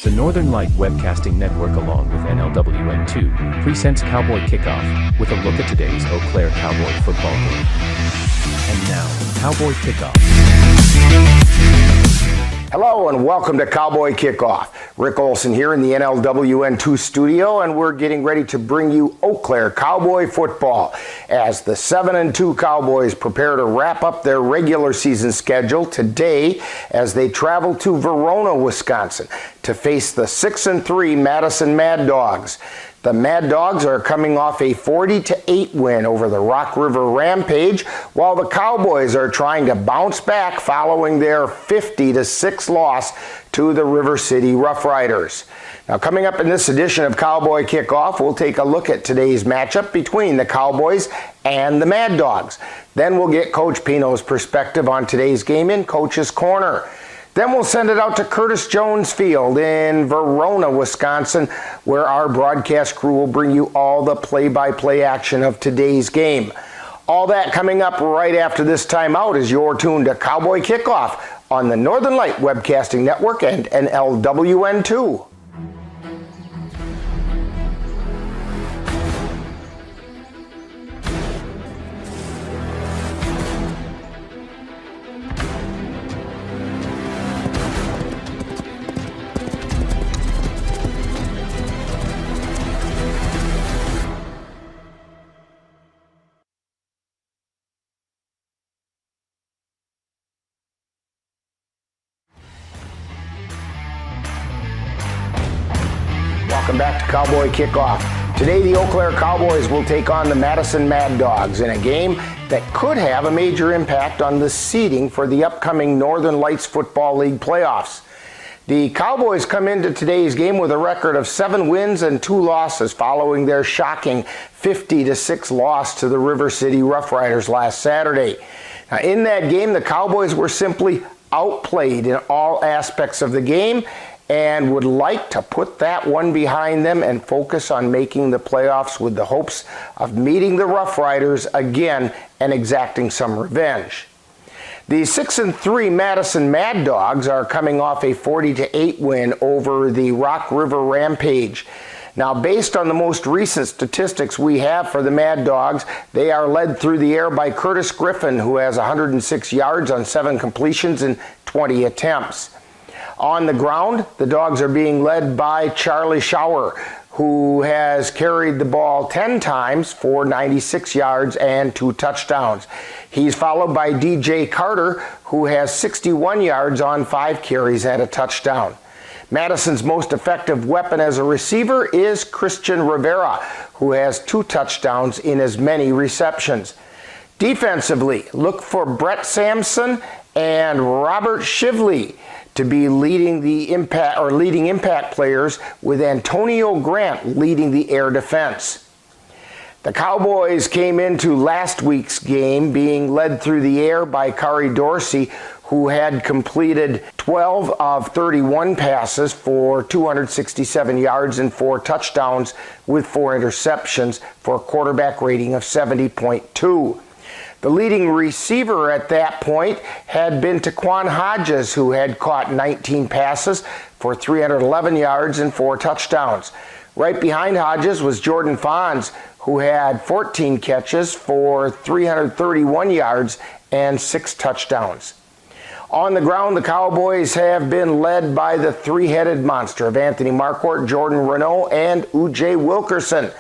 The Northern Light Webcasting Network along with NLWN2 presents Cowboy Kickoff with a look at today's Eau Claire Cowboy Football game. And now, Cowboy Kickoff. Hello and welcome to Cowboy Kickoff. Rick Olson here in the NLWN2 studio, and we're getting ready to bring you Eau Claire Cowboy Football as the 7-2 Cowboys prepare to wrap up their regular season schedule today as they travel to Verona, Wisconsin to face the 6-3 Madison Mad Dawgs. The Mad Dawgs are coming off a 40-8 win over the Rock River Rampage, while the Cowboys are trying to bounce back following their 50-6 loss to the River City Rough Riders. Now, coming up in this edition of Cowboy Kickoff, we'll take a look at today's matchup between the Cowboys and the Mad Dawgs. Then we'll get Coach Pino's perspective on today's game in Coach's Corner. Then we'll send it out to Curtis Jones Field in Verona, Wisconsin, where our broadcast crew will bring you all the play-by-play action of today's game. All that coming up right after this timeout as you're tuned to Cowboy Kickoff on the Northern Light Webcasting Network and NLWN2. Welcome back to Cowboy Kickoff. Today, the Eau Claire Cowboys will take on the Madison Mad Dawgs in a game that could have a major impact on the seeding for the upcoming Northern Lights Football League playoffs. The Cowboys come into today's game with a record of 7 wins and 2 losses following their shocking 50-6 loss to the River City Rough Riders last Saturday. Now, in that game, the Cowboys were simply outplayed in all aspects of the game and would like to put that one behind them and focus on making the playoffs with the hopes of meeting the Rough Riders again and exacting some revenge. The 6-3 Madison Mad Dawgs are coming off a 40-8 win over the Rock River Rampage. Now, based on the most recent statistics we have for the Mad Dawgs, they are led through the air by Curtis Griffin, who has 106 yards on 7 completions and 20 attempts. On the ground, the Dogs are being led by Charlie Schauer, who has carried the ball 10 times for 96 yards and 2 touchdowns. He's followed by DJ Carter, who has 61 yards on 5 carries and a touchdown. Madison's most effective weapon as a receiver is Christian Rivera, who has 2 touchdowns in as many receptions. Defensively, look for Brett Sampson and Robert Shively to be leading impact players, with Antonio Grant leading the air defense. The Cowboys came into last week's game being led through the air by Kari Dorsey, who had completed 12 of 31 passes for 267 yards and 4 touchdowns with 4 interceptions for a quarterback rating of 70.2. The leading receiver at that point had been Taquan Hodges, who had caught 19 passes for 311 yards and 4 touchdowns. Right behind Hodges was Jordan Fons, who had 14 catches for 331 yards and 6 touchdowns. On the ground, the Cowboys have been led by the 3-headed monster of Anthony Marquardt, Jordan Renault, and Ujay Wilkerson.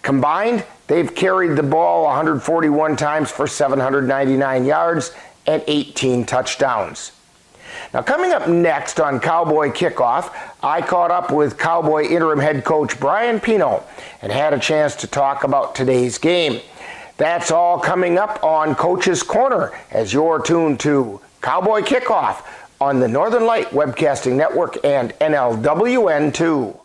Combined, they've carried the ball 141 times for 799 yards and 18 touchdowns. Now, coming up next on Cowboy Kickoff, I caught up with Cowboy interim head coach Brian Pino and had a chance to talk about today's game. That's all coming up on Coach's Corner as you're tuned to Cowboy Kickoff on the Northern Light Webcasting Network and NLWN2.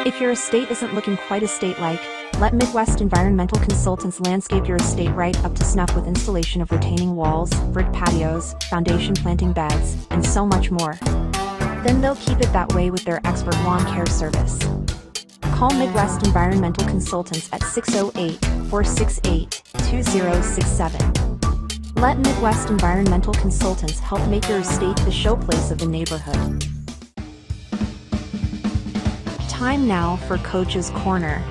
If your estate isn't looking quite estate-like, let Midwest Environmental Consultants landscape your estate right up to snuff with installation of retaining walls, brick patios, foundation planting beds, and so much more. Then they'll keep it that way with their expert lawn care service. Call Midwest Environmental Consultants at 608-468-2067. Let Midwest Environmental Consultants help make your estate the showplace of the neighborhood. Time now for Coach's Corner,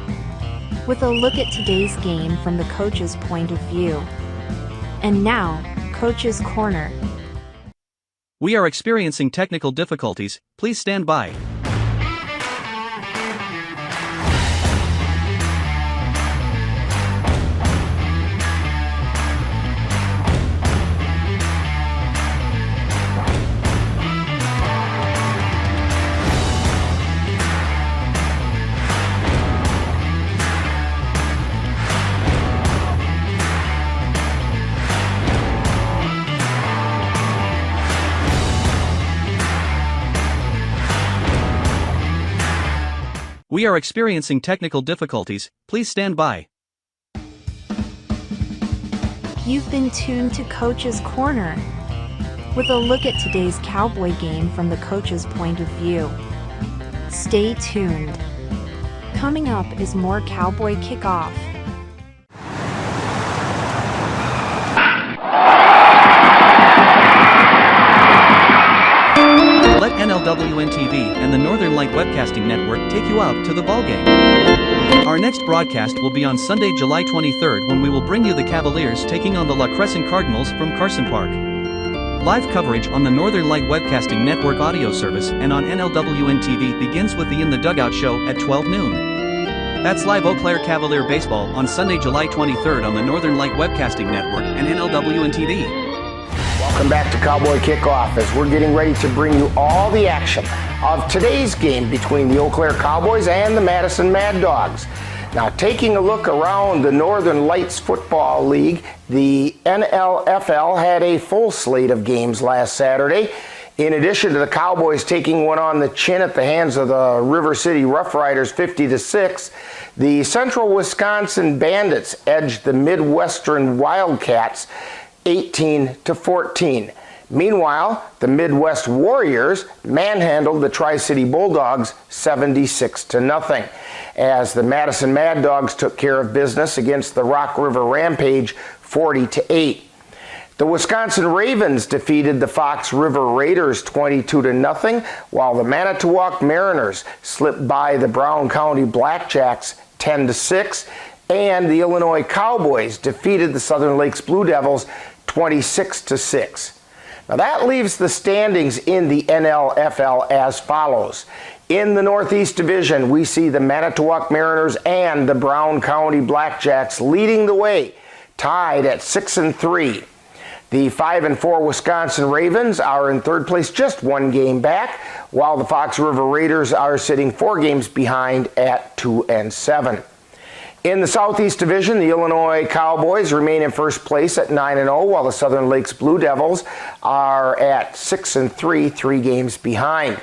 with a look at today's game from the coach's point of view. And now, Coach's Corner. We are experiencing technical difficulties, please stand by. We are experiencing technical difficulties, please stand by. You've been tuned to Coach's Corner, with a look at today's Cowboy game from the coach's point of view. Stay tuned. Coming up is more Cowboy Kickoff. Let NLWN TV and the Northern Light Webcasting Network take you out to the ballgame. Our next broadcast will be on Sunday, July 23rd, when we will bring you the Cavaliers taking on the La Crescent Cardinals from Carson Park. Live coverage on the Northern Light Webcasting Network audio service and on NLWN TV begins with the In the Dugout show at 12 noon. That's live Eau Claire Cavalier baseball on Sunday, July 23rd on the Northern Light Webcasting Network and NLWN TV. Welcome back to Cowboy Kickoff as we're getting ready to bring you all the action of today's game between the Eau Claire Cowboys and the Madison Mad Dawgs. Now, taking a look around the Northern Lights Football League, the NLFL had a full slate of games last Saturday. In addition to the Cowboys taking one on the chin at the hands of the River City Rough Riders 50-6, the Central Wisconsin Bandits edged the Midwestern Wildcats 18-14. Meanwhile, the Midwest Warriors manhandled the Tri-City Bulldogs 76-0, as the Madison Mad Dawgs took care of business against the Rock River Rampage 40-8. The Wisconsin Ravens defeated the Fox River Raiders 22-0, while the Manitowoc Mariners slipped by the Brown County Blackjacks 10-6, and the Illinois Cowboys defeated the Southern Lakes Blue Devils 26-6. Now that leaves the standings in the NLFL as follows. In the Northeast Division, we see the Manitowoc Mariners and the Brown County Blackjacks leading the way, tied at 6-3. The 5-4 Wisconsin Ravens are in third place, just one game back, while the Fox River Raiders are sitting 4 games behind at 2-7. In the Southeast Division, the Illinois Cowboys remain in first place at 9-0, while the Southern Lakes Blue Devils are at 6-3, 3 games behind.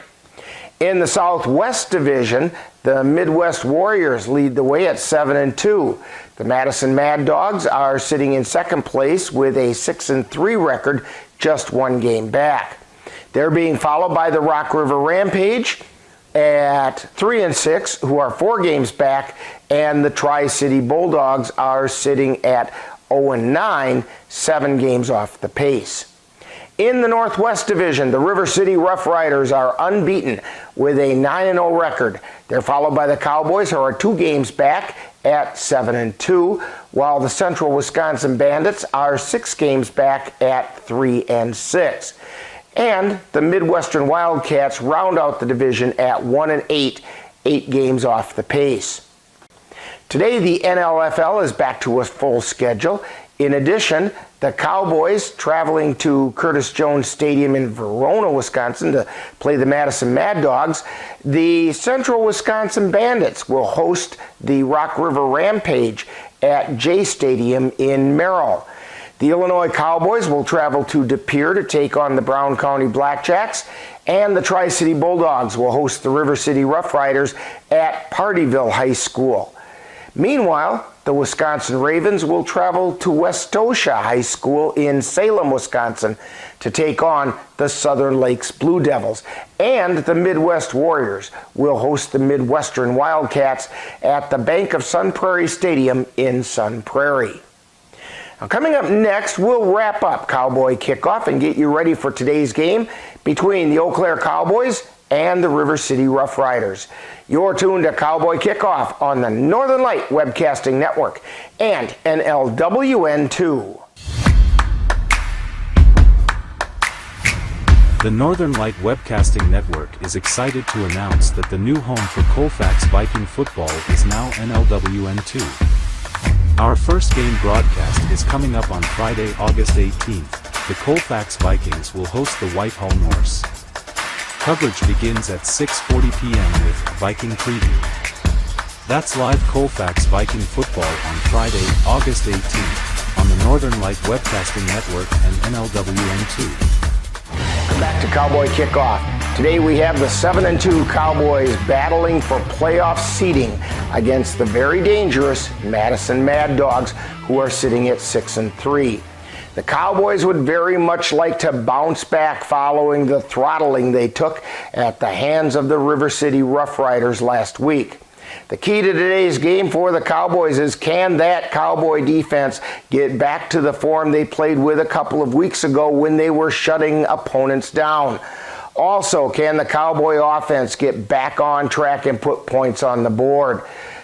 In the Southwest Division, the Midwest Warriors lead the way at 7-2. The Madison Mad Dawgs are sitting in second place with a 6-3 record, just 1 game back. They're being followed by the Rock River Rampage at 3-6, who are 4 games back, and the Tri-City Bulldogs are sitting at 0-9, 7 games off the pace. In the Northwest Division, the River City Rough Riders are unbeaten with a 9-0 record. They're followed by the Cowboys, who are 2 games back at 7-2, while the Central Wisconsin Bandits are 6 games back at 3-6. And the Midwestern Wildcats round out the division at 1-8, 8 games off the pace. Today, the NLFL is back to a full schedule. In addition, the Cowboys traveling to Curtis Jones Stadium in Verona, Wisconsin to play the Madison Mad Dawgs. The Central Wisconsin Bandits will host the Rock River Rampage at Jay Stadium in Merrill. The Illinois Cowboys will travel to De Pere to take on the Brown County Blackjacks, and the Tri-City Bulldogs will host the River City Rough Riders at Partyville High School. Meanwhile, the Wisconsin Ravens will travel to Westosha High School in Salem, Wisconsin to take on the Southern Lakes Blue Devils. And the Midwest Warriors will host the Midwestern Wildcats at the Bank of Sun Prairie Stadium in Sun Prairie. Now, coming up next, we'll wrap up Cowboy Kickoff and get you ready for today's game between the Eau Claire Cowboys and the River City Rough Riders. You're tuned to Cowboy Kickoff on the Northern Light Webcasting Network and NLWN2. The Northern Light Webcasting Network is excited to announce that the new home for Colfax Viking football is now NLWN2. Our first game broadcast is coming up on Friday, August 18th. The Colfax Vikings will host the Whitehall Norse. Coverage begins at 6:40 p.m. with Viking Preview. That's live Colfax Viking football on Friday, August 18th, on the Northern Light Webcasting Network and NLWN2. Welcome back to Cowboy Kickoff. Today we have the 7-2 Cowboys battling for playoff seeding against the very dangerous Madison Mad Dawgs, who are sitting at 6-3. The Cowboys would very much like to bounce back following the throttling they took at the hands of the River City Rough Riders last week. The key to today's game for the Cowboys is, can that Cowboy defense get back to the form they played with a couple of weeks ago when they were shutting opponents down? Also, can the Cowboy offense get back on track and put points on the board?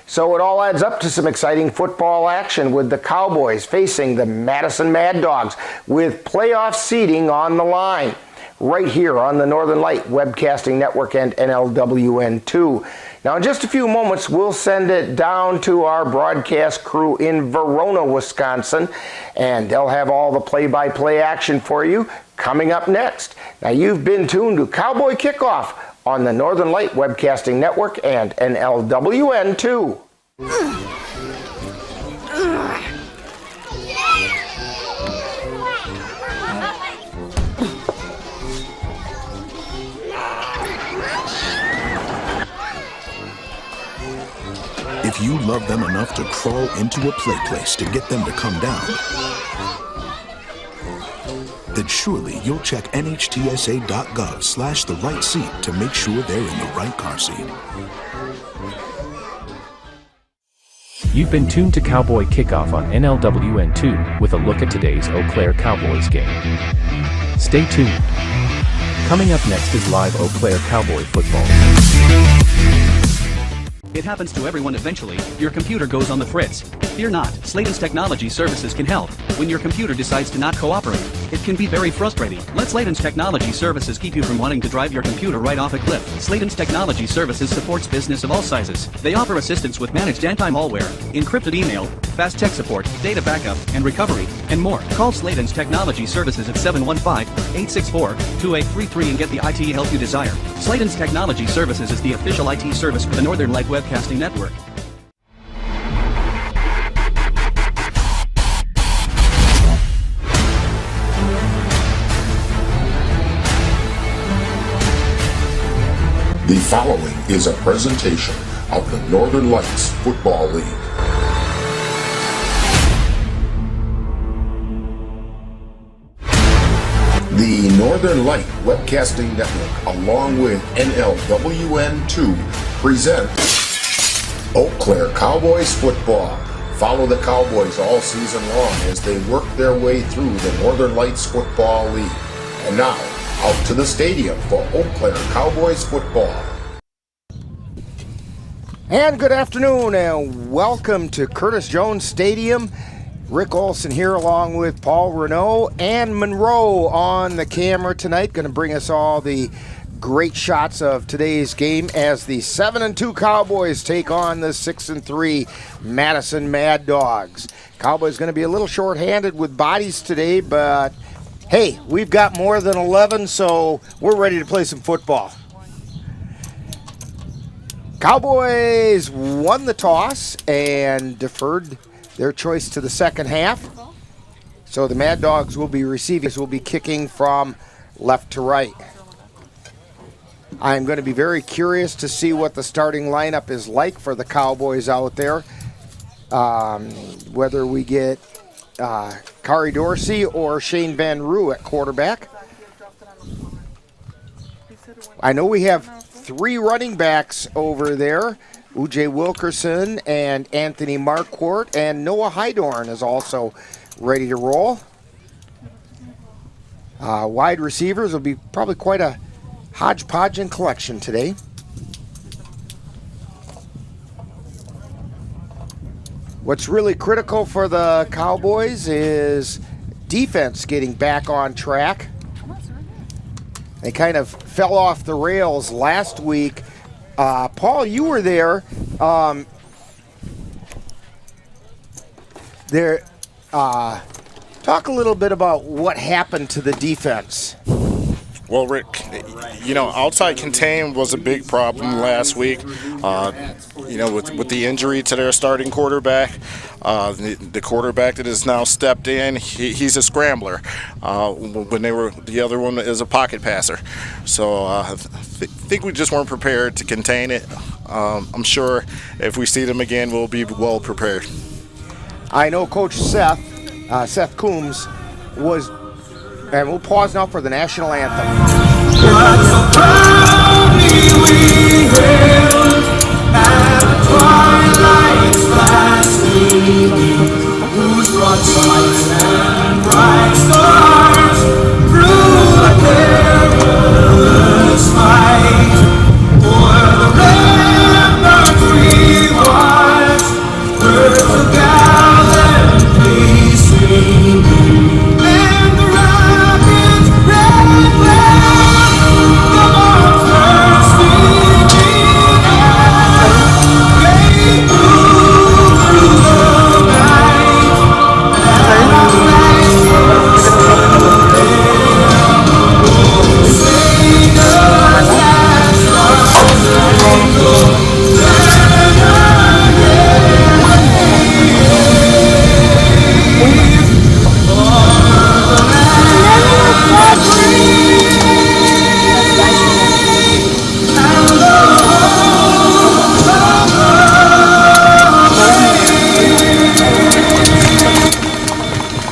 So it all adds up to some exciting football action with the Cowboys facing the Madison Mad Dawgs with playoff seeding on the line, right here on the Northern Light Webcasting Network and NLWN2. Now, in just a few moments, we'll send it down to our broadcast crew in Verona, Wisconsin, and they'll have all the play-by-play action for you coming up next. Now, you've been tuned to Cowboy Kickoff on the Northern Light Webcasting Network and NLWN2. If you love them enough to crawl into a play place to get them to come down, then surely you'll check nhtsa.gov/the right seat to make sure they're in the right car seat. You've been tuned to Cowboy Kickoff on NLWN2 with a look at today's Eau Claire Cowboys game. Stay tuned. Coming up next is live Eau Claire Cowboy Football. It happens to everyone eventually. Your computer goes on the fritz. Fear not, Sladen's Technology Services can help. When your computer decides to not cooperate, it can be very frustrating. Let Sladen's Technology Services keep you from wanting to drive your computer right off a cliff. Sladen's Technology Services supports business of all sizes. They offer assistance with managed anti-malware, encrypted email, fast tech support, data backup, and recovery, and more. Call Sladen's Technology Services at 715-864-2833 and get the IT help you desire. Sladen's Technology Services is the official IT service for the Northern Light Webcasting Network. The following is a presentation of the Northern Lights Football League. The Northern Light Webcasting Network, along with NLWN2, presents Eau Claire Cowboys Football. Follow the Cowboys all season long as they work their way through the Northern Lights Football League. And now, out to the stadium for Eau Claire Cowboys Football. And good afternoon and welcome to Curtis Jones Stadium. Rick Olson here along with Paul Renault and Monroe on the camera tonight. Going to bring us all the great shots of today's game as the 7-2 Cowboys take on the 6-3 Madison Mad Dawgs. Cowboys going to be a little short-handed with bodies today, but hey, we've got more than 11, so we're ready to play some football. Cowboys won the toss and deferred their choice to the second half. So the Mad Dawgs will be kicking from left to right. I'm going to be very curious to see what the starting lineup is like for the Cowboys out there. Whether we get Kari Dorsey or Shane Van Roo at quarterback. I know we have 3 running backs over there. U.J. Wilkerson and Anthony Marquardt, and Noah Hydorn is also ready to roll. Wide receivers will be probably quite a hodgepodge and collection today. What's really critical for the Cowboys is defense getting back on track. They kind of fell off the rails last week. Paul, you were there. Talk a little bit about what happened to the defense. Well, Rick, outside contain was a big problem last week. With the injury to their starting quarterback, the quarterback that has now stepped in, he's a scrambler. The other one is a pocket passer. So I think we just weren't prepared to contain it. I'm sure if we see them again, we'll be well prepared. I know Coach Seth Coombs was. And we'll pause now for the national anthem.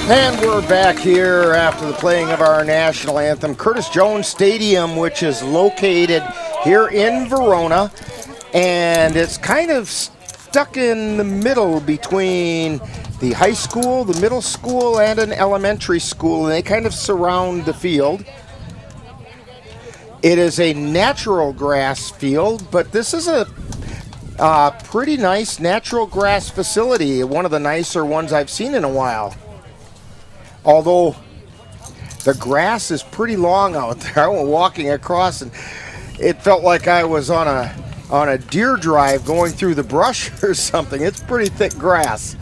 And we're back here after the playing of our national anthem. Curtis Jones Stadium, which is located here in Verona, and it's kind of stuck in the middle between the high school, the middle school, and an elementary school, and they kind of surround the field. It is a natural grass field, but this is a pretty nice natural grass facility, one of the nicer ones I've seen in a while. Although the grass is pretty long out there. I went walking across and it felt like I was on a deer drive going through the brush or something. It's pretty thick grass.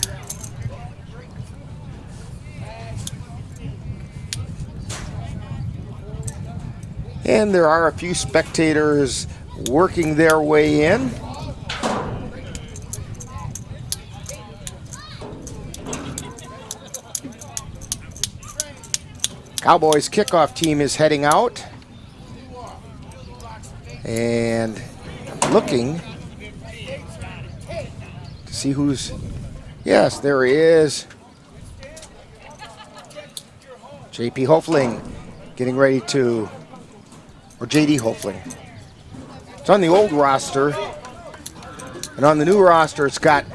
And there are a few spectators working their way in. Cowboys kickoff team is heading out. And looking to see who's... Yes, there he is. JP Hofling getting ready to... Or JD Hofling. It's on the old roster. And on the new roster, it's got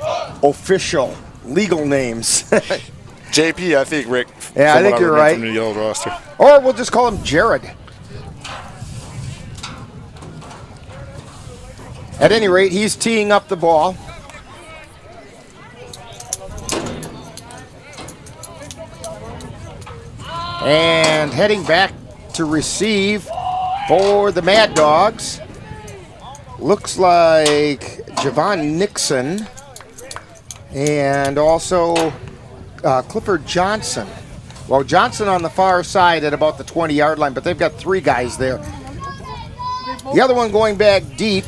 official, legal names. JP, I think, Rick. Yeah, I think you're right. From the old roster. Or we'll just call him Jared. At any rate, he's teeing up the ball. And heading back to receive for the Mad Dawgs. Looks like Javon Nixon and also Clifford Johnson. Well, Johnson on the far side at about the 20-yard line, but they've got three guys there. The other one going back deep.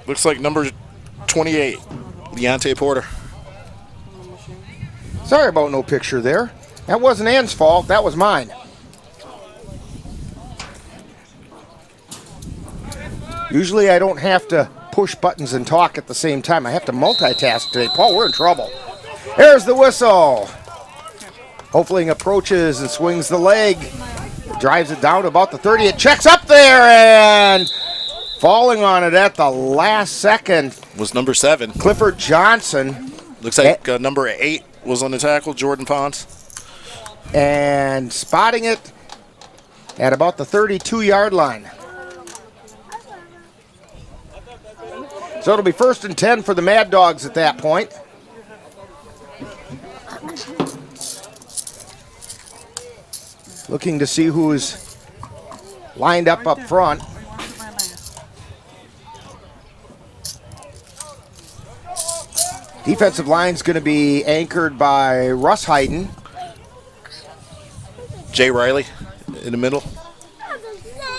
Looks like number 28, Leonte Porter. Sorry about no picture there. That wasn't Ann's fault. That was mine. Usually I don't have to push buttons and talk at the same time. I have to multitask today. Paul, we're in trouble. There's the whistle. Hofling approaches and swings the leg. Drives it down to about the 30. It checks up there and falling on it at the last second Was number 7. Clifford Johnson. Looks like number 8 was on the tackle, Jordan Pons. And spotting it at about the 32-yard line. So it'll be 1st and 10 for the Mad Dawgs at that point. Looking to see who's lined up front. Defensive line's going to be anchored by Russ Hayden. Jay Riley in the middle.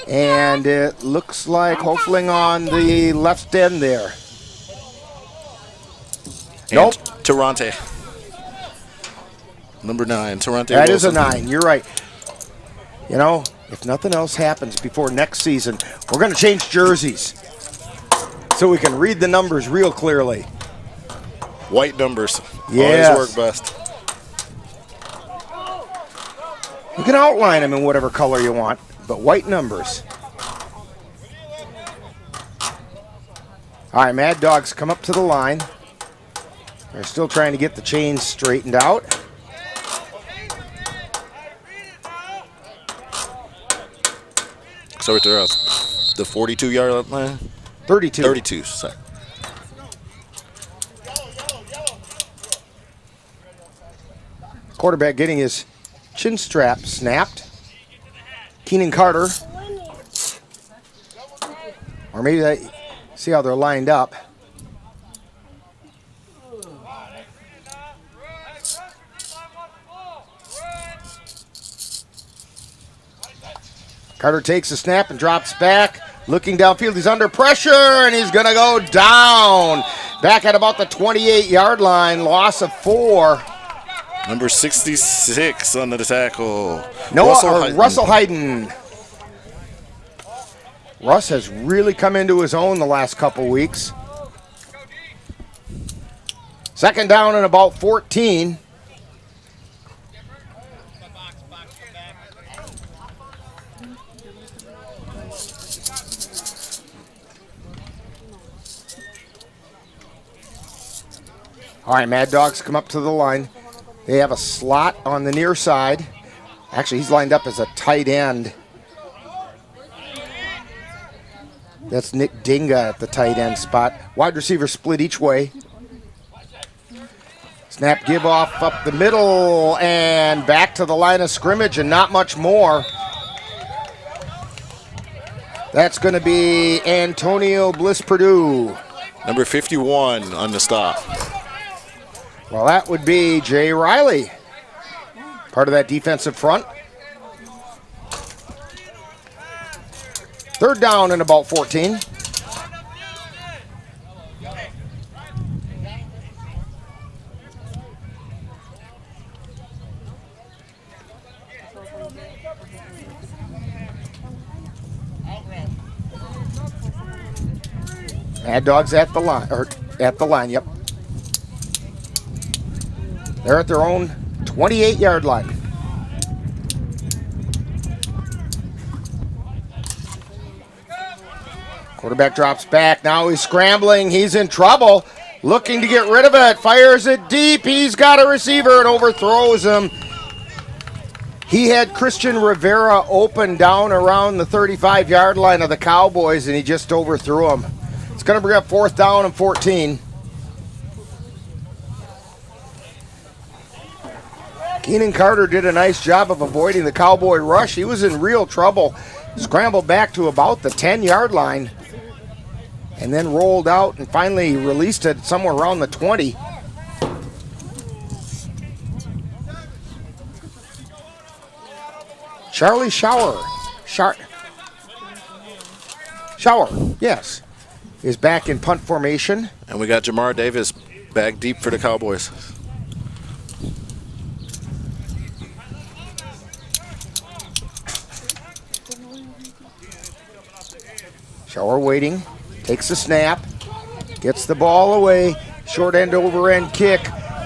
And it looks like Hofling on the left end there. And nope. Tarante. Number 9, Tarante That Wilson. is a 9. You're right. You know, if nothing else happens before next season, we're going to change jerseys so we can read the numbers real clearly. White numbers. Yes. Always work best. You can outline them in whatever color you want, but white numbers. All right, Mad Dawgs come up to the line. They're still trying to get the chains straightened out. So they're the 42-yard line? 32. 32, sorry. Quarterback getting his chin strap snapped. Keenan Carter. Or maybe that, see how they're lined up. Carter takes a snap and drops back. Looking downfield, he's under pressure, and he's going to go down. Back at about the 28-yard line, loss of 4. Number 66 on the tackle. Russell Hayden. Russ has really come into his own the last couple weeks. 2nd down and about 14. All right, Mad Dawgs come up to the line. They have a slot on the near side. Actually, he's lined up as a tight end. That's Nick Dinga at the tight end spot. Wide receiver split each way. Snap, give off up the middle, and back to the line of scrimmage, and not much more. That's going to be Antonio Bliss-Purdue. Number 51 on the stop. Well, that would be Jay Riley, part of that defensive front. 3rd down and about 14. Mad Dawgs at the line, yep. They're at their own 28-yard line. Quarterback drops back. Now he's scrambling. He's in trouble. Looking to get rid of it. Fires it deep. He's got a receiver and overthrows him. He had Christian Rivera open down around the 35-yard line of the Cowboys, and he just overthrew him. It's going to bring up 4th down and 14. Keenan Carter did a nice job of avoiding the Cowboy rush. He was in real trouble. Scrambled back to about the 10-yard line and then rolled out and finally released it somewhere around the 20. Charlie Shower, yes, is back in punt formation. And we got Jamar Davis back deep for the Cowboys. Shower waiting, takes the snap, gets the ball away, short end over end kick.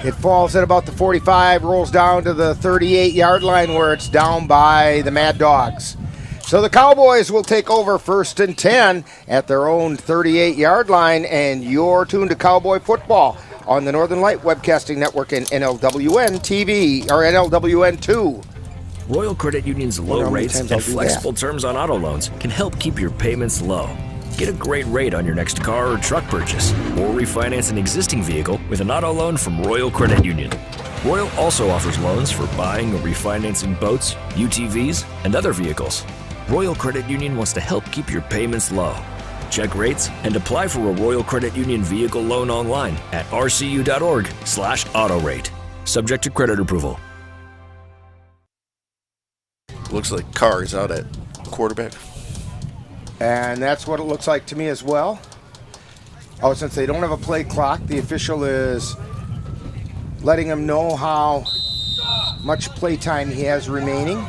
It falls at about the 45, rolls down to the 38-yard line where it's down by the Mad Dawgs. So the Cowboys will take over 1st and 10 at their own 38-yard line, and you're tuned to Cowboy Football on the Northern Light Webcasting Network and NLWN TV, or NLWN 2. Royal Credit Union's low rates and flexible terms on auto loans can help keep your payments low. Get a great rate on your next car or truck purchase, or refinance an existing vehicle with an auto loan from Royal Credit Union. Royal also offers loans for buying or refinancing boats, UTVs, and other vehicles. Royal Credit Union wants to help keep your payments low. Check rates and apply for a Royal Credit Union vehicle loan online at rcu.org/autorate. Subject to credit approval. Looks like Carr is out at quarterback. And that's what it looks like to me as well. Oh, since they don't have a play clock, the official is letting him know how much play time he has remaining.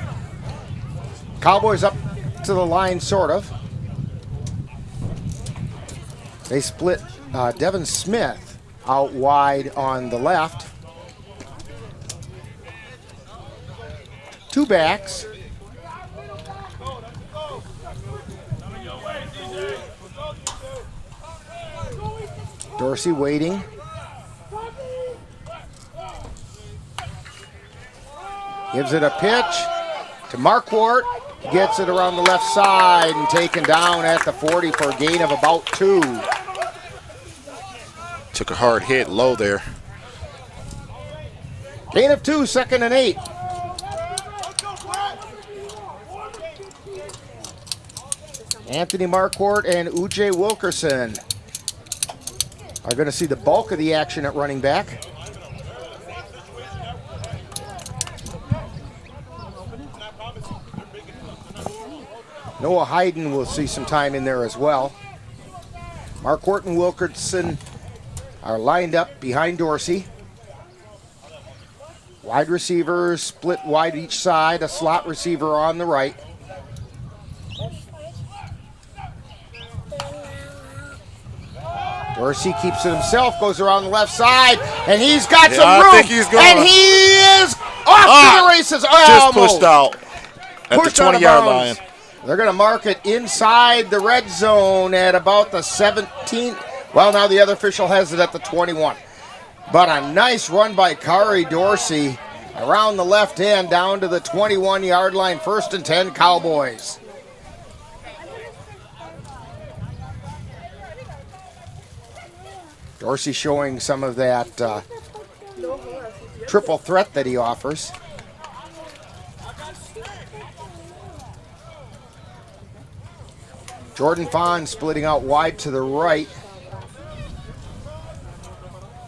Cowboys up to the line, sort of. They split Devin Smith out wide on the left. Two backs. Dorsey waiting. Gives it a pitch to Marquardt. Gets it around the left side and taken down at the 40 for a gain of about 2. Took a hard hit low there. Gain of 2, 2nd and 8. Anthony Marquardt and Ujay Wilkerson are going to see the bulk of the action at running back. Noah Hayden will see some time in there as well. Marquardt and Wilkerson are lined up behind Dorsey. Wide receivers split wide each side, a slot receiver on the right. Dorsey keeps it himself, goes around the left side, and he's got some room. I think he's going. And he is off to the races. Just pushed out at the 20-yard line. They're going to mark it inside the red zone at about the 17. Well, now the other official has it at the 21. But a nice run by Kari Dorsey around the left hand down to the 21-yard line. 1st and 10 Cowboys. Dorsey showing some of that triple threat that he offers. Jordan Fahn splitting out wide to the right.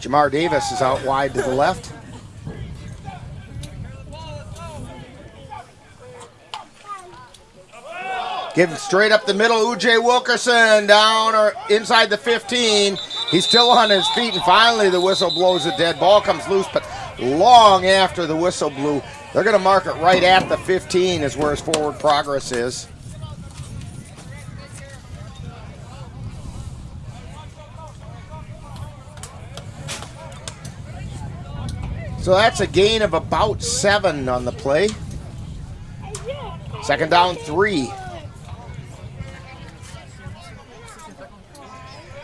Jamar Davis is out wide to the left. Give straight up the middle, Ujay Wilkerson down or inside the 15. He's still on his feet, and finally the whistle blows a dead ball, comes loose, but long after the whistle blew. They're going to mark it right at the 15 is where his forward progress is. So that's a gain of about 7 on the play. 2nd down, 3.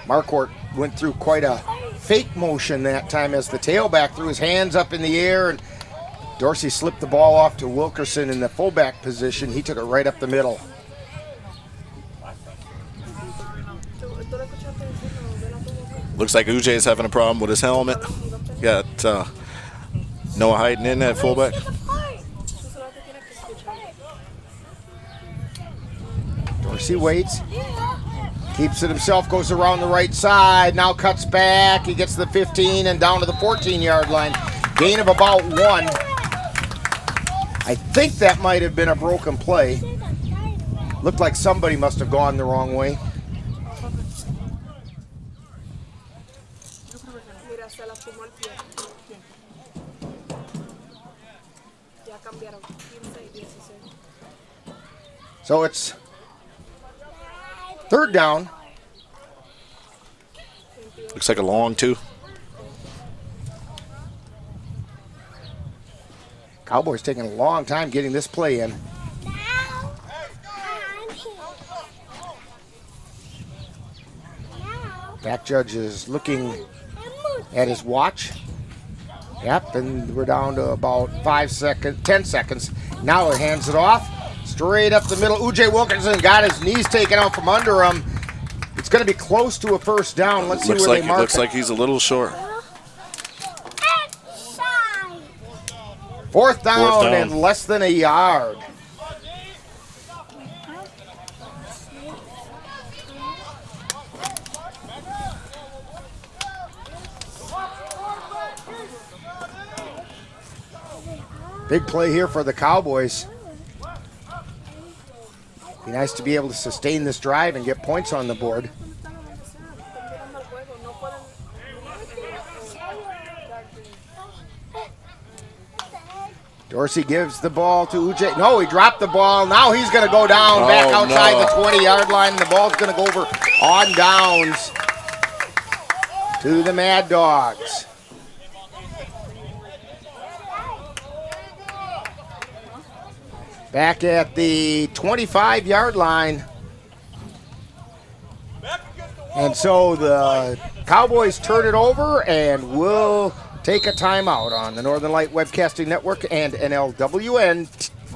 Marquardt went through quite a fake motion that time as the tailback threw his hands up in the air, and Dorsey slipped the ball off to Wilkerson in the fullback position. He took it right up the middle. Looks like Ujay's having a problem with his helmet. Got Noah Hayden in at fullback. Dorsey waits. Keeps it himself, goes around the right side, now cuts back. He gets to the 15 and down to the 14-yard line. Gain of about 1. I think that might have been a broken play. Looked like somebody must have gone the wrong way. So it's 3rd down. Looks like a long 2. Cowboys taking a long time getting this play in. Back judge is looking at his watch. Yep, and we're down to about 10 seconds. Now he hands it off. Straight up the middle. UJ Wilkinson got his knees taken out from under him. It's going to be close to a first down. Let's see where they mark it. Looks like he's a little short. Fourth down and less than a yard. Big play here for the Cowboys. Be nice to be able to sustain this drive and get points on the board. Dorsey gives the ball to UJ. No, he dropped the ball. Now he's going to go down back outside the 20-yard line. The ball's going to go over on downs to the Mad Dawgs. Back at the 25-yard line. And so the Cowboys turn it over and will take a timeout on the Northern Light Webcasting Network and NLWN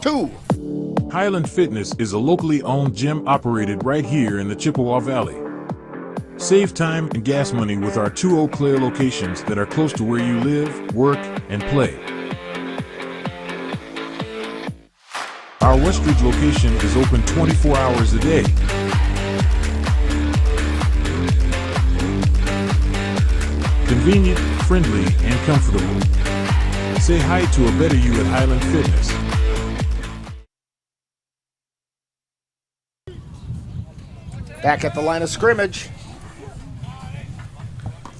2. Highland Fitness is a locally owned gym operated right here in the Chippewa Valley. Save time and gas money with our 2 Eau Claire locations that are close to where you live, work, and play. Our Westridge location is open 24 hours a day. Convenient, friendly, and comfortable. Say hi to a better you at Highland Fitness. Back at the line of scrimmage.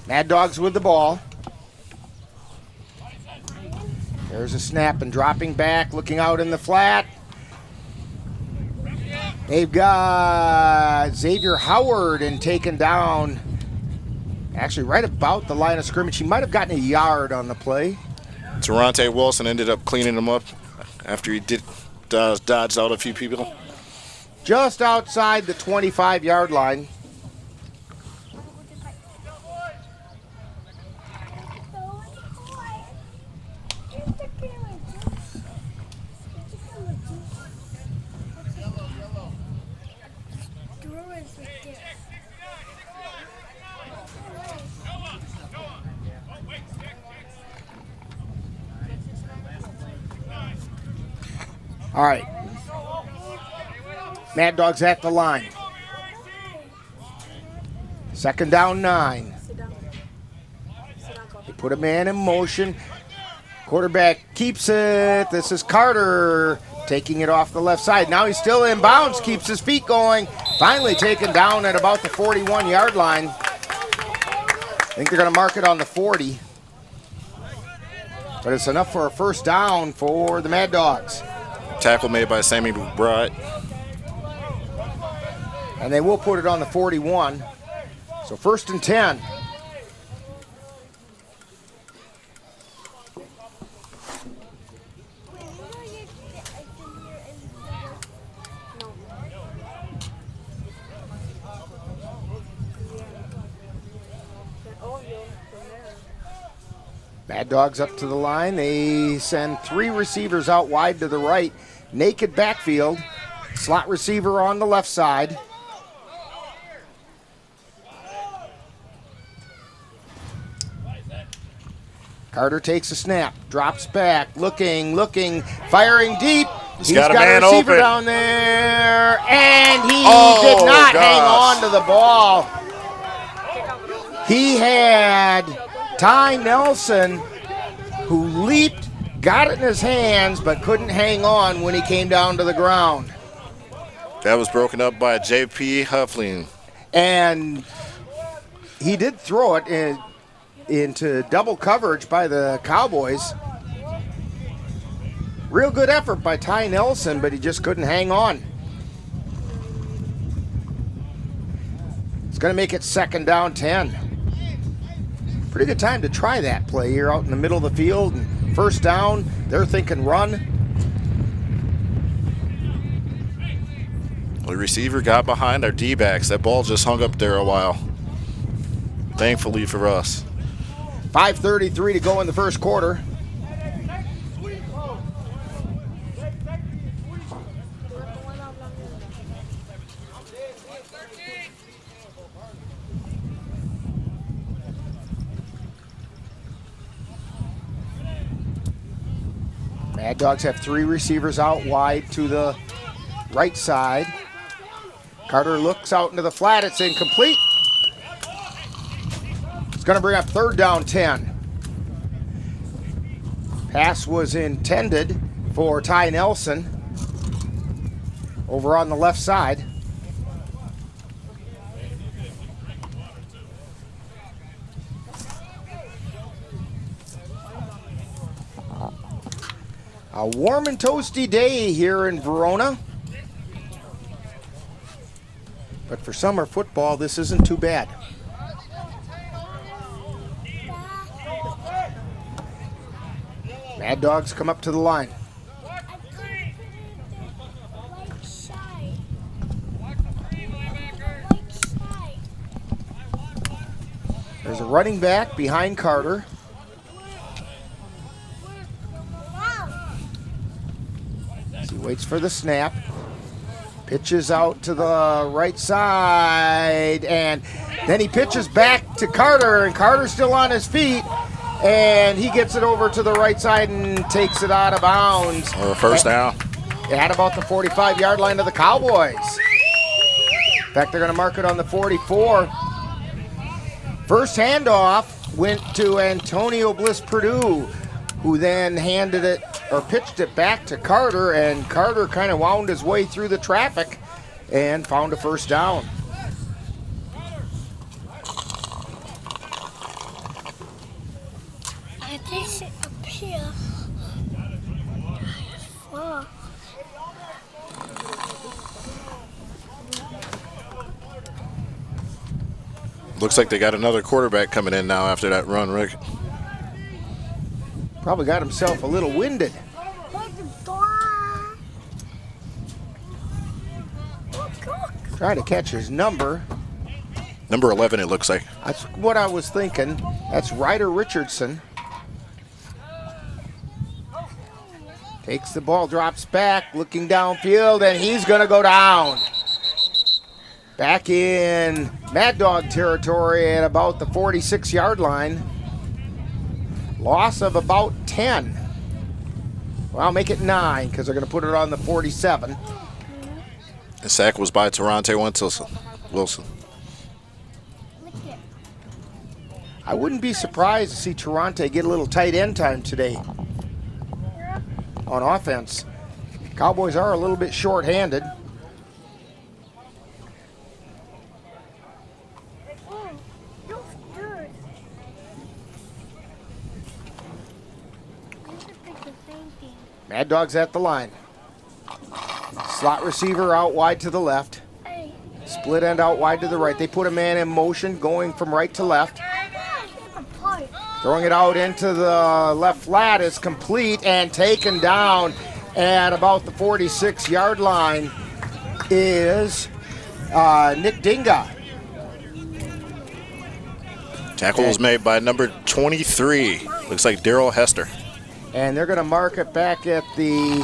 Mad Dawgs with the ball. There's a snap and dropping back, looking out in the flat. They've got Xavier Howard and taken down, actually right about the line of scrimmage. He might have gotten a yard on the play. Terante Wilson ended up cleaning him up after he did dodged out a few people. Just outside the 25-yard line. All right. Mad Dawgs at the line. Second down 9. They put a man in motion. Quarterback keeps it. This is Carter taking it off the left side. Now he's still in bounds, keeps his feet going. Finally taken down at about the 41-yard line. I think they're going to mark it on the 40. But it's enough for a first down for the Mad Dawgs. Tackle made by Sammy Bright. And they will put it on the 41. So first and 10. Mad Dawgs up to the line. They send 3 receivers out wide to the right. Naked backfield. Slot receiver on the left side. Carter takes a snap, drops back, looking, firing deep. He's got a receiver open down there, and he did not hang on to the ball. He had Ty Nelson, who leaped, got it in his hands, but couldn't hang on when he came down to the ground. That was broken up by J.P. Huffling. And he did throw it into double coverage by the Cowboys. Real good effort by Ty Nelson, but he just couldn't hang on. It's going to make it second down 10. Pretty good time to try that play here out in the middle of the field. And first down, they're thinking run. The receiver got behind our D-backs. That ball just hung up there a while. Thankfully for us. 5:33 to go in the first quarter. Mad Dawgs have 3 receivers out wide to the right side. Carter looks out into the flat. It's incomplete. It's going to bring up 3rd down 10. Pass was intended for Ty Nelson over on the left side. A warm and toasty day here in Verona. But for summer football, this isn't too bad. Mad Dawgs come up to the line. There's a running back behind Carter. He waits for the snap. Pitches out to the right side, and then he pitches back to Carter, and Carter's still on his feet, and he gets it over to the right side and takes it out of bounds. First down. At about the 45-yard line of the Cowboys. In fact, they're going to mark it on the 44. First handoff went to Antonio Bliss Purdue, who then handed it or pitched it back to Carter, and Carter kind of wound his way through the traffic and found a first down. I think it's up here. Oh. Looks like they got another quarterback coming in now after that run, Rick. Probably got himself a little winded. Trying to catch his number. Number 11, it looks like. That's what I was thinking. That's Ryder Richardson. Takes the ball, drops back, looking downfield, and he's going to go down. Back in Mad Dog territory at about the 46-yard line. Loss of about 10. Well, I'll make it 9 because they're going to put it on the 47. The sack was by Toronte Wilson. I wouldn't be surprised to see Toronte get a little tight end time today on offense. Cowboys are a little bit short-handed. Mad Dawgs at the line. Slot receiver out wide to the left. Split end out wide to the right. They put a man in motion going from right to left. Throwing it out into the left flat is complete and taken down at about the 46-yard line is Nick Dinga. Tackle was made by number 23. Looks like Daryl Hester. And they're going to mark it back at the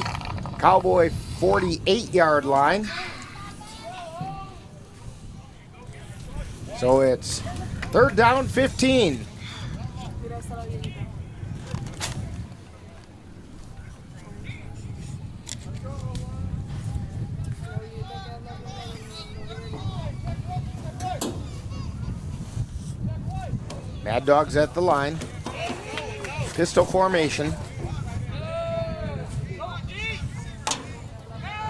Cowboy 48-yard line. So it's 3rd down 15. Mad Dawgs at the line. Pistol formation.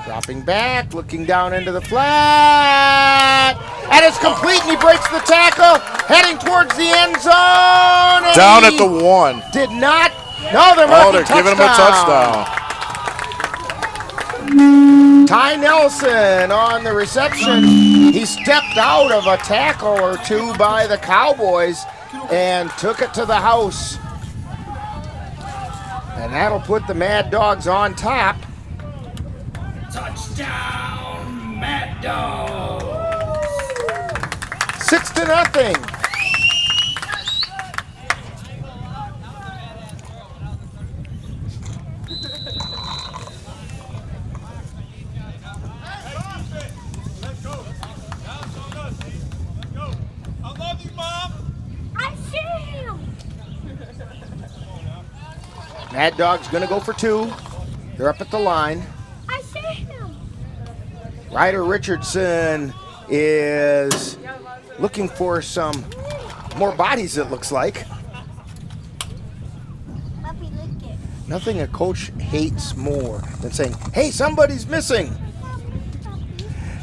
Dropping back, looking down into the flat, and it's complete, and he breaks the tackle, heading towards the end zone. Down at the 1. Did not. No, they're marking touchdown. Giving him a touchdown. Ty Nelson on the reception. He stepped out of a tackle or two by the Cowboys and took it to the house. And that'll put the Mad Dawgs on top. Touchdown, Mad Dawgs! 6-0. Mad Dawgs going to go for 2. They're up at the line. I see him. Ryder Richardson is looking for some more bodies, it looks like. Puppy, lick it. Nothing a coach hates more than saying, hey, somebody's missing.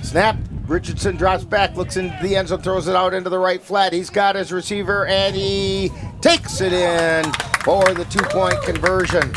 Snap. Richardson drops back, looks into the end zone, throws it out into the right flat. He's got his receiver, and he takes it in for the 2-point conversion.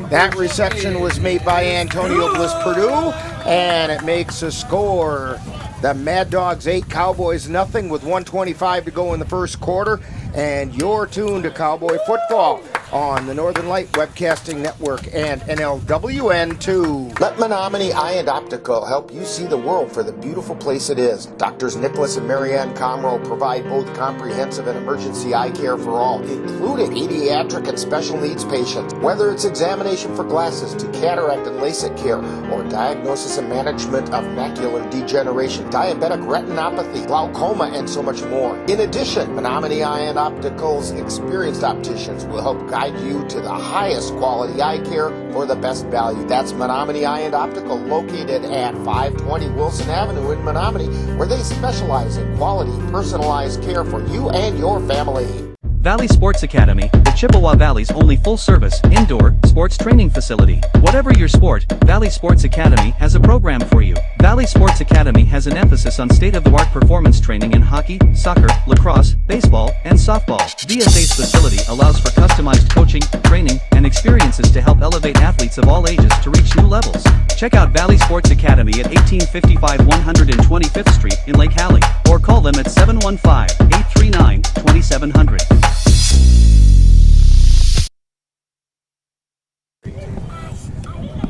That reception was made by Antonio Bliss-Purdue, and it makes a score. The Mad Dawgs 8, Cowboys nothing, with 1:25 to go in the first quarter. And you're tuned to Cowboy Football on the Northern Light Webcasting Network and NLWN 2. Let Menominee Eye and Optical help you see the world for the beautiful place it is. Doctors Nicholas and Marianne Comroe provide both comprehensive and emergency eye care for all, including pediatric and special needs patients. Whether it's examination for glasses to cataract and LASIK care, or diagnosis and management of macular degeneration, diabetic retinopathy, glaucoma, and so much more. In addition, Menominee Eye and Optical's experienced opticians will help guide you to the highest quality eye care for the best value. That's Menominee Eye and Optical, located at 520 Wilson Avenue in Menominee, where they specialize in quality, personalized care for you and your family. Valley Sports Academy, the Chippewa Valley's only full-service, indoor, sports training facility. Whatever your sport, Valley Sports Academy has a program for you. Valley Sports Academy has an emphasis on state-of-the-art performance training in hockey, soccer, lacrosse, baseball, and softball. VSA's facility allows for customized coaching, training, and experiences to help elevate athletes of all ages to reach new levels. Check out Valley Sports Academy at 1855 125th Street in Lake Hallie, or call them at 715-839-2700.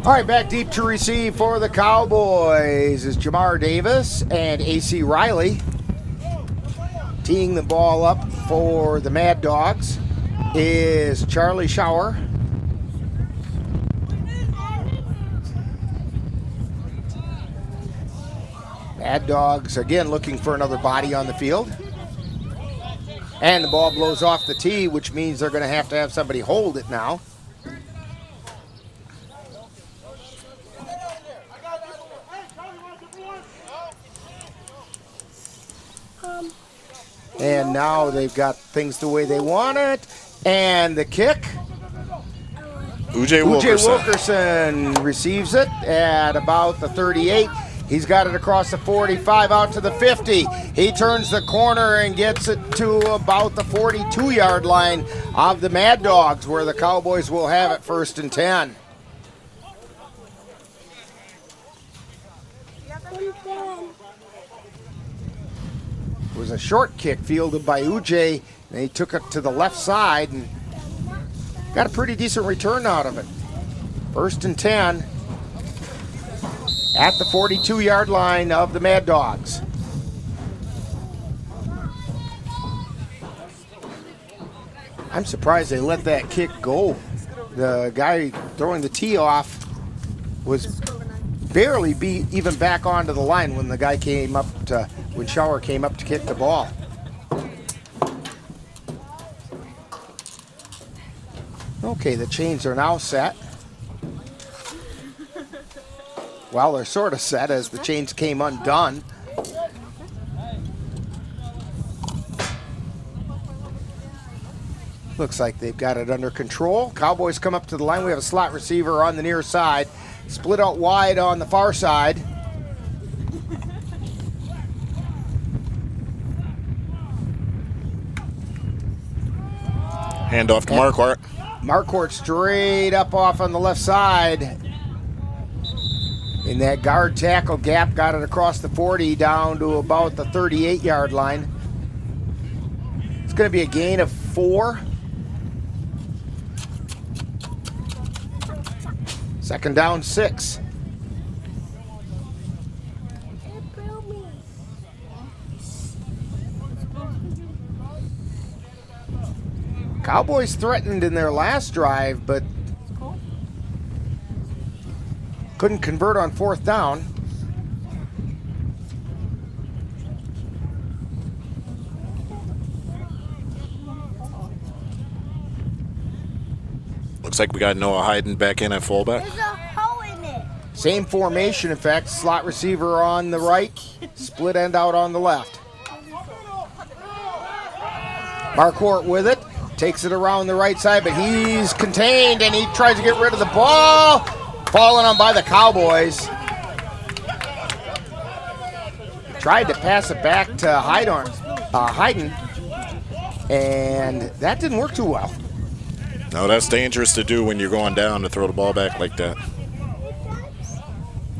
All right, back deep to receive for the Cowboys is Jamar Davis and A.C. Riley. Teeing the ball up for the Mad Dawgs is Charlie Schauer. Mad Dawgs again looking for another body on the field. And the ball blows off the tee, which means they're going to have somebody hold it now. And now they've got things the way they want it. And the kick. Ujay Wilkerson receives it at about the 38. He's got it across the 45 out to the 50. He turns the corner and gets it to about the 42-yard line of the Mad Dawgs, where the Cowboys will have it 1st and 10. It was a short kick fielded by Ujay, and he took it to the left side and got a pretty decent return out of it. 1st and 10 at the 42-yard line of the Mad Dawgs. I'm surprised they let that kick go. The guy throwing the tee off was barely even back onto the line when the guy came up to, when Schauer came up to kick the ball. Okay, the chains are now set. Well, they're sort of set as the chains came undone. Looks like they've got it under control. Cowboys come up to the line. We have a slot receiver on the near side. Split out wide on the far side. Handoff to Marquardt. Marquardt straight up off on the left side. In that guard tackle gap, got it across the 40 down to about the 38-yard line. It's going to be a gain of 4. 2nd down, 6. Cowboys threatened in their last drive, but couldn't convert on 4th down. Looks Looks like we got Noah Hayden back in at fullback. There's a hole in it. Same formation, in fact. Slot receiver on the right, split end out on the left. Marquardt with it, takes it around the right side, but he's contained and he tries to get rid of the ball. Fallen on by the Cowboys. Tried to pass it back to Hayden, and that didn't work too well. No, that's dangerous to do when you're going down to throw the ball back like that.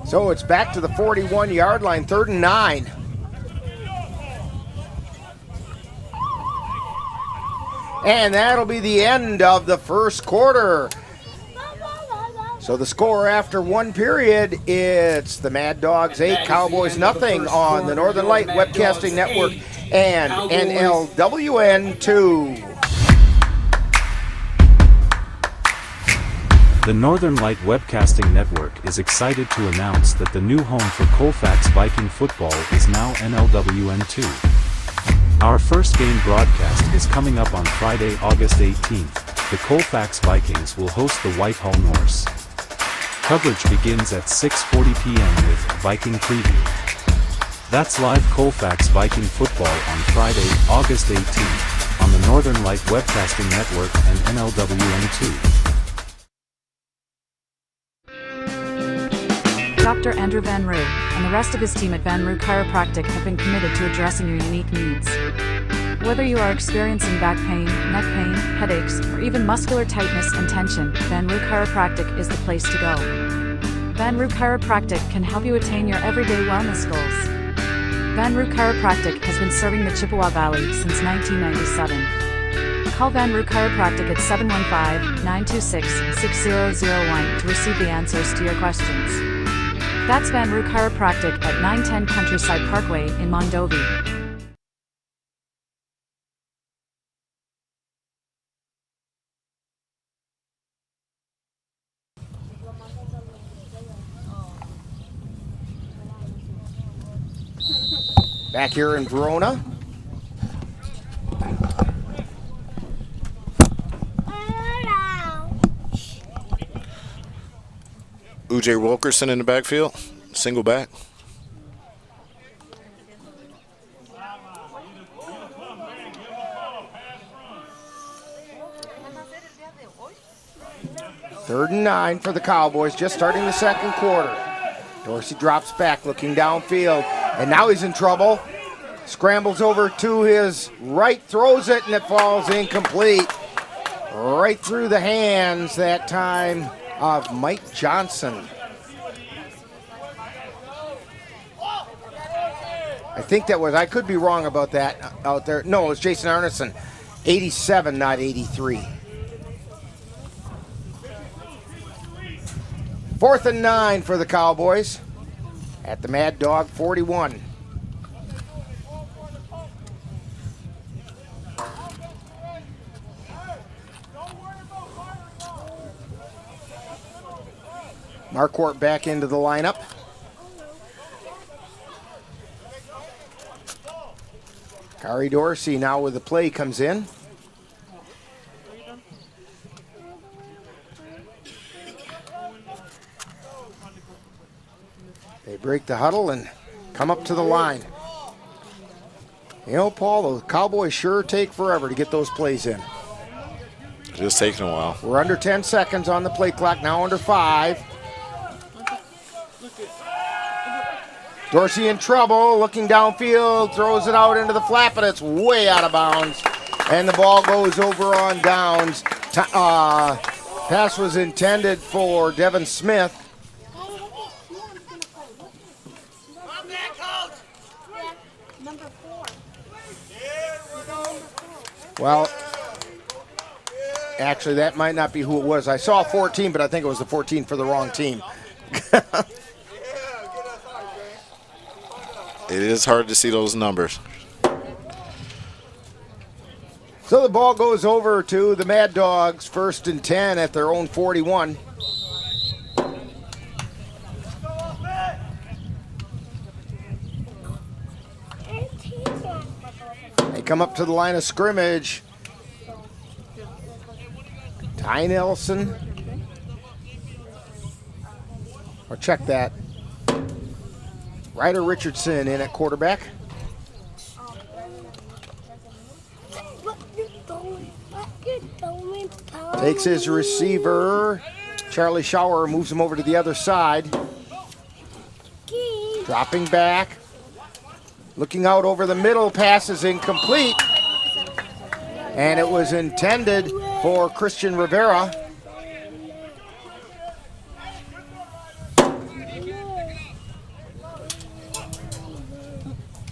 So it's back to the 41-yard line, 3rd and 9. And that'll be the end of the first quarter. So the score after one period, it's the Mad Dawgs 8, Cowboys nothing on the Northern Light Webcasting Network and NLWN 2. The Northern Light Webcasting Network is excited to announce that the new home for Colfax Viking football is now NLWN 2. Our first game broadcast is coming up on Friday, August 18th. The Colfax Vikings will host the Whitehall Norse. Coverage begins at 6:40 p.m. with Viking Preview. That's live Colfax Viking football on Friday, August 18th, on the Northern Light Webcasting Network and NLWN 2. Dr. Andrew Van Roo and the rest of his team at Van Roo Chiropractic have been committed to addressing your unique needs. Whether you are experiencing back pain, neck pain, headaches, or even muscular tightness and tension, Van Roo Chiropractic is the place to go. Van Roo Chiropractic can help you attain your everyday wellness goals. Van Roo Chiropractic has been serving the Chippewa Valley since 1997. Call Van Roo Chiropractic at 715-926-6001 to receive the answers to your questions. That's Van Roo Chiropractic at 910 Countryside Parkway in Mondovi. Back here in Verona. UJ Wilkerson in the backfield, single back. Third and 9 for the Cowboys, just starting the second quarter. Dorsey drops back, looking downfield, and now he's in trouble. Scrambles over to his right, throws it, and it falls incomplete. Right through the hands that time of Mike Johnson. I think that was, I could be wrong about that out there. No, it was Jason Arneson. 87, not 83. 4th and 9 for the Cowboys at the Mad Dog 41. Marquardt back into the lineup. Kari Dorsey now with the play comes in. They break the huddle and come up to the line. You know, Paul, the Cowboys sure take forever to get those plays in. Just taking a while. We're under 10 seconds on the play clock, now under 5. Dorsey in trouble, looking downfield, throws it out into the flap, and it's way out of bounds. And the ball goes over on downs. Pass was intended for Devin Smith. Well, actually, that might not be who it was. I saw 14, but I think it was the 14 for the wrong team. It is hard to see those numbers. So the ball goes over to the Mad Dawgs, 1st and 10 at their own 41. They come up to the line of scrimmage. Ty Nelson Or check that. Ryder Richardson in at quarterback. Takes his receiver. Charlie Schauer moves him over to the other side. Dropping back. Looking out over the middle. Pass is incomplete. And it was intended for Christian Rivera.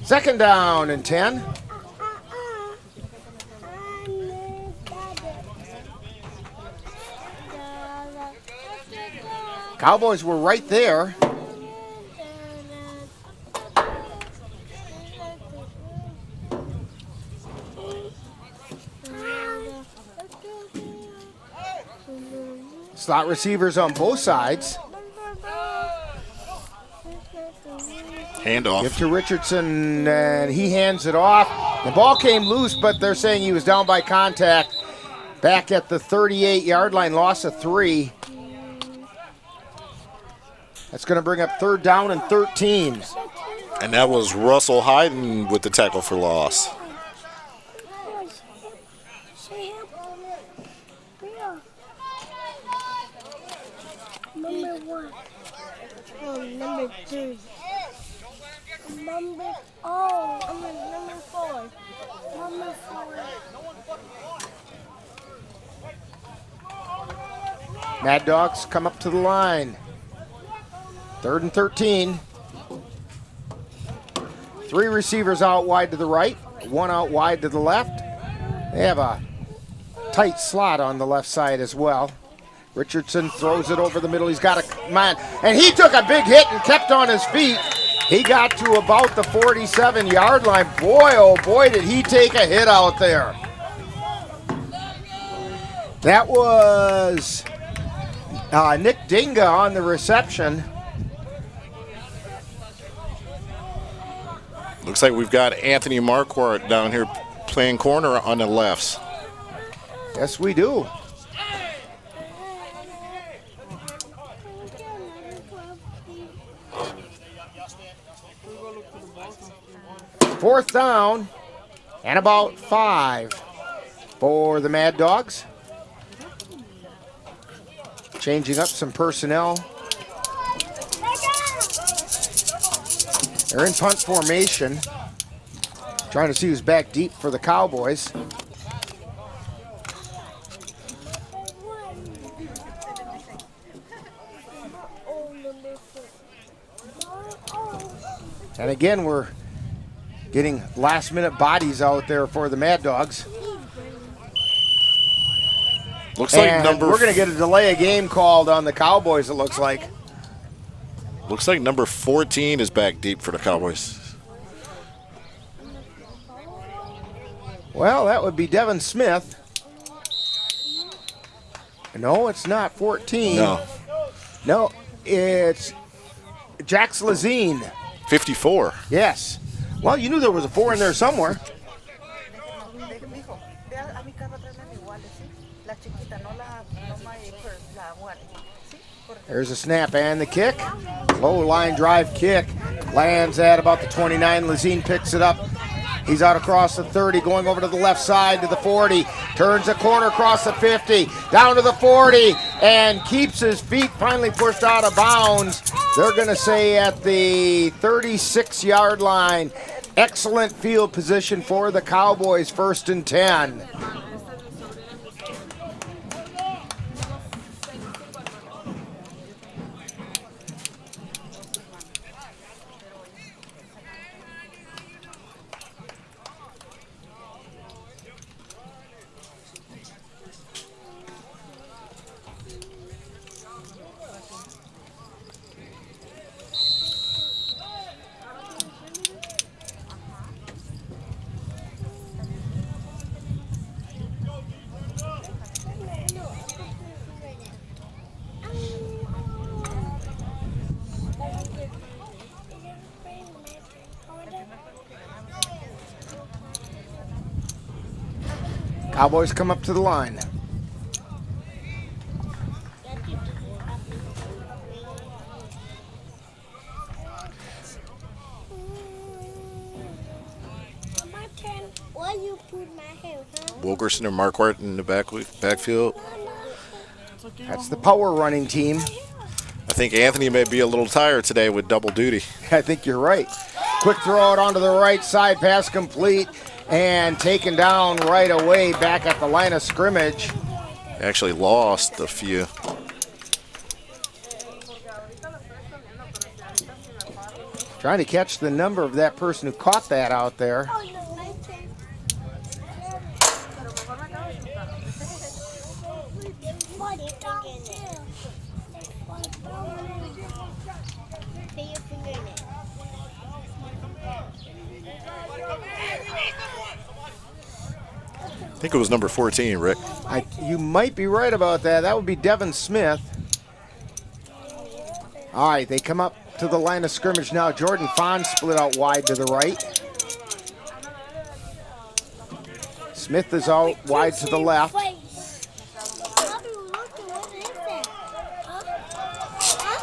Second down and 10. Cowboys were right there. Slot receivers on both sides. Handoff. Give to Richardson, and he hands it off. The ball came loose, but they're saying he was down by contact. Back at the 38-yard line, loss of 3. That's going to bring up third down and 13. And that was Russell Hyden with the tackle for loss. Number 1. Number 3. Number 4. Number 4. Mad Dawgs come up to the line. Third and 13. 3 receivers out wide to the right, 1 out wide to the left. They have a tight slot on the left side as well. Richardson throws it over the middle. He's got a man, and he took a big hit and kept on his feet. He got to about the 47-yard line. Boy, oh boy, did he take a hit out there. That was Nick Dinga on the reception. Looks like we've got Anthony Marquardt down here playing corner on the lefts. Yes, we do. Fourth down and about 5 for the Mad Dawgs. Changing up some personnel. They're in punt formation. Trying to see who's back deep for the Cowboys. And again, we're getting last-minute bodies out there for the Mad Dawgs. Looks like we're going to get a delay of game called on the Cowboys, it looks like. Looks like number 14 is back deep for the Cowboys. Well, that would be Devin Smith. No, it's not 14. No, it's Jax Lazine. 54. Yes. Well, you knew there was a 4 in there somewhere. There's a snap and the kick. Low line drive kick. Lands at about the 29. Lazine picks it up. He's out across the 30, going over to the left side to the 40. Turns the corner across the 50, down to the 40, and keeps his feet, finally pushed out of bounds. They're going to say at the 36-yard line. Excellent field position for the Cowboys, 1st and 10. Cowboys come up to the line. Wilkerson or Marquardt in the backfield. That's the power running team. I think Anthony may be a little tired today with double duty. I think you're right. Quick throw out onto the right side, pass complete, and taken down right away back at the line of scrimmage. Actually lost a few. Trying to catch the number of that person who caught that out there. I think it was number 14, Rick. You might be right about that. That would be Devin Smith. All right, they come up to the line of scrimmage now. Jordan Fon split out wide to the right. Smith is out wide to the left.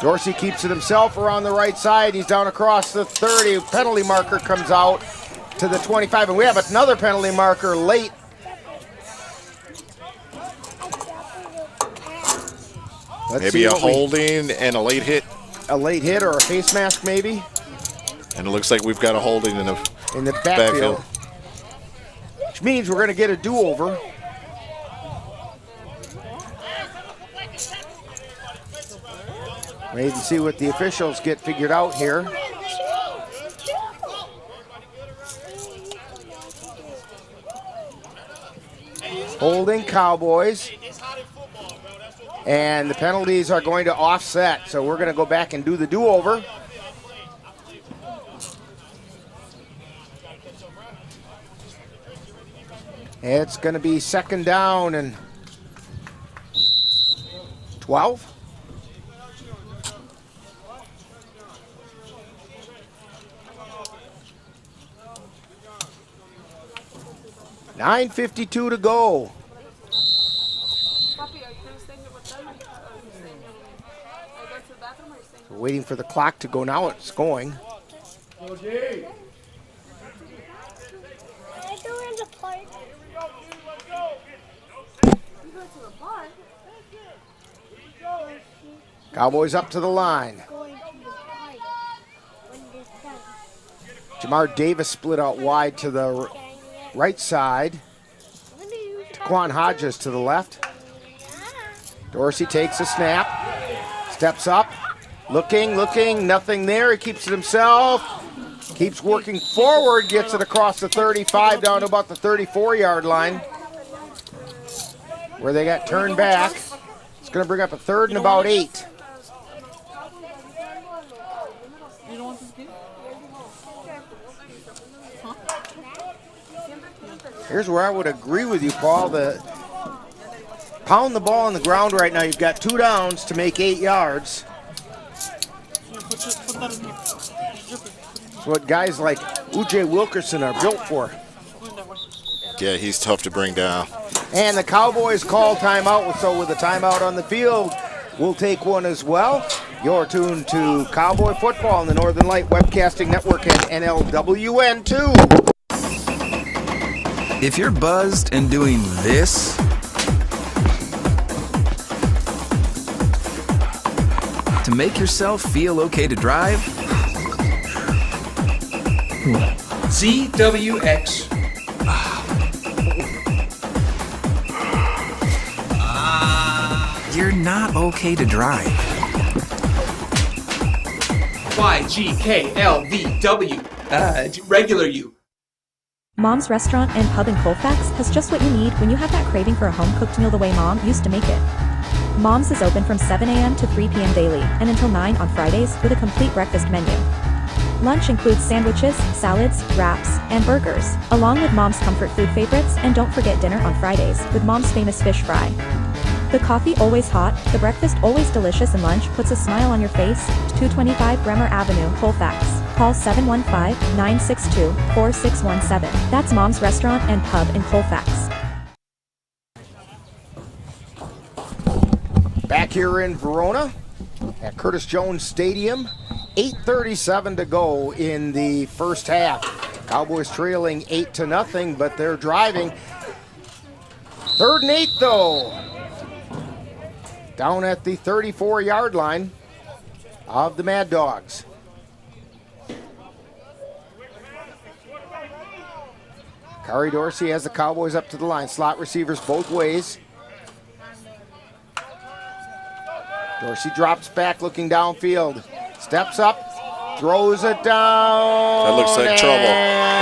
Dorsey keeps it himself around the right side. He's down across the 30. Penalty marker comes out to the 25. And we have another penalty marker late. Maybe a holding and a late hit. A late hit or a face mask maybe. And it looks like we've got a holding in the backfield. Which means we're going to get a do-over. Wait and see what the officials get figured out here. Holding Cowboys. And the penalties are going to offset. So we're going to go back and do the do-over. It's going to be second down and 12. $9:52 to go. We're waiting for the clock to go now. It's going. Cowboys up to the line. Jamar Davis split out wide to the right side. Taquan Hodges to the left. Dorsey takes a snap. Steps up. Looking, nothing there. He keeps it himself. Keeps working forward, gets it across the 35 down to about the 34-yard line, where they got turned back. It's going to bring up a third and about 8. Here's where I would agree with you, Paul. Pound the ball on the ground right now. You've got 2 downs to make 8 yards. That's what guys like U.J. Wilkerson are built for. Yeah, he's tough to bring down. And the Cowboys call timeout, so with a timeout on the field, we'll take one as well. You're tuned to Cowboy Football on the Northern Light Webcasting Network and NLWN 2. If you're buzzed and doing this, to make yourself feel okay to drive, ZWX. You're not okay to drive. YGKLVW. Regular you. Mom's Restaurant and Pub in Colfax has just what you need when you have that craving for a home-cooked meal the way Mom used to make it. Mom's is open from 7 a.m. to 3 p.m. daily and until 9 on Fridays with a complete breakfast menu. Lunch includes sandwiches, salads, wraps, and burgers, along with Mom's comfort food favorites, and don't forget dinner on Fridays with Mom's famous fish fry. The coffee always hot, the breakfast always delicious, and lunch puts a smile on your face. 225 Bremer Avenue, Colfax. Call 715-962-4617. That's Mom's Restaurant and Pub in Colfax. Back here in Verona at Curtis Jones Stadium, 8:37 to go in the first half. Cowboys trailing 8-0, but they're driving. 3rd and 8 though. Down at the 34-yard line of the Mad Dawgs. Kari Dorsey has the Cowboys up to the line. Slot receivers both ways. Dorsey drops back looking downfield. Steps up, throws it down. That looks like trouble.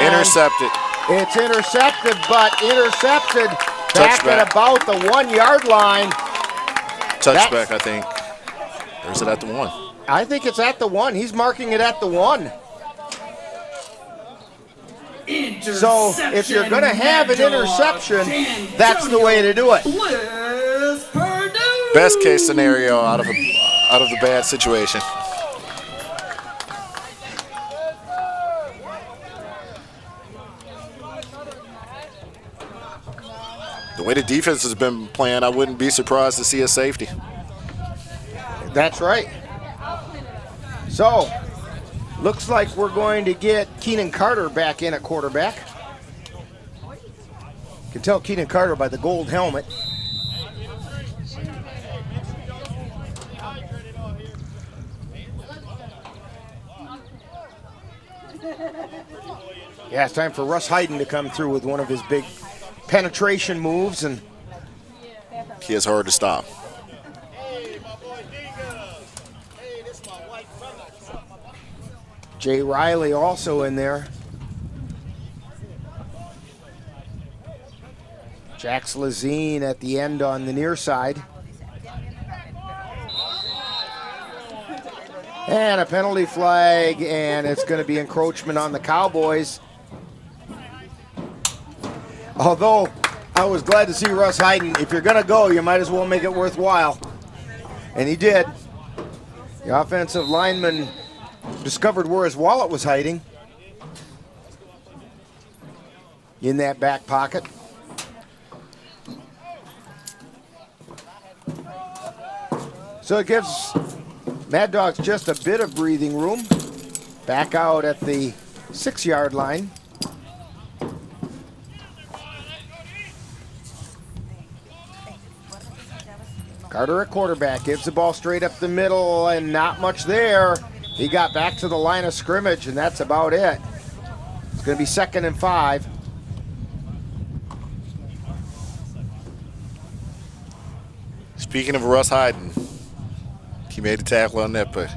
Intercepted. It's intercepted, but intercepted back at about the 1-yard line. Touchback, I think. Or is it at the 1? I think it's at the 1. He's marking it at the 1. So if you're going to have an interception, that's the way to do it. Best case scenario out of the bad situation. The way the defense has been playing, I wouldn't be surprised to see a safety. That's right. So, looks like we're going to get Keenan Carter back in at quarterback. You can tell Keenan Carter by the gold helmet. Yeah, it's time for Russ Hayden to come through with one of his big penetration moves, and he is hard to stop. Jay Riley also in there. Jax Lazine at the end on the near side. And a penalty flag, and it's going to be encroachment on the Cowboys. Although, I was glad to see Russ Hayden. If you're going to go, you might as well make it worthwhile. And he did. The offensive lineman discovered where his wallet was hiding. In that back pocket. So it gives Mad Dawgs just a bit of breathing room. Back out at the 6-yard line. Carter at quarterback, gives the ball straight up the middle, and not much there. He got back to the line of scrimmage, and that's about it. It's going to be 2nd and 5. Speaking of Russ Hayden, he made a tackle on that play.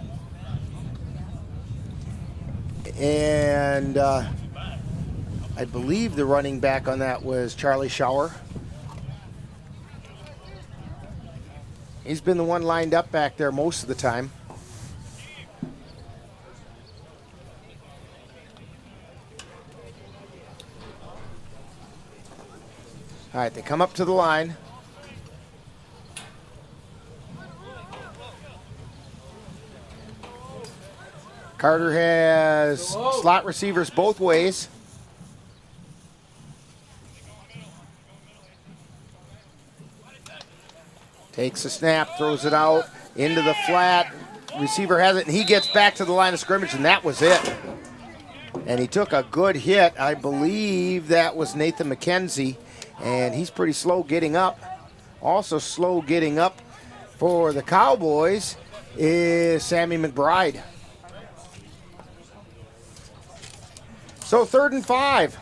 And I believe the running back on that was Charlie Schauer. He's been the one lined up back there most of the time. All right, they come up to the line. Carter has slot receivers both ways. Takes a snap, throws it out into the flat. Receiver has it, and he gets back to the line of scrimmage, and that was it. And he took a good hit. I believe that was Nathan McKenzie, and he's pretty slow getting up. Also slow getting up for the Cowboys is Sammy McBride. So 3rd and 5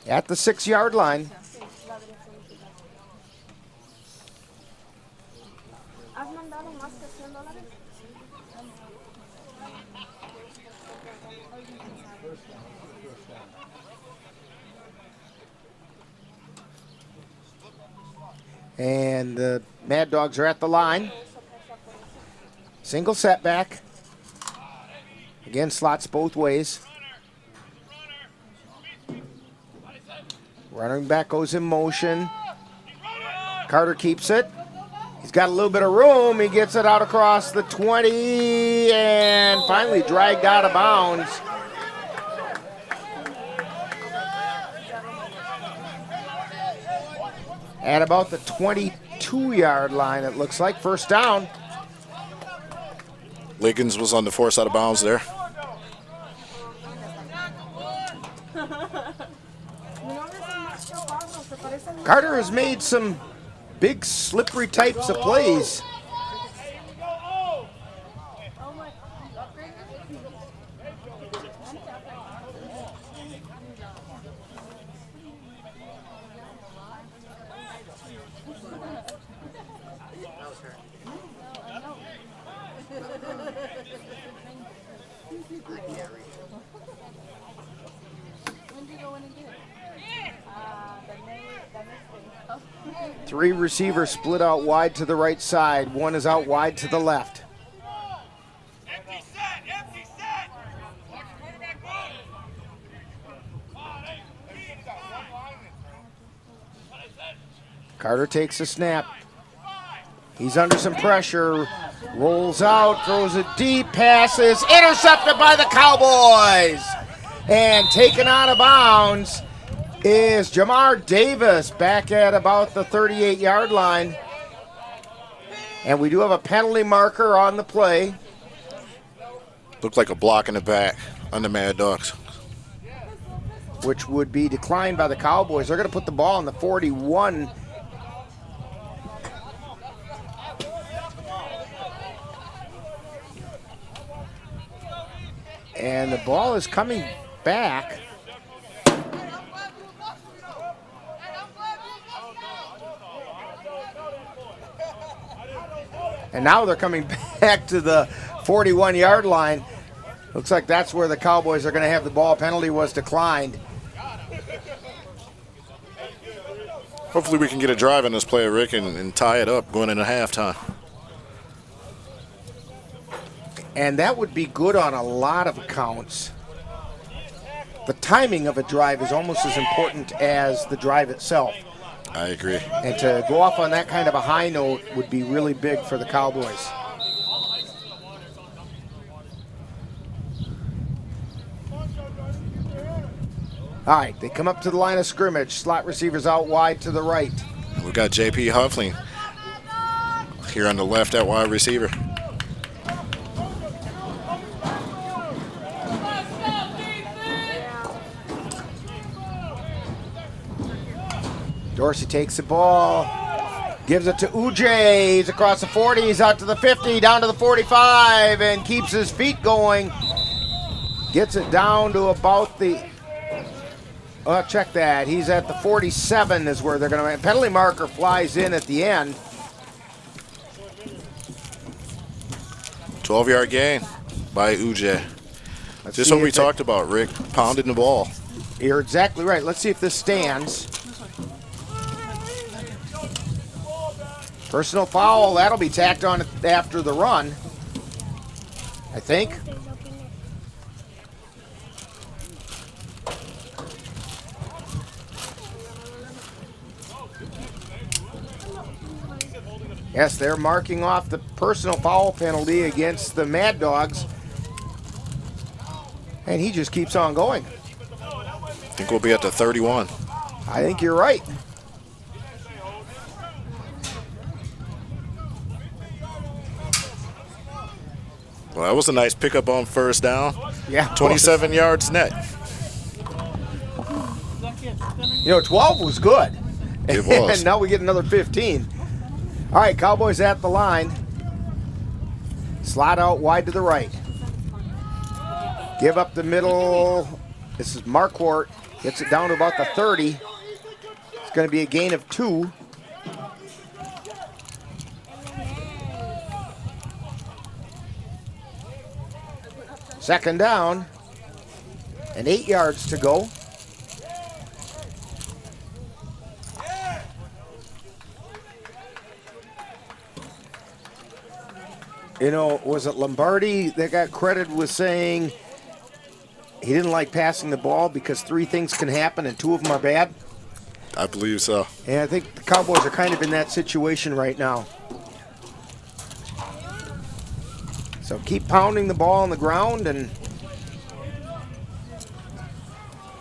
at the 6-yard line. And the Mad Dawgs are at the line. Single setback. Again, slots both ways. Running back goes in motion. Carter keeps it. He's got a little bit of room. He gets it out across the 20 and finally dragged out of bounds. At about the 22-yard line, it looks like. First down. Liggins was on the far side of bounds there. Carter has made some big slippery types of plays. Three receivers split out wide to the right side. One is out wide to the left. Carter takes a snap. He's under some pressure. Rolls out, throws it deep, passes, intercepted by the Cowboys. And taken out of bounds is Jamar Davis back at about the 38-yard line. And we do have a penalty marker on the play. Looked like a block in the back on the Mad Dawgs, which would be declined by the Cowboys. They're going to put the ball on the 41. And the ball is coming back. And now they're coming back to the 41-yard line. Looks like that's where the Cowboys are going to have the ball. Penalty was declined. Hopefully we can get a drive in this play, Rick, and tie it up going into halftime. And that would be good on a lot of accounts. The timing of a drive is almost as important as the drive itself. I agree. And to go off on that kind of a high note would be really big for the Cowboys. All right, they come up to the line of scrimmage. Slot receivers out wide to the right. We've got J.P. Huffling here on the left at wide receiver. Dorsey takes the ball, gives it to Ujay. He's across the 40, he's out to the 50, down to the 45, and keeps his feet going. Gets it down to about the, check that. He's at the 47 is where they're going to, penalty marker flies in at the end. 12-yard gain by Ujay. Just what we talked about, Rick, pounding the ball. You're exactly right. Let's see if this stands. Personal foul, that'll be tacked on after the run, I think. Yes, they're marking off the personal foul penalty against the Mad Dawgs. And he just keeps on going. I think we'll be at the 31. I think you're right. Well, that was a nice pickup on first down. Yeah. 27 yards net. You know, 12 was good. It was. And now we get another 15. All right, Cowboys at the line. Slot out wide to the right. Give up the middle. This is Marquardt. Gets it down to about the 30. It's going to be a gain of 2. Second down, and 8 yards to go. You know, was it Lombardi that got credited with saying he didn't like passing the ball because 3 things can happen and 2 of them are bad? I believe so. And I think the Cowboys are kind of in that situation right now. So keep pounding the ball on the ground and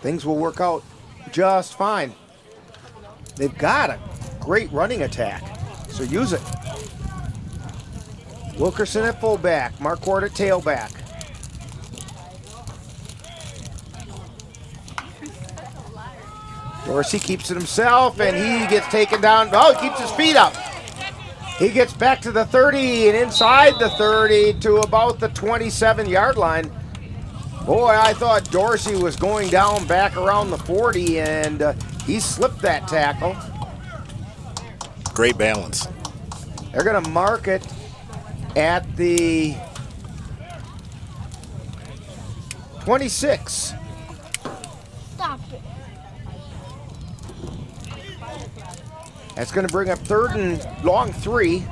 things will work out just fine. They've got a great running attack, so use it. Wilkerson at fullback, Marquardt at tailback. Dorsey keeps it himself, and he gets taken down. Oh, he keeps his feet up. He gets back to the 30 and inside the 30 to about the 27-yard line. Boy, I thought Dorsey was going down back around the 40, and he slipped that tackle. Great balance. They're going to mark it at the 26. Stop it. That's going to bring up 3rd and long 3.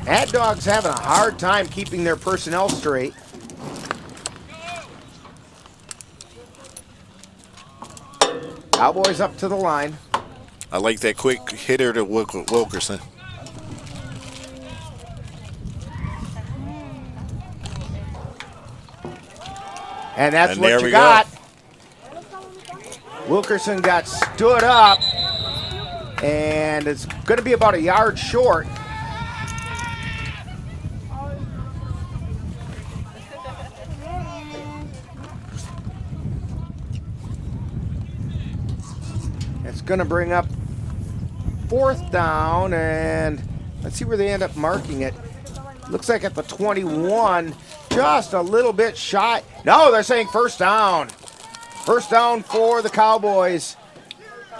Mad Dawgs having a hard time keeping their personnel straight. Cowboys up to the line. I like that quick hitter to Wilkerson. And that's what you got. Wilkerson got stood up, and it's going to be about a yard short. It's going to bring up 4th down, and let's see where they end up marking it. Looks like at the 21, just a little bit shy. No, they're saying 1st down. 1st down for the Cowboys.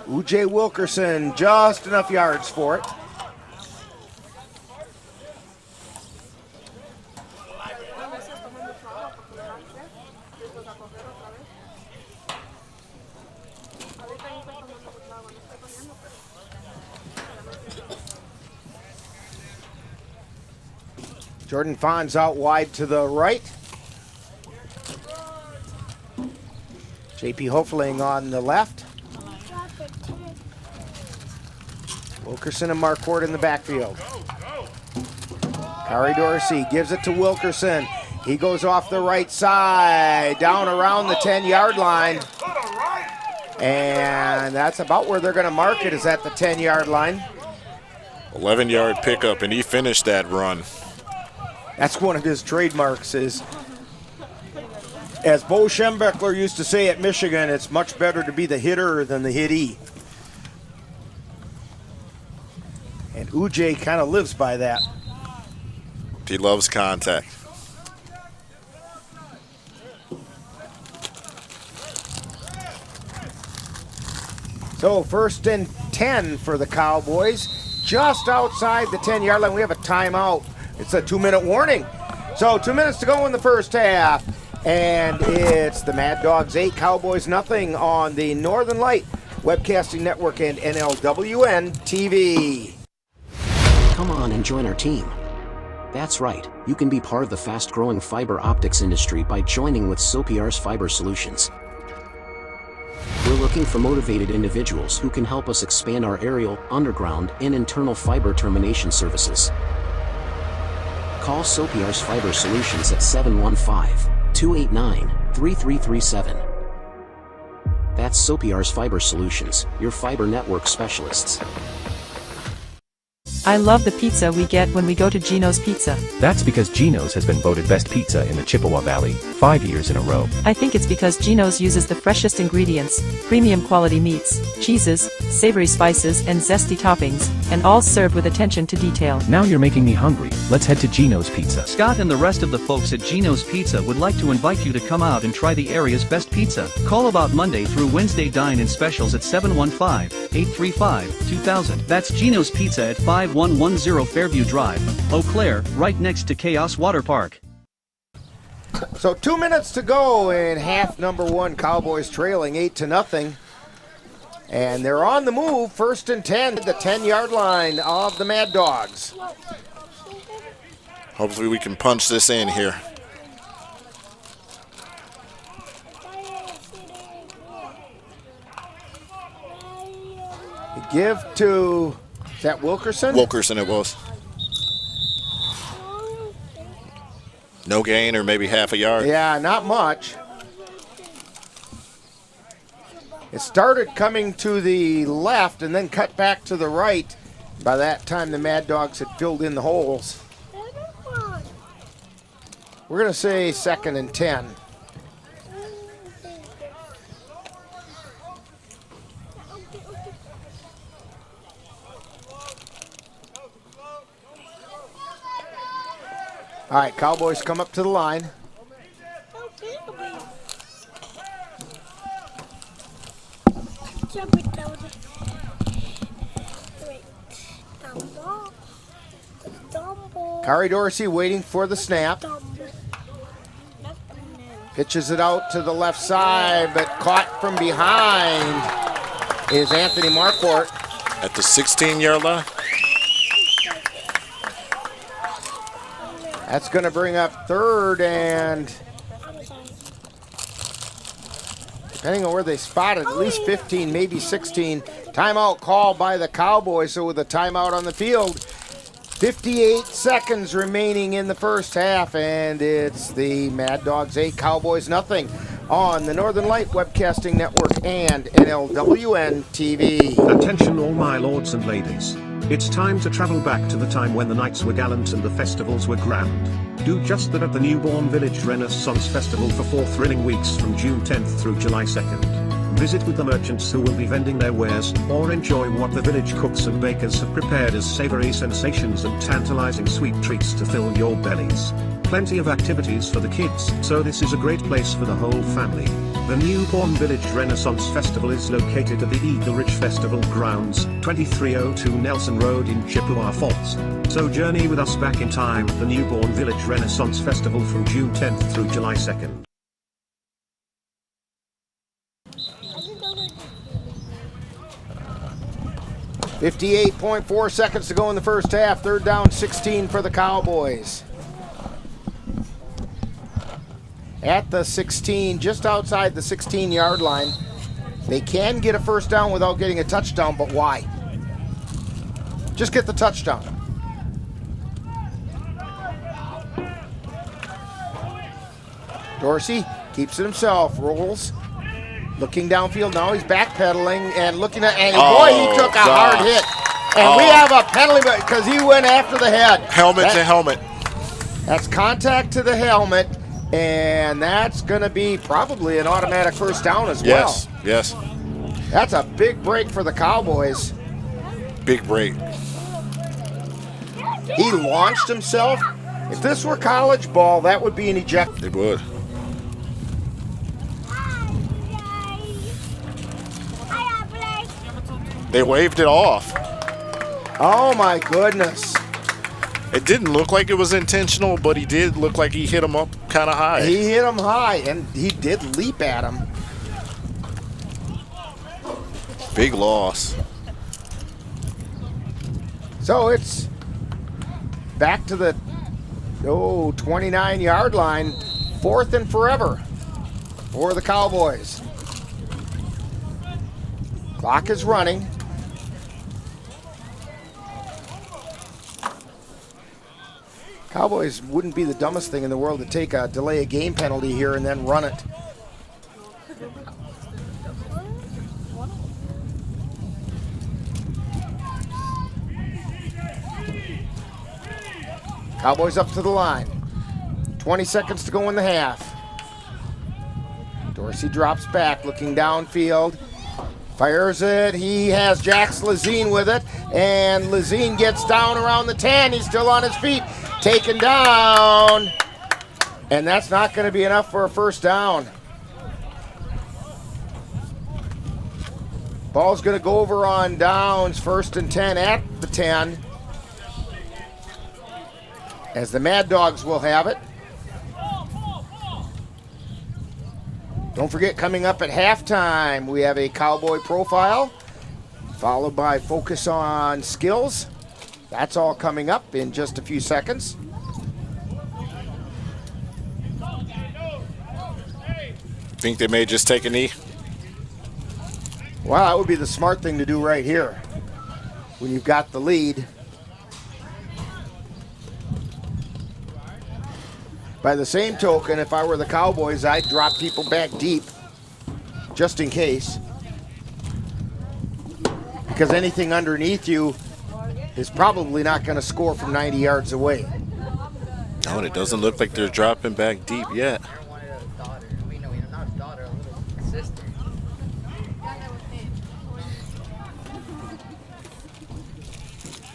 U.J. Wilkerson, just enough yards for it. Jordan Fahn's out wide to the right. JP Hoefling on the left. Wilkerson and Marquardt in the backfield. Kari Dorsey gives it to Wilkerson. He goes off the right side, down around the 10-yard line. And that's about where they're going to mark it, is at the 10-yard line. 11-yard pickup, and he finished that run. That's one of his trademarks, is, as Bo Schembechler used to say at Michigan, it's much better to be the hitter than the hittee. And Uj kind of lives by that. He loves contact. So 1st and 10 for the Cowboys, just outside the 10-yard line. We have a timeout. It's a 2-minute warning. So 2 minutes to go in the first half. And it's the Mad Dawgs 8, Cowboys nothing on the Northern Light Webcasting Network and NLWN TV. Come on and join our team. That's right, you can be part of the fast-growing fiber optics industry by joining with Sopiar's Fiber Solutions. We're looking for motivated individuals who can help us expand our aerial, underground, and internal fiber termination services. Call Sopiar's Fiber Solutions at 715-289-3337. That's Sopiar's Fiber Solutions, your fiber network specialists. I love the pizza we get when we go to Gino's Pizza. That's because Gino's has been voted best pizza in the Chippewa Valley 5 years in a row. I think it's because Gino's uses the freshest ingredients, premium quality meats, cheeses, savory spices, and zesty toppings, and all served with attention to detail. Now you're making me hungry. Let's head to Gino's Pizza. Scott and the rest of the folks at Gino's Pizza would like to invite you to come out and try the area's best pizza. Call about Monday through Wednesday dine-in specials at 715-835-2000. That's Gino's Pizza at 5110 Fairview Drive, Eau Claire, right next to Chaos Water Park. So 2 minutes to go in half number 1. Cowboys trailing 8-0. And they're on the move, 1st and 10, the 10-yard line of the Mad Dawgs. Hopefully we can punch this in here. Give to, is that Wilkerson? Wilkerson it was. No gain, or maybe half a yard. Yeah, not much. It started coming to the left and then cut back to the right. By that time, the Mad Dawgs had filled in the holes. We're going to say 2nd and 10. All right, Cowboys come up to the line. Kari Dorsey waiting for the snap. Pitches it out to the left side, but caught from behind is Anthony Marquardt. At the 16-yard line. That's going to bring up 3rd and, depending on where they spot it, at least 15, maybe 16. Timeout called by the Cowboys, so with a timeout on the field, 58 seconds remaining in the first half, and it's the Mad Dawgs 8, Cowboys nothing on the Northern Light Webcasting Network and NLWN TV. Attention all my lords and ladies. It's time to travel back to the time when the nights were gallant and the festivals were grand. Do just that at the Newborn Village Renaissance Festival for 4 thrilling weeks from June 10th through July 2nd. Visit with the merchants who will be vending their wares, or enjoy what the village cooks and bakers have prepared as savory sensations and tantalizing sweet treats to fill your bellies. Plenty of activities for the kids, so this is a great place for the whole family. The Newborn Village Renaissance Festival is located at the Eagle Ridge Festival Grounds, 2302 Nelson Road in Chippewa Falls. So journey with us back in time at the Newborn Village Renaissance Festival from June 10th through July 2nd. .4 seconds to go in the first half. 3rd down, 16 for the Cowboys. At the 16, just outside the 16-yard line. They can get a first down without getting a touchdown, but why? Just get the touchdown. Dorsey keeps it himself, rolls. Looking downfield now, he's backpedaling and looking at, and boy, he took a hard hit. And we have a penalty because he went after the head. Helmet to helmet. That's contact to the helmet, and that's going to be probably an automatic first down as well. Yes. That's a big break for the Cowboys. Big break. He launched himself. If this were college ball, that would be an eject. It would. They waved it off. Oh my goodness. It didn't look like it was intentional, but he did look like he hit him up kind of high. He hit him high, and he did leap at him. Big loss. So it's back to the 29-yard line. 4th and forever for the Cowboys. Clock is running. Cowboys wouldn't be the dumbest thing in the world to take a delay a game penalty here and then run it. Cowboys up to the line. 20 seconds to go in the half. Dorsey drops back, looking downfield. Fires it. He has Jax Lazine with it. And Lazine gets down around the 10. He's still on his feet. Taken down. And that's not going to be enough for a first down. Ball's going to go over on downs. 1st and 10 at the 10. As the Mad Dawgs will have it. Don't forget, coming up at halftime, we have a Cowboy profile, followed by Focus on Skills. That's all coming up in just a few seconds. Think they may just take a knee? Well, that would be the smart thing to do right here when you've got the lead. By the same token, if I were the Cowboys, I'd drop people back deep, just in case. Because anything underneath you is probably not going to score from 90 yards away. No, it doesn't look like they're dropping back deep yet.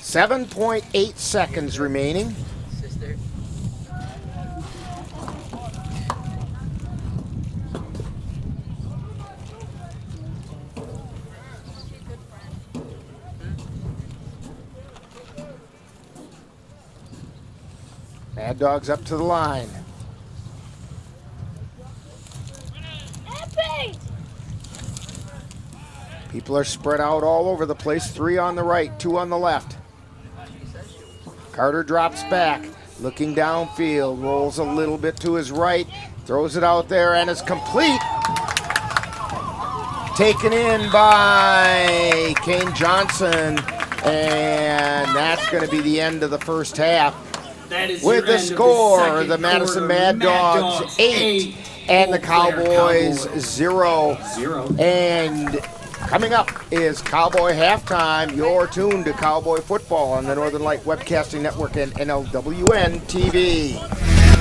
7.8 seconds remaining. Mad Dawgs up to the line. People are spread out all over the place. 3 on the right, 2 on the left. Carter drops back, looking downfield, rolls a little bit to his right, throws it out there, and is complete. Taken in by Kane Johnson, and that's going to be the end of the first half. With the score, the Madison Mad Dawgs 8 and the Cowboys 0. And coming up is Cowboy Halftime. You're tuned to Cowboy Football on the Northern Light Webcasting Network and NLWN TV.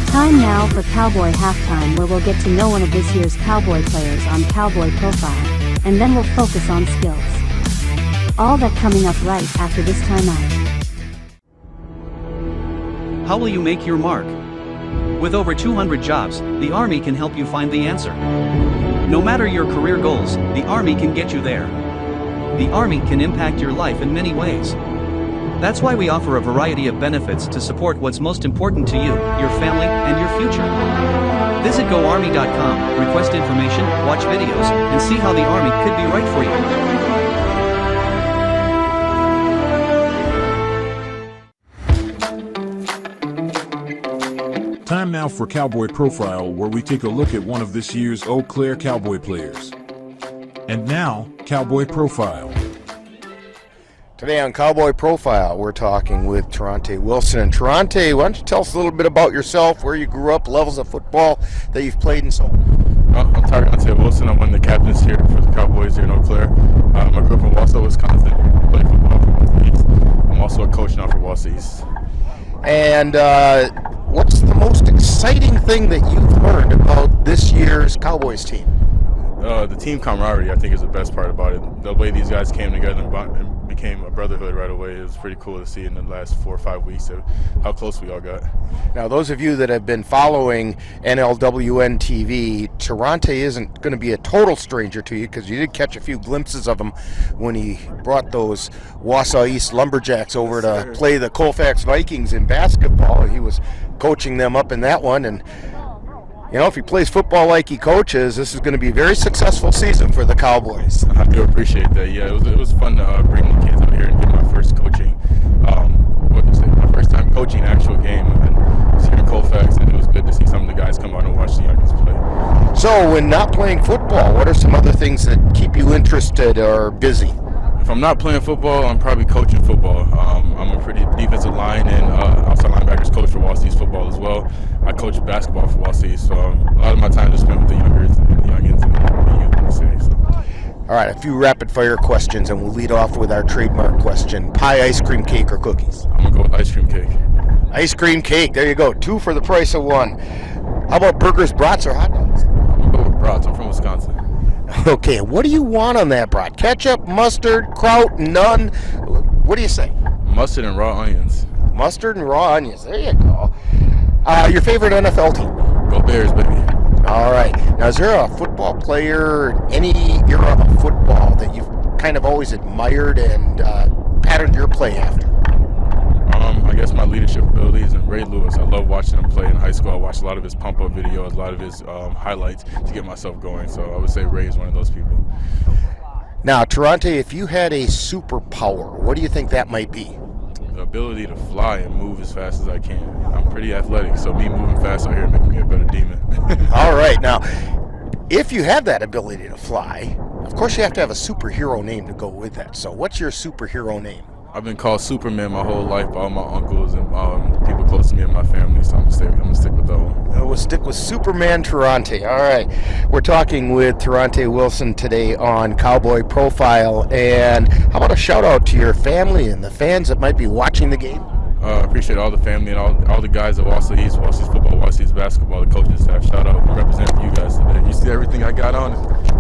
Time now for Cowboy Halftime, where we'll get to know one of this year's Cowboy players on Cowboy Profile, and then we'll focus on skills. All that coming up right after this timeout. How will you make your mark? With over 200 jobs, the Army can help you find the answer. No matter your career goals, the Army can get you there. The Army can impact your life in many ways. That's why we offer a variety of benefits to support what's most important to you, your family, and your future. Visit GoArmy.com, request information, watch videos, and see how the Army could be right for you. Time now for Cowboy Profile, where we take a look at one of this year's Eau Claire Cowboy players. And now, Cowboy Profile. Today on Cowboy Profile, we're talking with Terante Wilson. And Terante, why don't you tell us a little bit about yourself, where you grew up, levels of football that you've played, and so on. I'm Terante Wilson. I'm one of the captains here for the Cowboys here in Eau Claire. I grew up in Wausau, Wisconsin. Played football for Wausau East. I'm also a coach now for Wausau East. And what's the most exciting thing that you've learned about this year's Cowboys team? The team camaraderie, I think, is the best part about it. The way these guys came together and became a brotherhood right away. It was pretty cool to see in the last 4 or 5 weeks of how close we all got. Now, those of you that have been following NLWN TV, Terante isn't going to be a total stranger to you, because you did catch a few glimpses of him when he brought those Wausau East Lumberjacks over to play the Colfax Vikings in basketball. He was coaching them up in that one, and you know, if he plays football like he coaches, this is going to be a very successful season for the Cowboys. I do appreciate that. Yeah, it was fun to bring the kids out here and get my first coaching, my first time coaching an actual game. And I was here in Colfax, and it was good to see some of the guys come out and watch the youngins play. So, when not playing football, what are some other things that keep you interested or busy? If I'm not playing football, I'm probably coaching football. I'm a pretty defensive line and outside linebackers coach for Wausau East football as well. I coach basketball for Wausau East, so a lot of my time is spent with the youngins and the youth in the city. So. All right, a few rapid-fire questions, and we'll lead off with our trademark question. Pie, ice cream, cake, or cookies? I'm going to go with ice cream cake. Ice cream cake, there you go. 2 for the price of 1. How about burgers, brats, or hot dogs? I'm going to go with brats. I'm from Wisconsin. Okay, what do you want on that brat? Ketchup, mustard, kraut, none? What do you say? Mustard and raw onions. Mustard and raw onions, there you go. Your favorite NFL team? Go Bears, baby. All right. Now, is there a football player, any era of football, that you've kind of always admired and patterned your play after? I guess my leadership abilities and Ray Lewis. I love watching him play in high school. I watched a lot of his pump-up videos, a lot of his highlights to get myself going. So I would say Ray is one of those people. Now, Terante, if you had a superpower, what do you think that might be? The ability to fly and move as fast as I can. I'm pretty athletic, so me moving fast out here making me a better demon. All right. Now, if you have that ability to fly, of course you have to have a superhero name to go with that. So what's your superhero name? I've been called Superman my whole life by all my uncles and people close to me and my family, so I'm gonna stick with that one. We'll stick with Superman Terante. All right. We're talking with Terante Wilson today on Cowboy Profile. And how about a shout out to your family and the fans that might be watching the game? Appreciate all the family and all the guys at Wausau East, Wausau East football, Wausau East basketball, the coaching staff. Shout out. I'm representing for you guys today. You see everything I got on?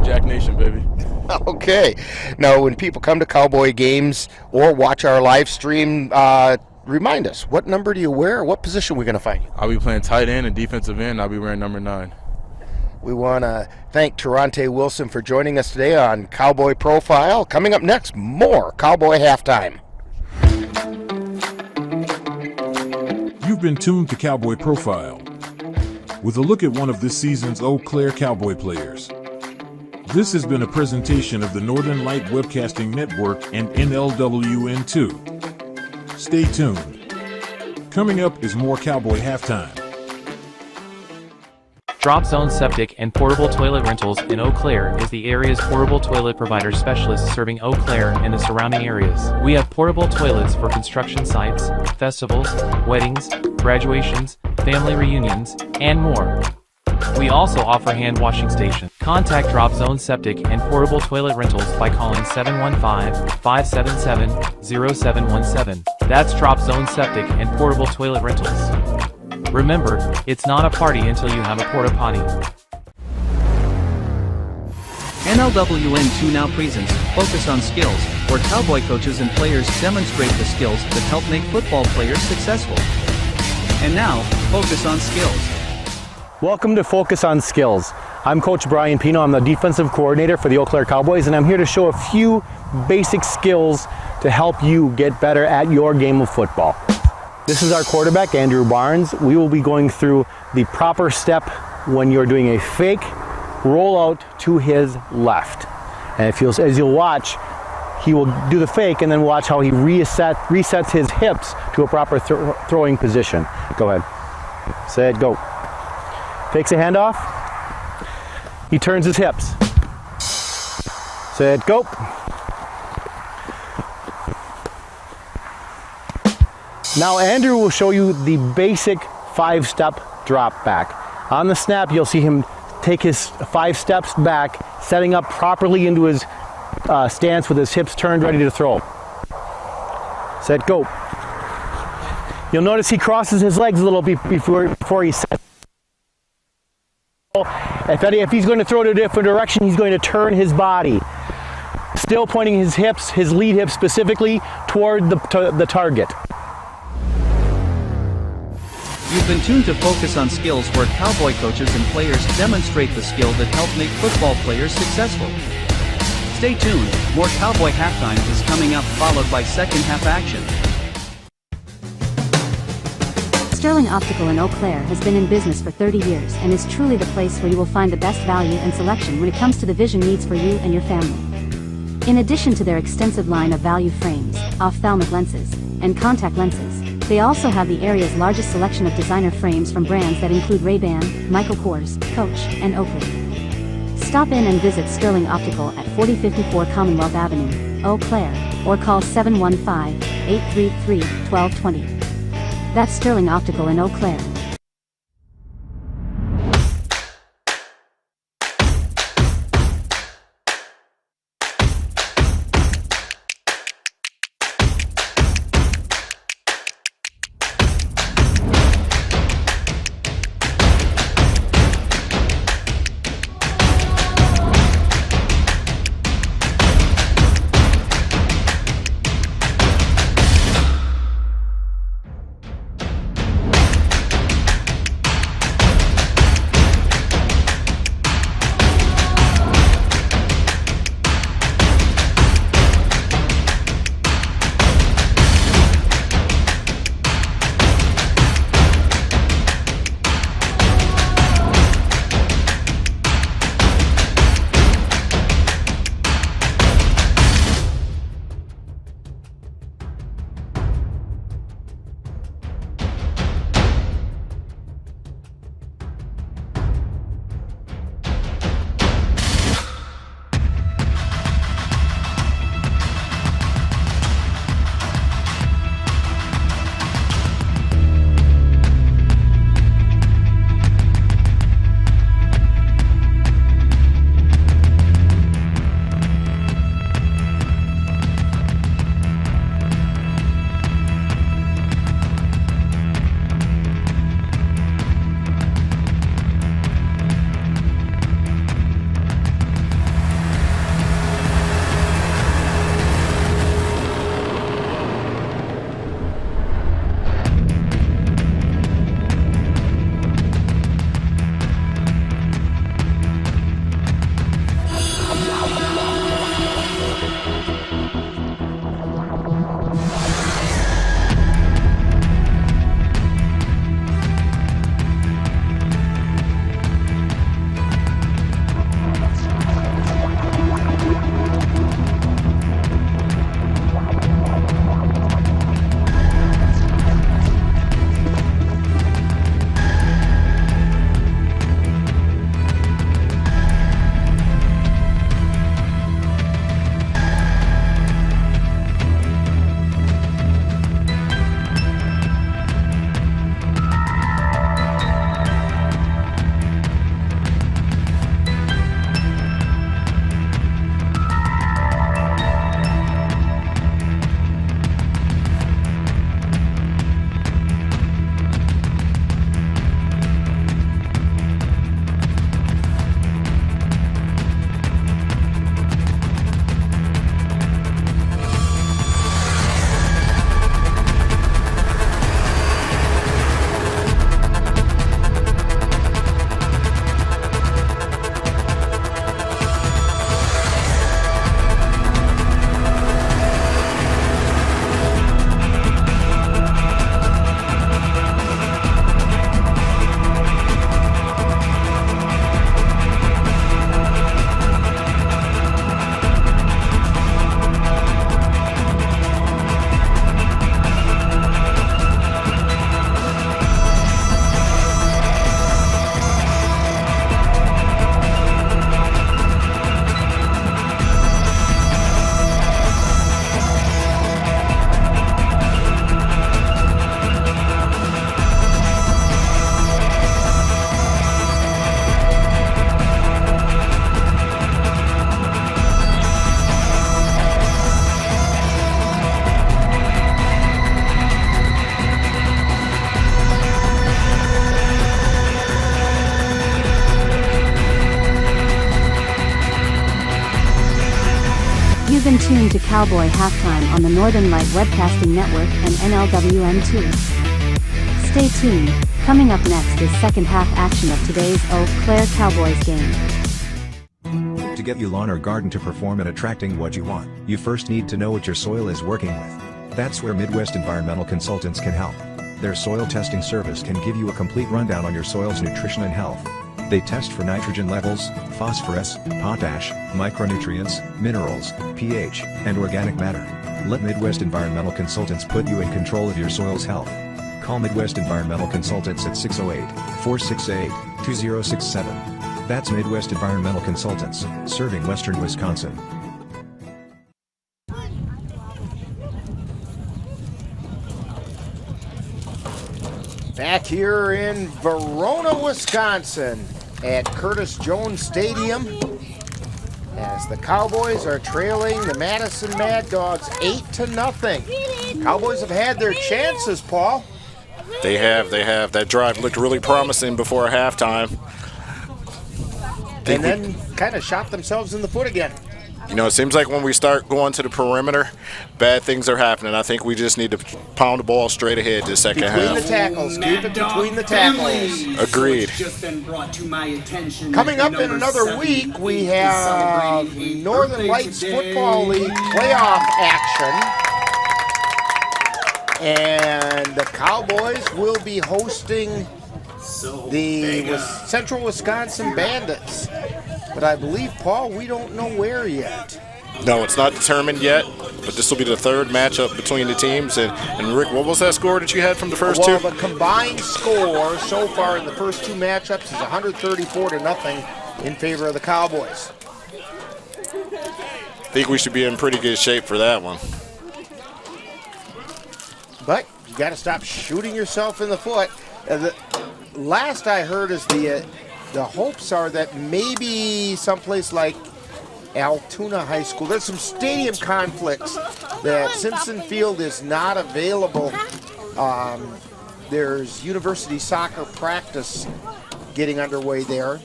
Jack Nation, baby. Okay. Now, when people come to Cowboy games or watch our live stream, remind us, what number do you wear? What position are we going to find you? I'll be playing tight end and defensive end. I'll be wearing number 9. We want to thank Terante Wilson for joining us today on Cowboy Profile. Coming up next, more Cowboy Halftime. You've been tuned to Cowboy Profile, with a look at one of this season's Eau Claire Cowboy players. This has been a presentation of the Northern Light Webcasting Network and NLWN2. Stay tuned. Coming up is more Cowboy Halftime. Drop Zone Septic and Portable Toilet Rentals in Eau Claire is the area's portable toilet provider specialist serving Eau Claire and the surrounding areas. We have portable toilets for construction sites, festivals, weddings, graduations, family reunions, and more. We also offer hand washing stations. Contact Drop Zone Septic and Portable Toilet Rentals by calling 715-577-0717. That's Drop Zone Septic and Portable Toilet Rentals. Remember, it's not a party until you have a porta potty. NLWN2 now presents Focus on Skills, where Cowboy coaches and players demonstrate the skills that help make football players successful. And now, Focus on Skills. Welcome to Focus on Skills. I'm Coach Brian Pino. I'm the defensive coordinator for the Eau Claire Cowboys, and I'm here to show a few basic skills to help you get better at your game of football. This is our quarterback, Andrew Barnes. We will be going through the proper step when you're doing a fake rollout to his left. And as you'll watch, he will do the fake and then watch how he resets his hips to a proper throwing position. Go ahead. Set, go. Takes a handoff. He turns his hips. Set, go. Now Andrew will show you the basic 5-step drop back. On the snap, you'll see him take his 5 steps back, setting up properly into his stance with his hips turned, ready to throw. Set, go. You'll notice he crosses his legs a little bit before he sets. If he's going to throw it a different direction, he's going to turn his body. Still pointing his hips, his lead hips specifically toward the target. You've been tuned to Focus on Skills, where Cowboy coaches and players demonstrate the skill that help make football players successful. Stay tuned, more Cowboy Halftime is coming up, followed by second half action. Sterling Optical in Eau Claire has been in business for 30 years and is truly the place where you will find the best value and selection when it comes to the vision needs for you and your family. In addition to their extensive line of value frames, ophthalmic lenses, and contact lenses, they also have the area's largest selection of designer frames from brands that include Ray-Ban, Michael Kors, Coach, and Oakley. Stop in and visit Sterling Optical at 4054 Commonwealth Avenue, Eau Claire, or call 715-833-1220. That's Sterling Optical in Eau Claire. You've been tuned to Cowboy Halftime on the Northern Light Webcasting Network and NLWN2. Stay tuned. Coming up next is second half action of today's Eau Claire Cowboys game. To get your lawn or garden to perform at attracting what you want, you first need to know what your soil is working with. That's where Midwest Environmental Consultants can help. Their soil testing service can give you a complete rundown on your soil's nutrition and health. They test for nitrogen levels, phosphorus, potash, micronutrients, minerals, pH, and organic matter. Let Midwest Environmental Consultants put you in control of your soil's health. Call Midwest Environmental Consultants at 608-468-2067. That's Midwest Environmental Consultants, serving Western Wisconsin. Back here in Verona, Wisconsin at Curtis Jones Stadium as the Cowboys are trailing the Madison Mad Dawgs 8-0. Cowboys have had their chances, Paul. They have. That drive looked really promising before halftime. And then kind of shot themselves in the foot again. You know, it seems like when we start going to the perimeter, bad things are happening. I think we just need to pound the ball straight ahead this second half. Between the tackles. Keep it between the tackles. Agreed. Coming up in another week, we have Northern Lights Football League playoff action. And the Cowboys will be hosting the Central Wisconsin Bandits. But I believe, Paul, we don't know where yet. No, it's not determined yet, but this will be the third matchup between the teams. And Rick, what was that score that you had from the first two? Well, the combined score so far in the first two matchups is 134-0 in favor of the Cowboys. I think we should be in pretty good shape for that one. But you got to stop shooting yourself in the foot. The last I heard is the hopes are that maybe someplace like Altoona High School, there's some stadium conflicts that Simpson Field is not available. There's university soccer practice getting underway there,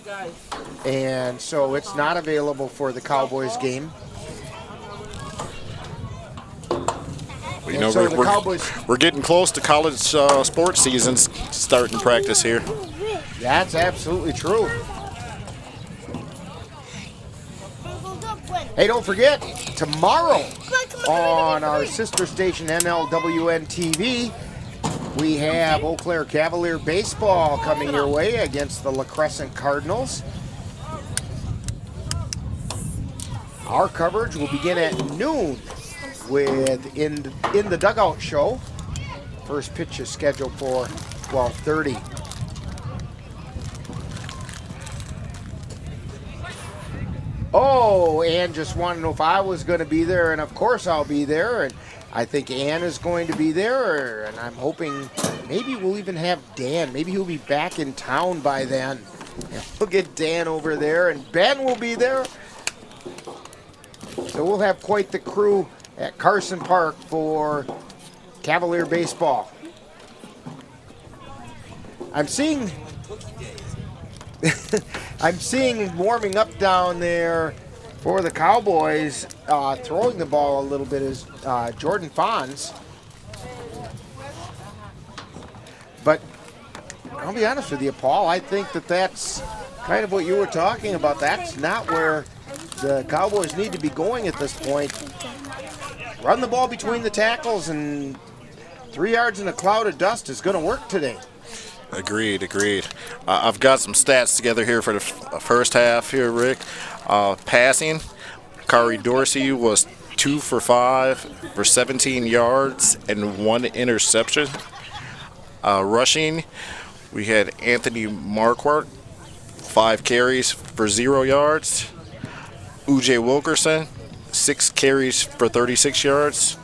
and so it's not available for the Cowboys game. You know, so we're getting close to college sports seasons starting practice here. That's absolutely true. Hey, don't forget, tomorrow on our sister station NLWN TV, we have Eau Claire Cavalier baseball coming your way against the La Crescent Cardinals. Our coverage will begin at noon with In the Dugout show. First pitch is scheduled for 12:30. Oh, Ann just wanted to know if I was going to be there, and of course I'll be there, and I think Ann is going to be there, and I'm hoping maybe we'll even have Dan. Maybe he'll be back in town by then. And we'll get Dan over there, and Ben will be there. So we'll have quite the crew at Carson Park for Cavalier baseball. I'm seeing warming up down there for the Cowboys, throwing the ball a little bit is Jordan Fons. But I'll be honest with you, Paul, I think that's kind of what you were talking about. That's not where the Cowboys need to be going at this point. Run the ball between the tackles, and 3 yards in a cloud of dust is going to work today. Agreed. I've got some stats together here for the first half here, Rick. Passing, Kari Dorsey was 2 for 5 for 17 yards and 1 interception. Rushing, we had Anthony Marquardt, 5 carries for 0 yards. Ujay Wilkerson, 6 carries for 36 yards.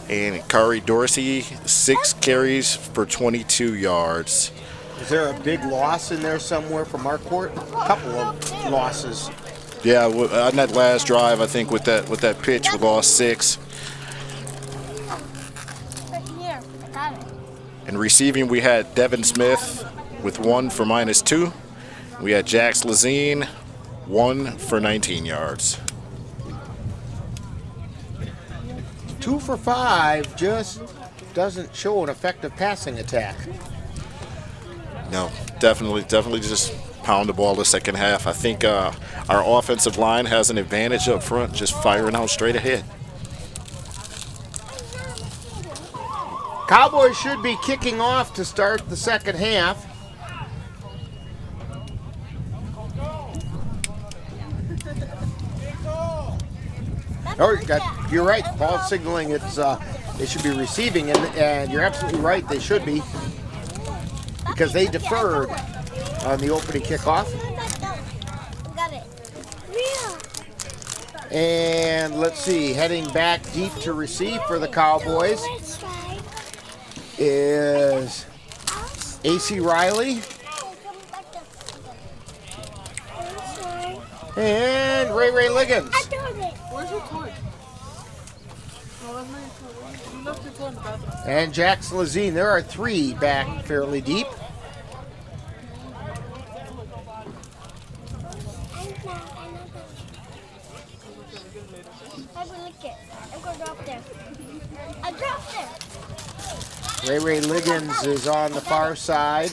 And Kari Dorsey, 6 carries for 22 yards. Is there a big loss in there somewhere for Marquardt? A couple of losses. Yeah, on that last drive, I think with that pitch, we lost 6. Right here, I got it. And receiving, we had Devin Smith with 1 for -2. We had Jax Lazine, 1 for 19 yards. 2 for 5 just doesn't show an effective passing attack. No, definitely just pound the ball the second half. I think our offensive line has an advantage up front, just firing out straight ahead. Cowboys should be kicking off to start the second half. Oh, you're right. Ball signaling. They should be receiving, and you're absolutely right. They should be, because they deferred on the opening kickoff. And let's see, heading back deep to receive for the Cowboys is AC Riley and Ray Liggins. Where's your toy? No, that's not your toy. You left your toy in the bathroom. And Jax Lazine. There are 3 back fairly deep. I'm gonna drop there. I dropped it. Ray Liggins is on the far side.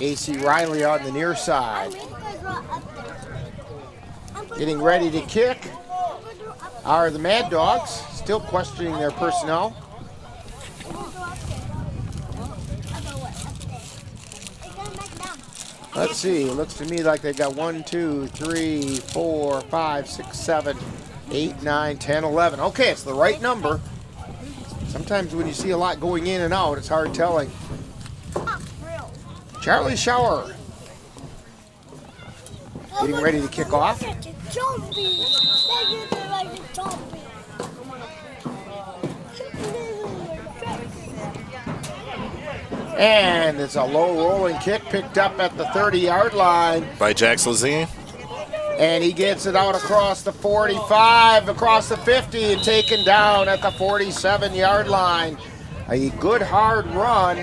AC Riley on the near side. Getting ready to kick are the Mad Dawgs, still questioning their personnel. Let's see, it looks to me like they've got 1, 2, 3, 4, 5, 6, 7, 8, 9, 10, 11. Okay, it's the right number. Sometimes when you see a lot going in and out, it's hard telling. Charlie Shower getting ready to kick off. And it's a low rolling kick picked up at the 30-yard line by Jax Lazine. And he gets it out across the 45, across the 50, and taken down at the 47-yard line. A good hard run.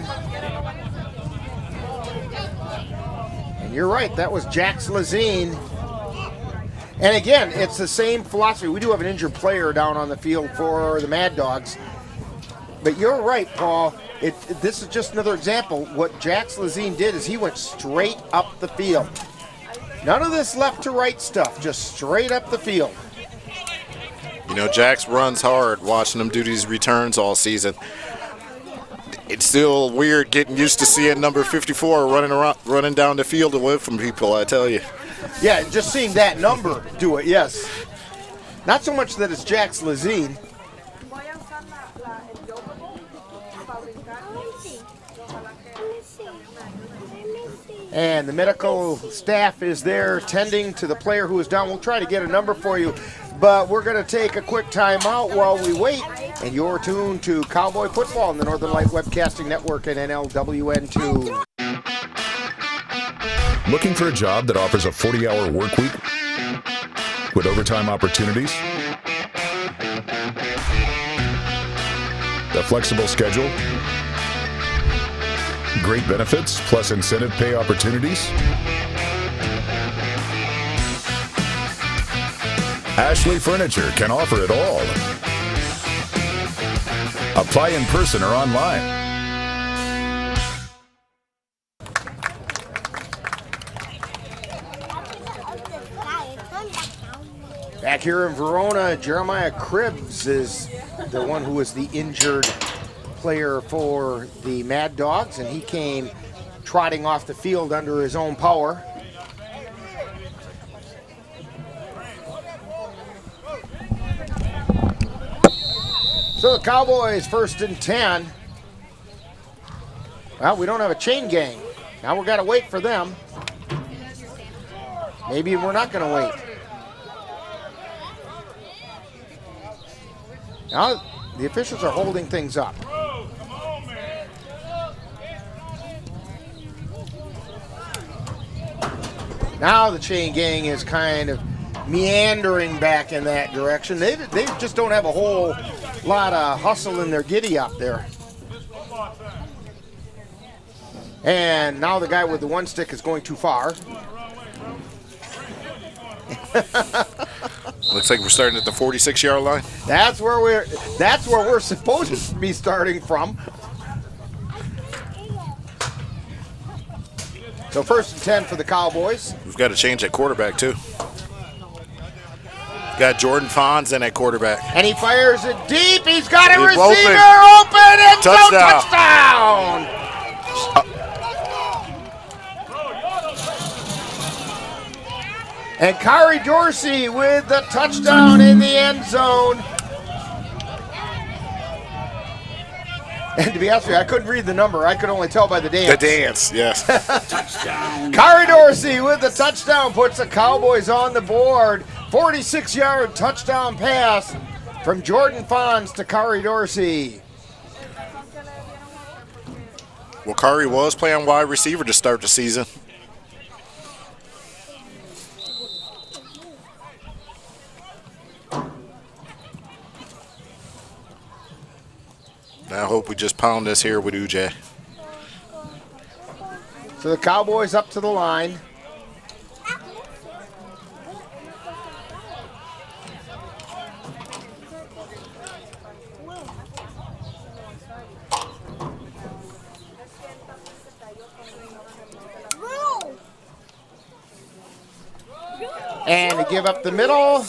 And you're right, that was Jax Lazine. And again, it's the same philosophy. We do have an injured player down on the field for the Mad Dawgs. But you're right, Paul. This is just another example. What Jax Lazine did is he went straight up the field. None of this left to right stuff, just straight up the field. You know, Jax runs hard, watching him do these returns all season. It's still weird getting used to seeing number 54 running down the field away from people, I tell you. Yeah, just seeing that number do it, yes. Not so much that it's Jax Lazine. And the medical staff is there tending to the player who is down. We'll try to get a number for you, but we're going to take a quick time out while we wait. And you're tuned to Cowboy Football on the Northern Light Webcasting Network and NLWN2. Looking for a job that offers a 40-hour work week with overtime opportunities? A flexible schedule? Great benefits plus incentive pay opportunities? Ashley Furniture can offer it all. Apply in person or online. Back here in Verona, Jeremiah Cribbs is the one who was the injured player for the Mad Dawgs, and he came trotting off the field under his own power. So the Cowboys 1st and 10. Well, we don't have a chain gang. Now we've got to wait for them. Maybe we're not going to wait. Now the officials are holding things up. Now the chain gang is kind of meandering back in that direction. They just don't have a whole lot of hustle in their giddy up there. And now the guy with the one stick is going too far. Looks like we're starting at the 46-yard line. That's where we're supposed to be starting from. So 1st and 10 for the Cowboys. We've got to change at quarterback too. Got Jordan Fonz in at quarterback. And he fires it deep. He's got a He's receiver open and touchdown. And Kari Dorsey with the touchdown in the end zone. And to be honest with you, I couldn't read the number. I could only tell by the dance. The dance, yes. Touchdown. Kari Dorsey with the touchdown puts the Cowboys on the board. 46-yard touchdown pass from Jordan Fonz to Kari Dorsey. Well, Kari was playing wide receiver to start the season. I hope we just pound this here with Ujay. So the Cowboys up to the line. And they give up the middle.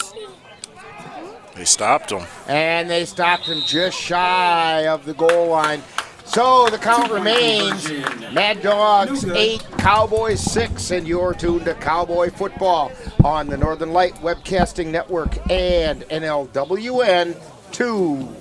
They stopped him. And they stopped him just shy of the goal line. So the count remains Mad Dawgs 8, Cowboys 6, and you're tuned to Cowboy Football on the Northern Light Webcasting Network and NLWN 2.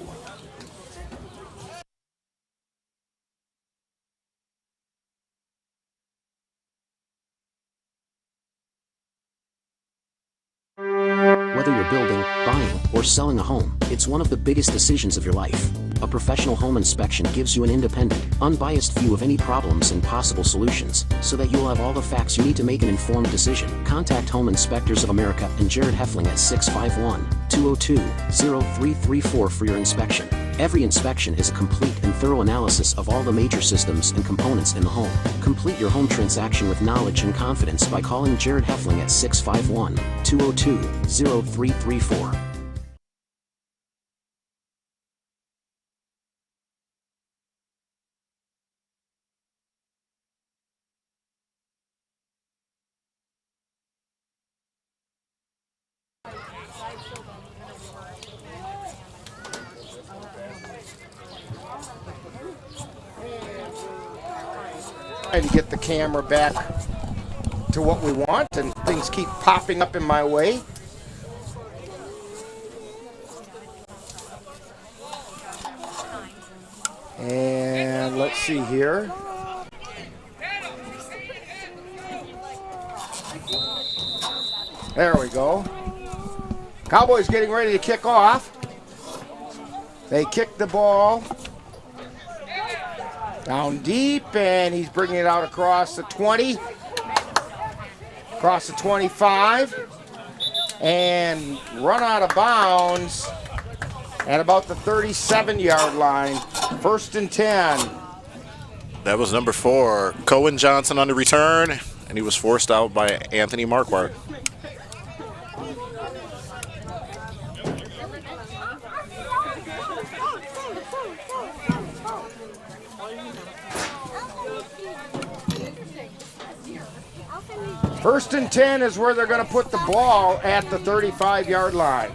Whether you're building, buying, or selling a home, it's one of the biggest decisions of your life. A professional home inspection gives you an independent, unbiased view of any problems and possible solutions, so that you'll have all the facts you need to make an informed decision. Contact Home Inspectors of America and Jared Heffling at 651-202-0334 for your inspection. Every inspection is a complete and thorough analysis of all the major systems and components in the home. Complete your home transaction with knowledge and confidence by calling Jared Heffling at 651-202-0334. Trying to get the camera back to what we want, and things keep popping up in my way. And let's see here. There we go. Cowboys getting ready to kick off. They kick the ball down deep, and he's bringing it out across the 20, across the 25, and run out of bounds at about the 37-yard line. 1st and 10. That was number 4, Cohen Johnson on the return, and he was forced out by Anthony Marquardt. First and 10 is where they're going to put the ball at the 35-yard line.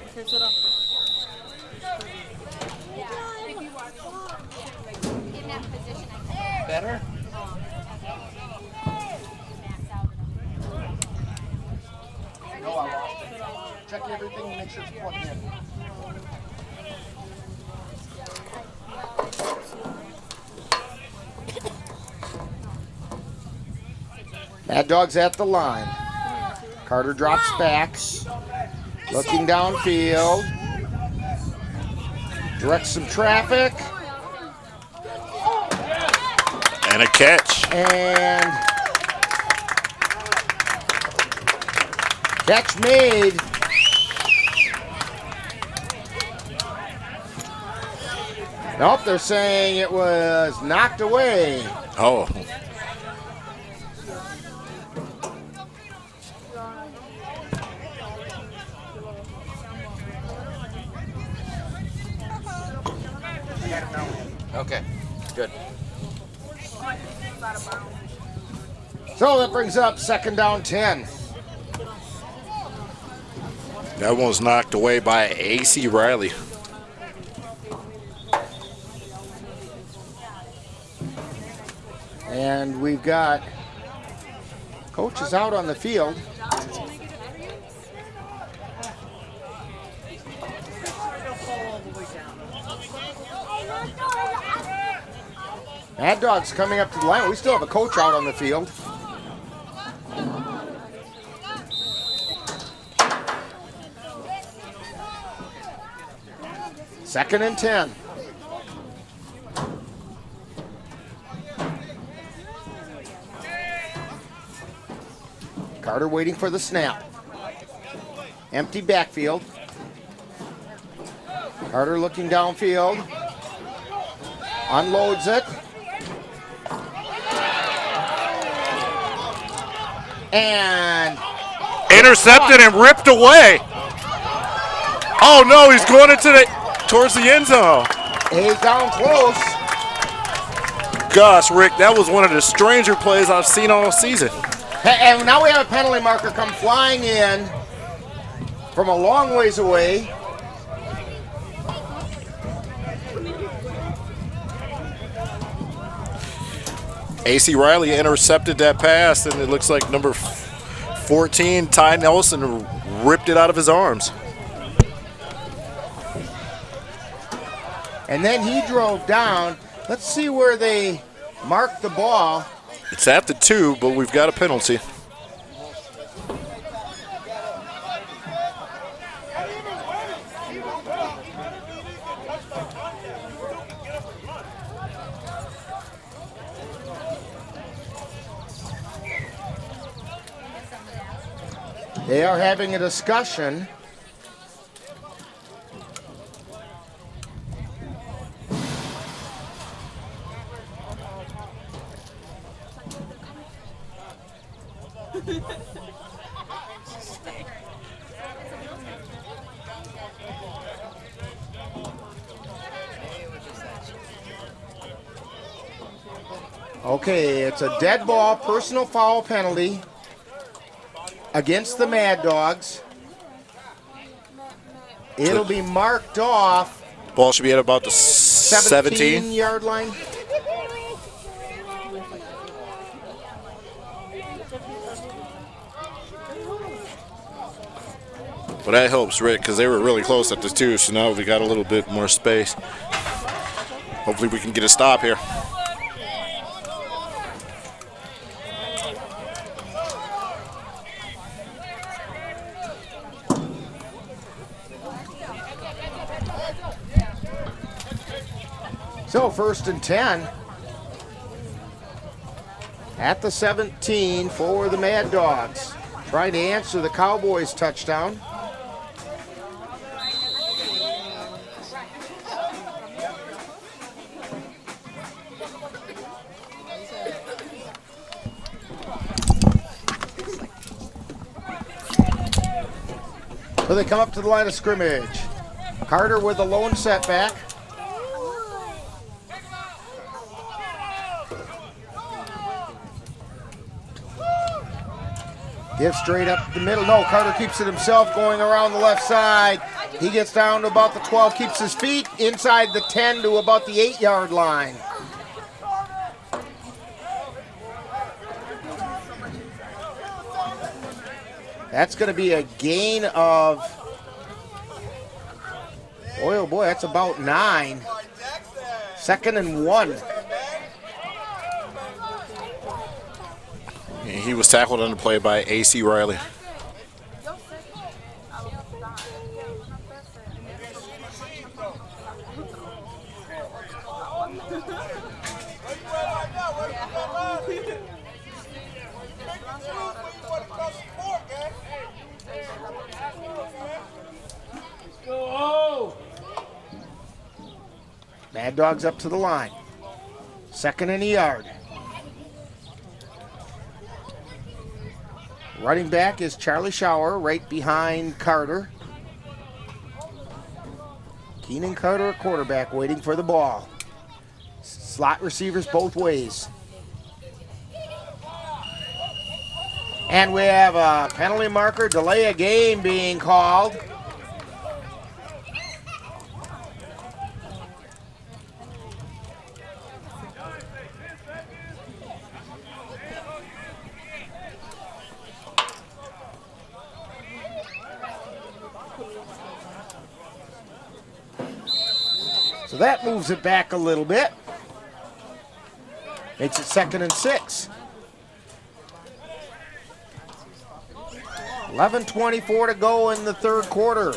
Better? No, I lost it. Check everything and make sure it's plugged in. Mad Dawgs at the line. Carter drops back. Looking downfield. Directs some traffic. And a catch. And catch made. Nope, they're saying it was knocked away. Oh. Okay, good. So that brings up 2nd down 10. That one was knocked away by A.C. Riley. And we've got coaches out on the field. Mad Dawgs coming up to the line. We still have a coach out on the field. Second and 10. Carter waiting for the snap. Empty backfield. Carter looking downfield. Unloads it. And intercepted and ripped away. Oh no, he's going towards the end zone. He's down close. Gosh, Rick, that was one of the stranger plays I've seen all season. And now we have a penalty marker come flying in from a long ways away. A.C. Riley intercepted that pass, and it looks like number 14, Ty Nelson, ripped it out of his arms. And then he drove down. Let's see where they marked the ball. It's at the 2, but we've got a penalty. They are having a discussion. Okay, it's a dead ball, personal foul penalty against the Mad Dawgs. It'll be marked off. Ball should be at about the 17-yard line. But that helps, Rick, because they were really close at the 2, so now we got a little bit more space. Hopefully we can get a stop here. So 1st and 10 at the 17 for the Mad Dawgs. Trying to answer the Cowboys touchdown. So they come up to the line of scrimmage. Carter with a lone setback. Give straight up the middle. No, Carter keeps it himself going around the left side. He gets down to about the 12, keeps his feet inside the 10 to about the 8-yard line. That's going to be a gain of, boy, oh boy, that's about 9. 2nd and 1. He was tackled on the play by A.C. Riley. Mad Dawgs up to the line. 2nd and a yard. Running back is Charlie Schauer, right behind Carter. Keenan Carter at quarterback, waiting for the ball. Slot receivers both ways. And we have a penalty marker, delay a game being called. So that moves it back a little bit. Makes it 2nd and 6. 11:24 to go in the third quarter.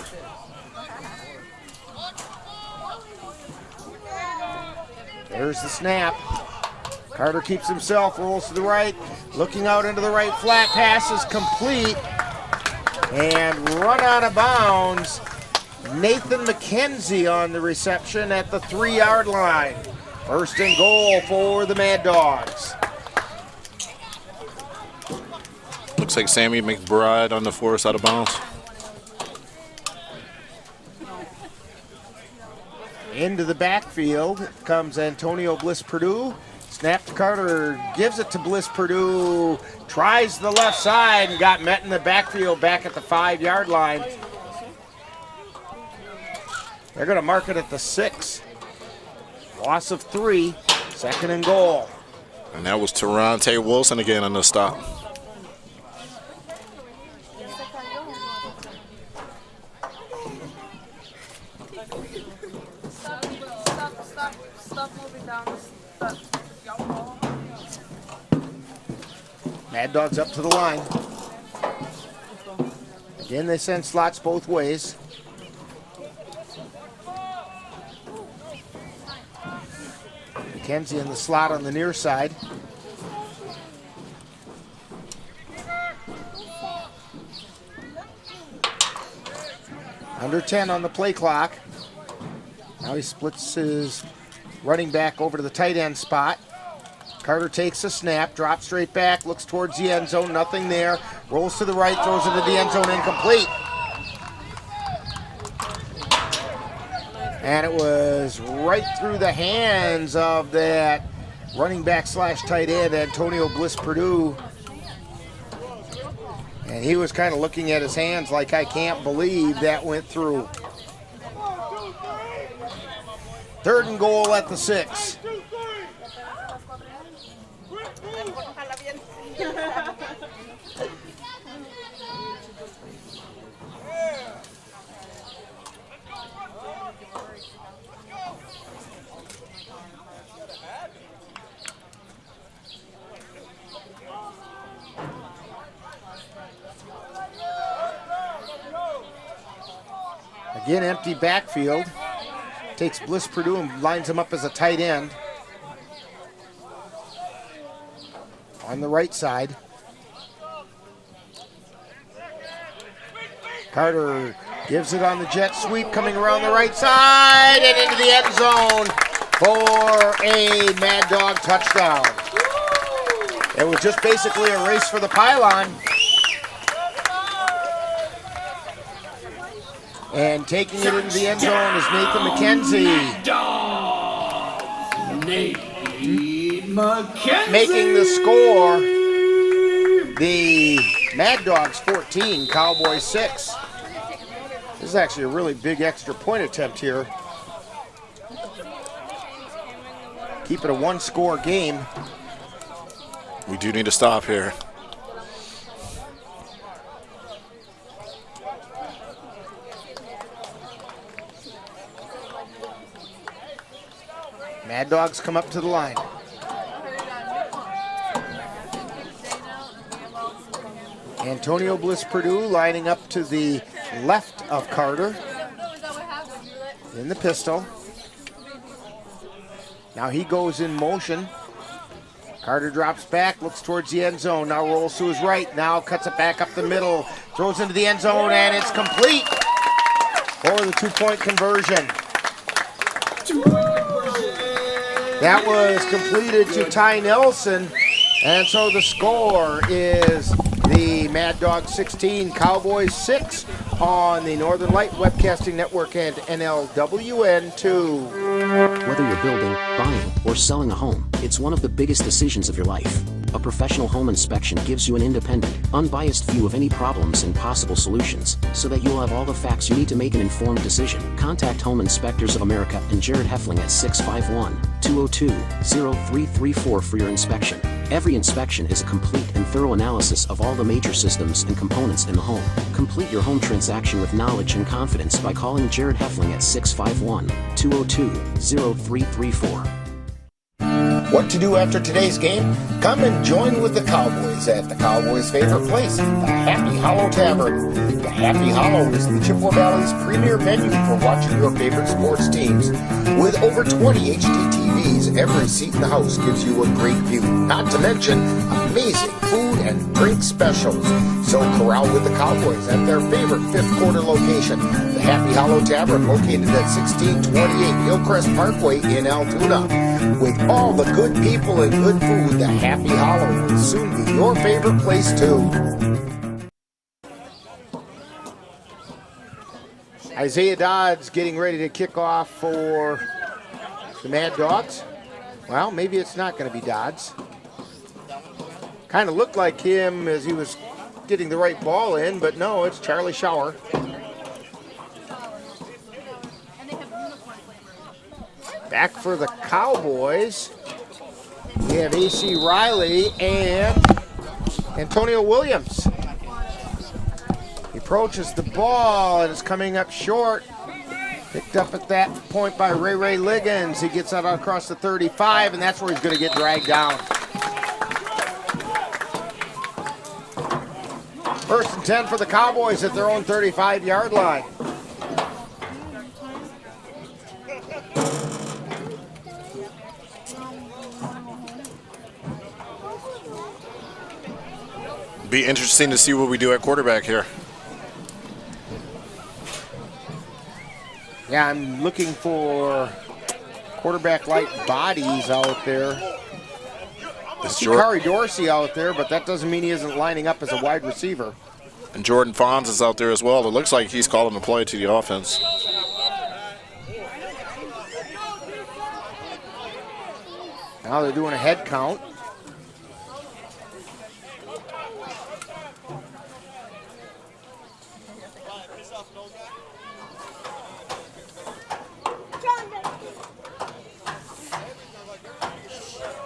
There's the snap. Carter keeps himself, rolls to the right, looking out into the right flat, pass is complete, and run out of bounds. Nathan McKenzie on the reception at the 3-yard line. 1st and goal for the Mad Dawgs. Looks like Sammy McBride on the force out of bounds. Into the backfield comes Antonio Bliss-Purdue. Snap to Carter, gives it to Bliss-Purdue, tries the left side and got met in the backfield back at the 5-yard line. They're going to mark it at the 6. Loss of 3, 2nd and goal. And that was Terronte Wilson again on the stop. Stop moving down. Mad Dawgs up to the line. Again, they send slots both ways. McKenzie in the slot on the near side. Under 10 on the play clock. Now he splits his running back over to the tight end spot. Carter takes a snap, drops straight back, looks towards the end zone, nothing there. Rolls to the right, throws into the end zone, incomplete. And it was right through the hands of that running back slash tight end, Antonio Bliss-Purdue. And he was kind of looking at his hands like, I can't believe that went through. 3rd and goal at the 6. Again, empty backfield. Takes Bliss-Purdue and lines him up as a tight end. On the right side. Carter gives it on the jet sweep, coming around the right side and into the end zone for a Mad Dog touchdown. It was just basically a race for the pylon. And taking it into the end zone is Nathan McKenzie. Making the score, the Mad Dawgs 14, Cowboys 6. This is actually a really big extra point attempt here. Keep it a 1-score game. We do need to stop here. Mad Dawgs come up to the line. Antonio Bliss-Purdue lining up to the left of Carter in the pistol. Now he goes in motion. Carter drops back, looks towards the end zone, now rolls to his right, now cuts it back up the middle, throws into the end zone, and it's complete for the 2-point conversion. That was completed to Ty Nelson, and so the score is the Mad Dawgs 16, Cowboys 6 on the Northern Light Webcasting Network and NLWN2. Whether you're building, buying, or selling a home, it's one of the biggest decisions of your life. A professional home inspection gives you an independent, unbiased view of any problems and possible solutions, so that you'll have all the facts you need to make an informed decision. Contact Home Inspectors of America and Jared Heffling at 651-202-0334 for your inspection. Every inspection is a complete and thorough analysis of all the major systems and components in the home. Complete your home transaction with knowledge and confidence by calling Jared Heffling at 651-202-0334. What to do after today's game? Come and join with the Cowboys at the Cowboys' favorite place, the Happy Hollow Tavern. The Happy Hollow is the Chippewa Valley's premier venue for watching your favorite sports teams. With over 20 HD TVs, every seat in the house gives you a great view. Not to mention amazing food and drink specials. So corral with the Cowboys at their favorite fifth quarter location, the Happy Hollow Tavern, located at 1628 Hillcrest Parkway in Altoona. With all the good people and good food, the Happy Hollow will soon be your favorite place too. Isaiah Dodds getting ready to kick off for the Mad Dawgs. Well, maybe it's not going to be Dodds. Kind of looked like him as he was getting the right ball in, but no, it's Charlie Schauer. Back for the Cowboys, we have A.C. Riley and Antonio Williams. He approaches the ball and is coming up short. Picked up at that point by Ray Liggins. He gets out across the 35, and that's where he's going to get dragged down. First and 10 for the Cowboys at their own 35-yard line. Be interesting to see what we do at quarterback here. Yeah, I'm looking for quarterback-like bodies out there. I see Kari Dorsey out there, but that doesn't mean he isn't lining up as a wide receiver. And Jordan Fons is out there as well. It looks like he's calling the play to the offense. Now they're doing a head count.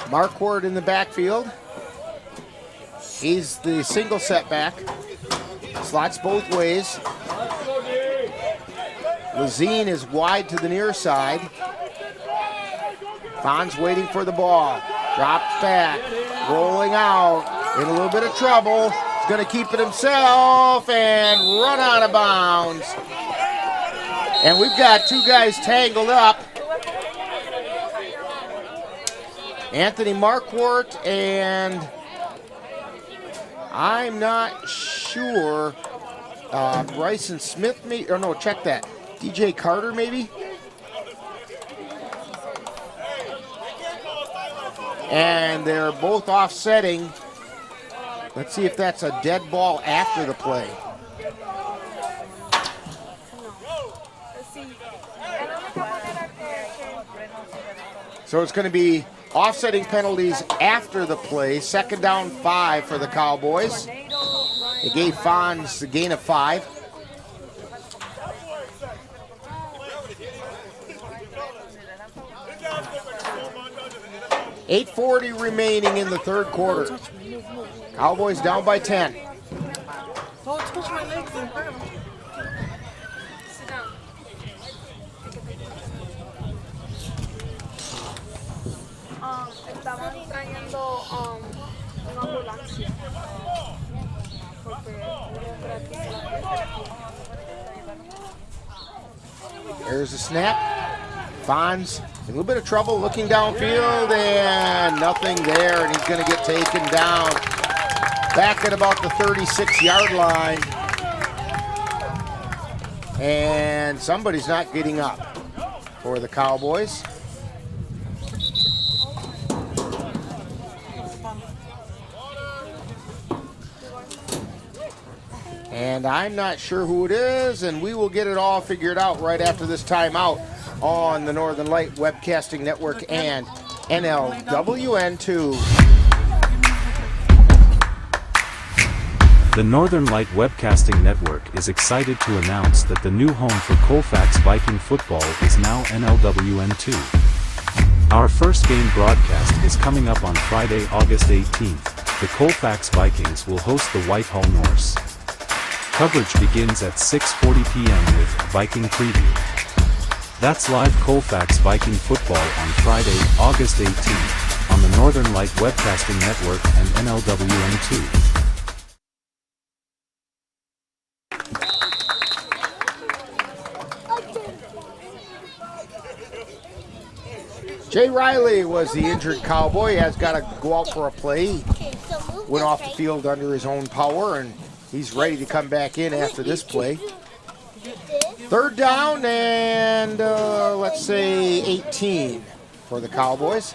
Marquardt in the backfield. He's the single setback. Slots both ways. Lazine is wide to the near side. Fons waiting for the ball. Drops back. Rolling out. In a little bit of trouble. He's going to keep it himself and run out of bounds. And we've got two guys tangled up. Anthony Marquardt and I'm not sure, Bryson Smith, or no, check that. DJ Carter, maybe? And they're both offsetting. Let's see if that's a dead ball after the play. So it's going to be offsetting penalties after the play. Second down 5 for the Cowboys. They gave Fons a gain of 5. $8:40 remaining in the third quarter. Cowboys down by 10. Don't touch my legs and hurt them. Sit down. Estaban trayendo una ambulancia. There's a snap. Fons in a little bit of trouble looking downfield and nothing there, and he's going to get taken down. Back at about the 36-yard line. And somebody's not getting up for the Cowboys. And I'm not sure who it is, and we will get it all figured out right after this timeout on the Northern Light Webcasting Network and NLWN2. The Northern Light Webcasting Network is excited to announce that the new home for Colfax Viking football is now NLWN2. Our first game broadcast is coming up on Friday, August 18th. The Colfax Vikings will host the Whitehall Norse. Coverage begins at 6:40 p.m. with Viking Preview. That's live Colfax Viking football on Friday, August 18th, on the Northern Light Webcasting Network and NLWN2. Jay Riley was the injured Cowboy. He has got to go out for a play. He went off the field under his own power, and he's ready to come back in after this play. Third down and, let's say, 18 for the Cowboys.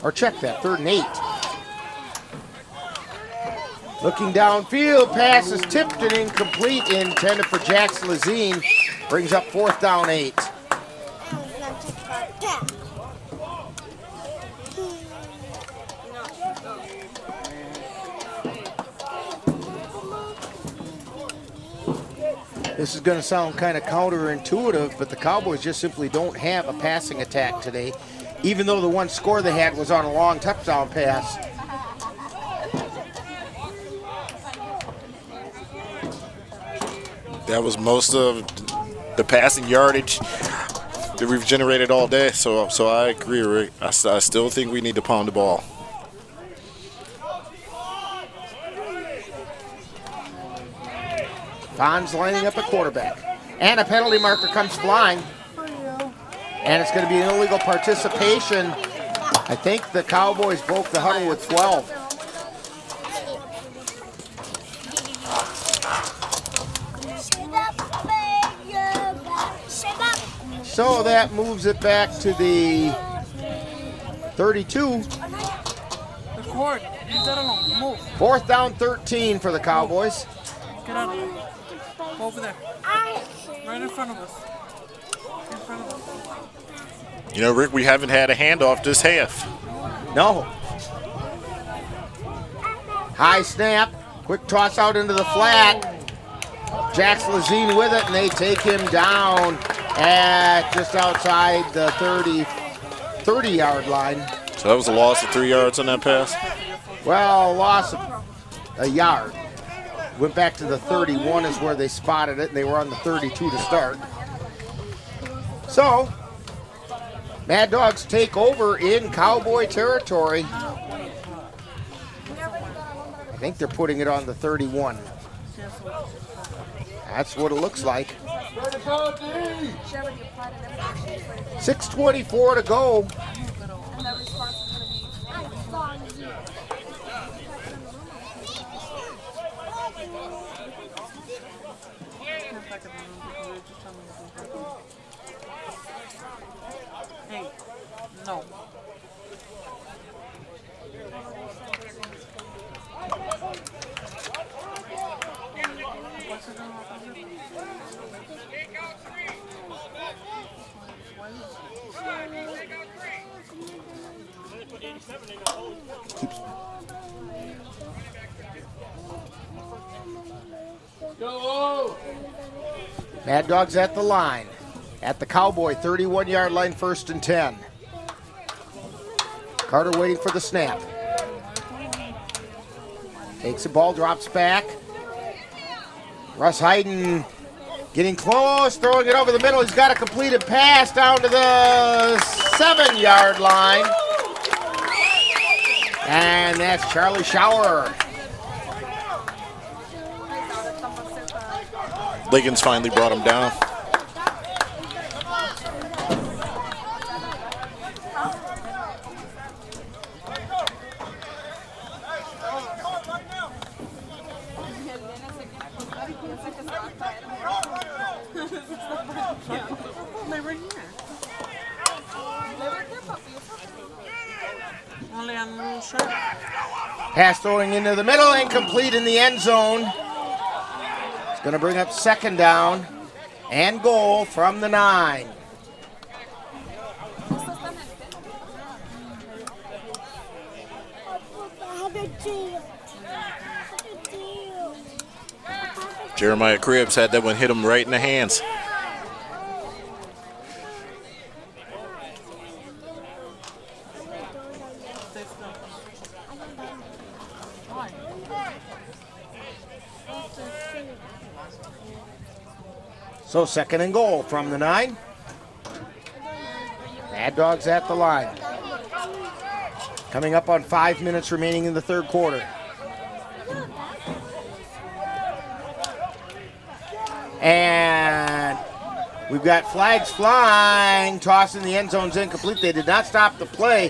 Or check that, 3rd and 8. Looking downfield, pass is tipped and incomplete, intended for Jackson Lazine. Brings up 4th down 8. This is going to sound kind of counterintuitive, but the Cowboys just simply don't have a passing attack today, even though the one score they had was on a long touchdown pass. That was most of the passing yardage that we've generated all day, so I agree, Rick. I still think we need to pound the ball. Fonz lining up at quarterback. And a penalty marker comes flying. And it's going to be an illegal participation. I think the Cowboys broke the huddle with 12. So that moves it back to the 32. 4th down 13 for the Cowboys. Get out of there. Go over there. Right in front of us. In front of us. You know, Rick, we haven't had a handoff this half. No. High snap. Quick toss out into the flat. Jackson Lazine with it, and they take him down at just outside the 30-yard line. So that was a loss of 3 yards on that pass? Well, loss of a yard. Went back to the 31 is where they spotted it, and they were on the 32 to start. So, Mad Dawgs take over in Cowboy territory. I think they're putting it on the 31. That's what it looks like. 6:24 to go. Hey, no. Mad Dawgs at the line. At the Cowboy 31-yard line, 1st and 10. Carter waiting for the snap. Takes the ball, drops back. Russ Hayden getting close, throwing it over the middle. He's got a completed pass down to the 7-yard line. And that's Charlie Schauer. Liggins finally brought him down. Pass throwing into the middle, incomplete in the end zone. It's going to bring up second down and goal from the 9. Jeremiah Cribbs had that one hit him right in the hands. So second and goal from the 9. Mad Dawgs at the line. Coming up on 5 minutes remaining in the third quarter. And we've got flags flying, tossing the end zone's incomplete. They did not stop the play.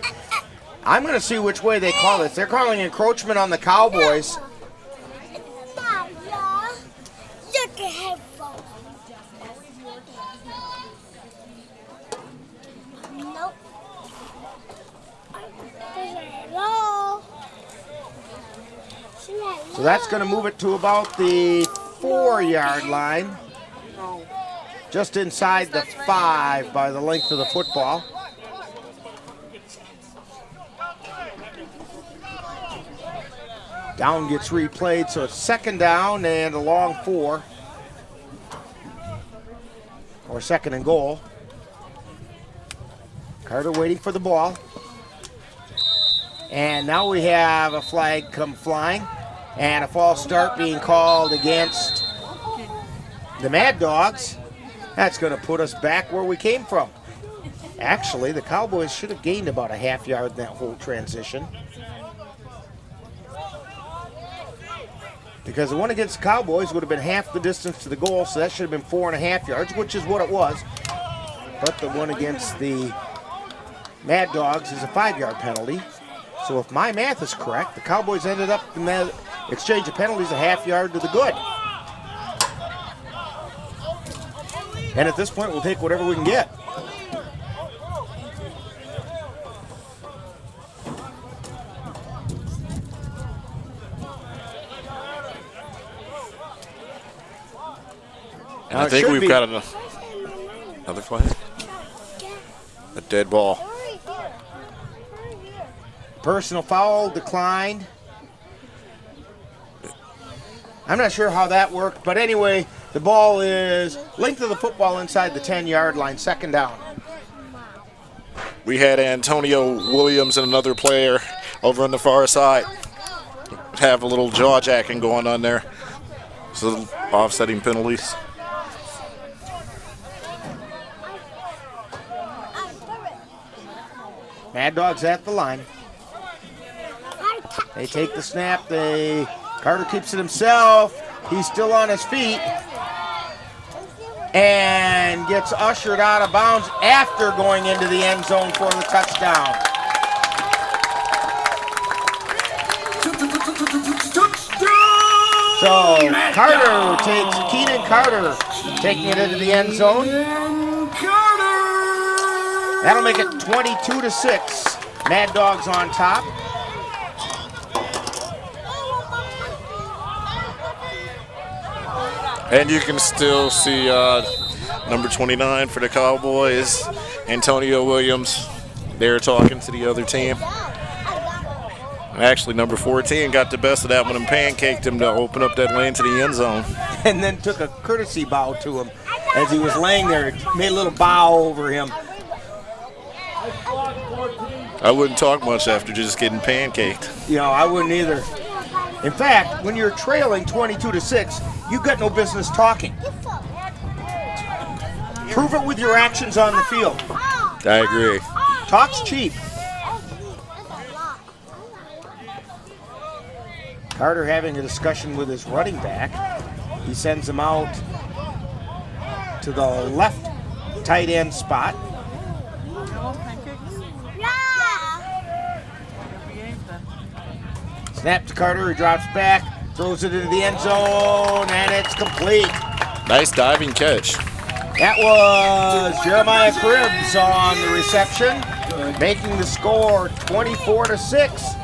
I'm going to see which way they call this. They're calling encroachment on the Cowboys. So that's going to move it to about the 4-yard line. Just inside the 5 by the length of the football. Down gets replayed, so it's second down and a long 4. Or second and goal. Carter waiting for the ball. And now we have a flag come flying. And a false start being called against the Mad Dawgs. That's going to put us back where we came from. Actually, the Cowboys should have gained about a half yard in that whole transition. Because the one against the Cowboys would have been half the distance to the goal, so that should have been 4.5 yards, which is what it was. But the one against the Mad Dawgs is a 5-yard penalty. So if my math is correct, the Cowboys ended up in that exchange of penalties a half yard to the good. And at this point, we'll take whatever we can get. And I think we've got another flag. A dead ball. Personal foul declined. I'm not sure how that worked, but anyway, the ball is length of the football inside the 10-yard line, second down. We had Antonio Williams and another player over on the far side have a little jaw jacking going on there. So offsetting penalties. Mad Dawgs at the line. They take the snap. Carter keeps it himself. He's still on his feet. And gets ushered out of bounds after going into the end zone for the touchdown. So Keenan Carter taking it into the end zone. That'll make it 22-6. Mad Dawgs on top. And you can still see number 29 for the Cowboys, Antonio Williams. They're talking to the other team. Actually, number 14 got the best of that one and pancaked him to open up that lane to the end zone. And then took a courtesy bow to him as he was laying there. Made a little bow over him. I wouldn't talk much after just getting pancaked. You know, I wouldn't either. In fact, when you're trailing 22-6, you've got no business talking. Prove it with your actions on the field. I agree. Talk's cheap. Carter having a discussion with his running back. He sends him out to the left tight end spot. Snap to Carter, he drops back, throws it into the end zone, and it's complete. Nice diving catch. That was Jeremiah Cribbs on the reception. making the score 24-6.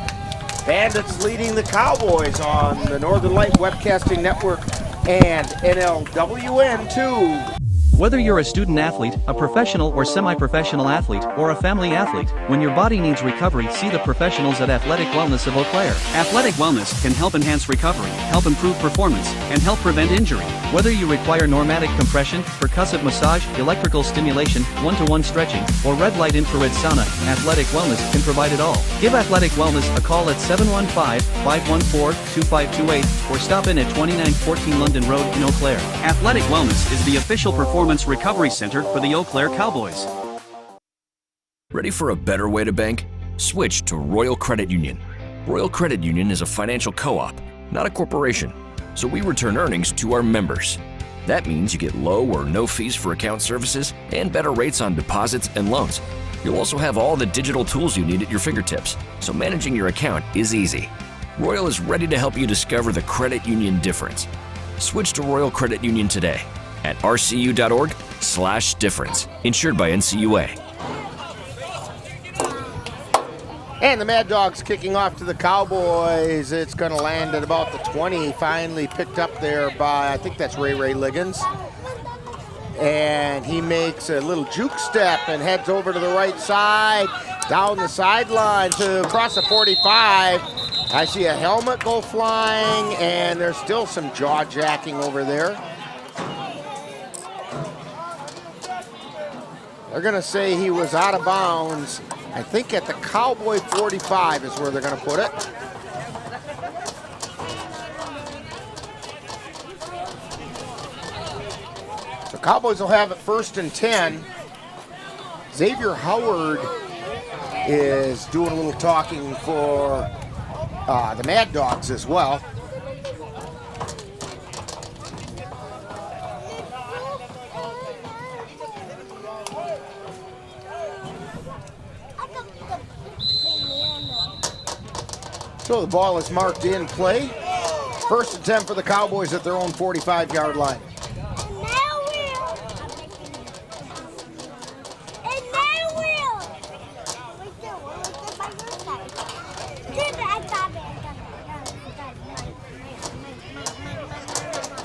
Bandits leading the Cowboys on the Northern Light Webcasting Network and NLWN 2. Whether you're a student athlete, a professional or semi-professional athlete, or a family athlete, when your body needs recovery, see the professionals at Athletic Wellness of Eau Claire. Athletic Wellness can help enhance recovery, help improve performance, and help prevent injury. Whether you require normatic compression, percussive massage, electrical stimulation, one-to-one stretching, or red light infrared sauna, Athletic Wellness can provide it all. Give Athletic Wellness a call at 715-514-2528 or stop in at 2914 London Road in Eau Claire. Athletic Wellness is the official performance recovery center for the Eau Claire Cowboys. Ready for a better way to bank? Switch to Royal Credit Union. Royal Credit Union is a financial co-op, not a corporation, so we return earnings to our members. That means you get low or no fees for account services and better rates on deposits and loans. You'll also have all the digital tools you need at your fingertips, so managing your account is easy. Royal is ready to help you discover the credit union difference. Switch to Royal Credit Union today at rcu.org/difference. Insured by NCUA. And the Mad Dawgs kicking off to the Cowboys. It's going to land at about the 20. Finally picked up there by, I think that's Ray Liggins. And he makes a little juke step and heads over to the right side, down the sideline to across the 45. I see a helmet go flying, and there's still some jaw jacking over there. They're going to say he was out of bounds. I think at the Cowboy 45 is where they're going to put it. So Cowboys will have it 1st and 10. Xavier Howard is doing a little talking for the Mad Dawgs as well. So the ball is marked in play. 1st and 10 for the Cowboys at their own 45-yard line.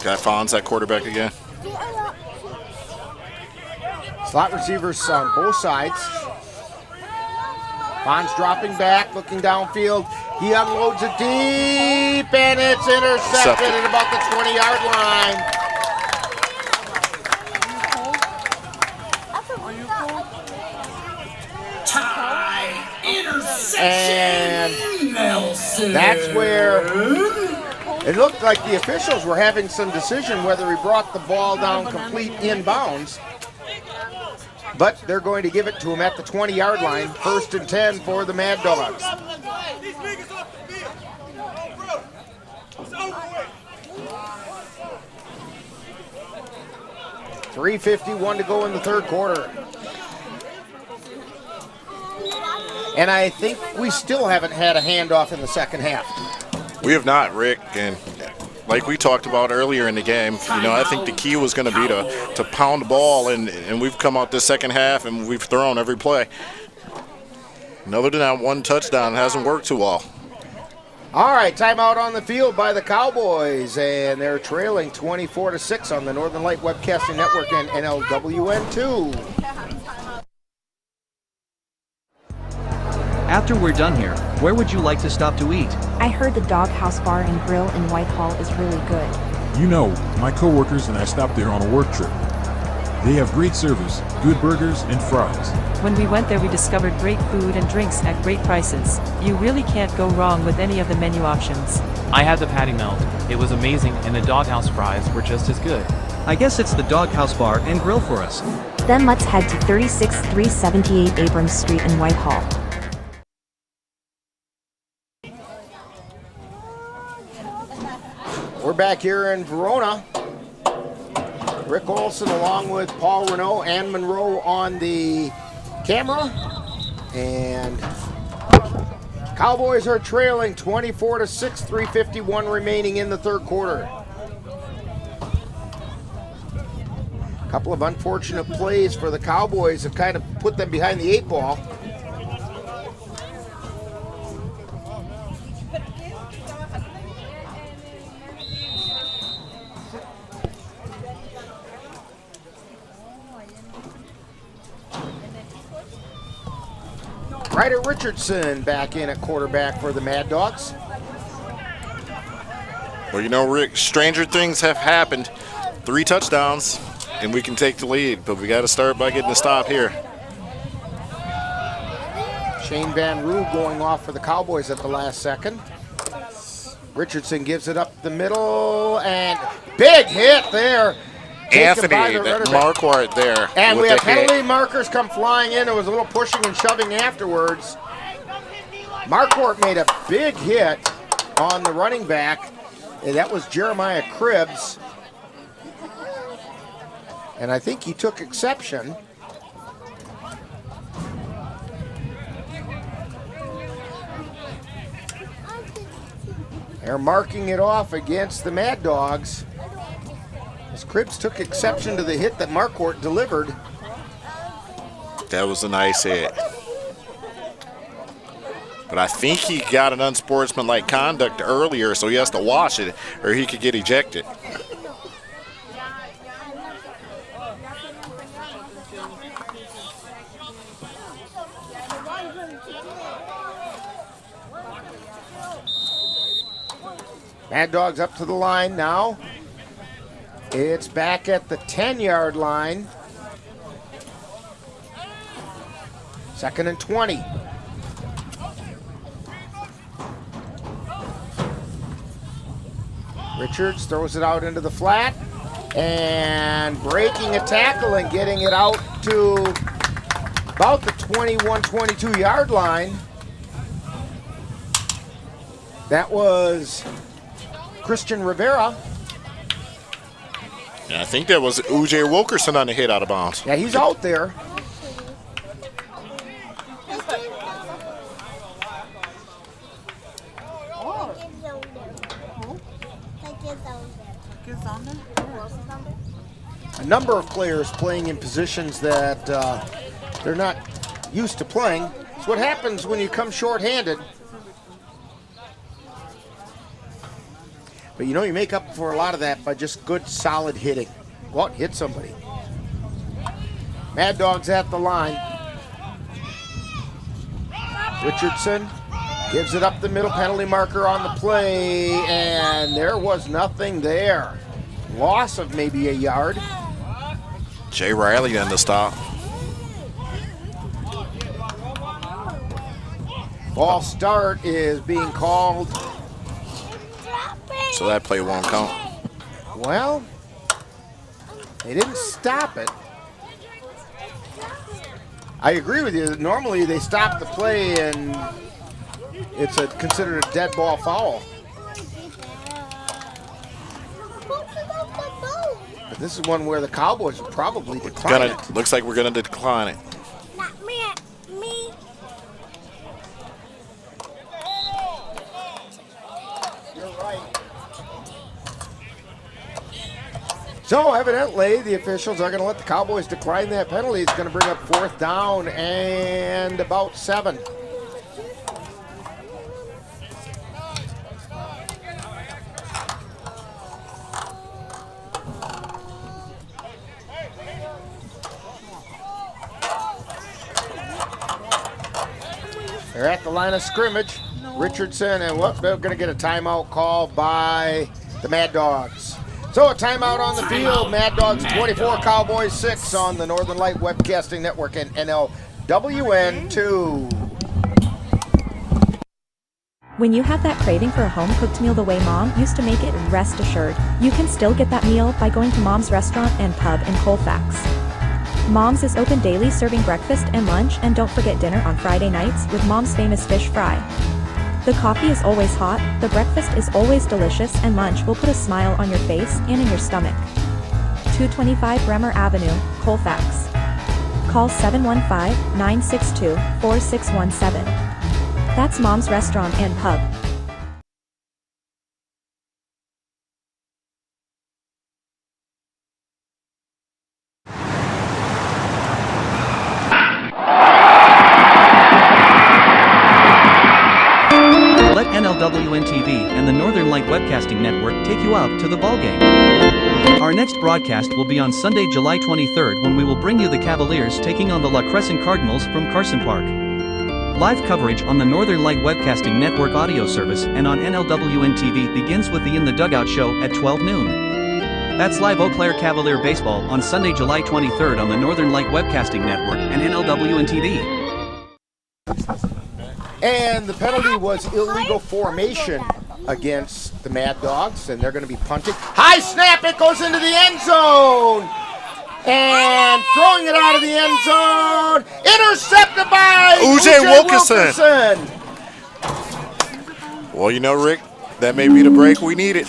Got Fonz at quarterback again. Slot receivers on both sides. Fonz dropping back, looking downfield. He unloads it deep, and it's intercepted at about the 20-yard line. Tie interception. And Nelson. That's where it looked like the officials were having some decision whether he brought the ball down complete inbounds. But they're going to give it to him at the 20-yard line. 1st and 10 for the Mad Dawgs. .351 to go in the 3rd quarter. And I think we still haven't had a handoff in the 2nd half. We have not, Rick, and like we talked about earlier in the game, I think the key was going to be to pound the ball, and we've come out this 2nd half and we've thrown every play. And other than that one touchdown, it hasn't worked too well. All right, timeout on the field by the Cowboys, and they're trailing 24-6 on the Northern Light Webcasting Network and NLWN 2. After we're done here, where would you like to stop to eat? I heard the Doghouse Bar and Grill in Whitehall is really good. You know, my coworkers and I stopped there on a work trip. They have great service, good burgers, and fries. When we went there, we discovered great food and drinks at great prices. You really can't go wrong with any of the menu options. I had the patty melt. It was amazing, and the Doghouse fries were just as good. I guess it's the Doghouse Bar and Grill for us. Then let's head to 36378 Abrams Street in Whitehall. We're back here in Verona. Rick Olson along with Paul Renault and Monroe on the camera. And Cowboys are trailing 24-6, 3:51 remaining in the 3rd quarter. A couple of unfortunate plays for the Cowboys have kind of put them behind the 8 ball. Ryder Richardson back in at quarterback for the Mad Dawgs. Well, you know, Rick, stranger things have happened. 3 touchdowns, and we can take the lead, but we got to start by getting a stop here. Shane Van Roo going off for the Cowboys at the last second. Richardson gives it up the middle, and big hit there. Anthony, that Marquardt there. And we have penalty markers come flying in. There was a little pushing and shoving afterwards. Marquardt made a big hit on the running back. And that was Jeremiah Cribbs. And I think he took exception. They're marking it off against the Mad Dawgs. As Cribbs took exception to the hit that Marquardt delivered. That was a nice hit. But I think he got an unsportsmanlike conduct earlier, so he has to watch it or he could get ejected. Mad Dawgs up to the line now. It's back at the 10-yard line. 2nd and 20. Richards throws it out into the flat and breaking a tackle and getting it out to about the 21-22-yard line. That was Christian Rivera. And I think that was UJ Wilkerson on the hit out of bounds. Yeah, he's out there. A number of players playing in positions that they're not used to playing. It's what happens when you come short-handed. But you know, you make up for a lot of that by just good, solid hitting. Go out and hit somebody. Mad Dawgs at the line. Richardson gives it up the middle, penalty marker on the play, and there was nothing there. Loss of maybe a yard. Jay Riley on the stop. Ball start is being called. So that play won't count. Well, they didn't stop it. I agree with you. Normally they stop the play and it's considered a dead ball foul. But this is one where the Cowboys will probably decline it. Looks like we're going to decline it. Not me. You're right. So evidently the officials are going to let the Cowboys decline that penalty. It's going to bring up 4th down and about 7. They're at the line of scrimmage. Richardson, and they're going to get a timeout call by the Mad Dawgs. So a timeout on the field. Mad Dawgs 24, Cowboys 6 on the Northern Light Webcasting Network and NLWN 2. When you have that craving for a home-cooked meal the way Mom used to make it, rest assured, you can still get that meal by going to Mom's Restaurant and Pub in Colfax. Mom's is open daily, serving breakfast and lunch, and don't forget dinner on Friday nights with Mom's famous fish fry. The coffee is always hot, the breakfast is always delicious, and lunch will put a smile on your face and in your stomach. 225 Bremer Avenue, Colfax. Call 715-962-4617. That's Mom's Restaurant and Pub. Let NLWN TV and the Northern Light Webcasting Network take you out to the ballgame. Our next broadcast will be on Sunday, July 23rd when we will bring you the Cavaliers taking on the La Crescent Cardinals from Carson Park. Live coverage on the Northern Light Webcasting Network audio service and on NLWN TV begins with the In the Dugout show at 12 noon. That's live Eau Claire Cavalier baseball on Sunday, July 23rd on the Northern Light Webcasting Network and NLWN TV. And the penalty was illegal formation against the Mad Dawgs, and they're going to be punting. High snap, it goes into the end zone. And throwing it out of the end zone. Intercepted by O.J. Wilkinson. Well, you know, Rick, that may be the break we needed.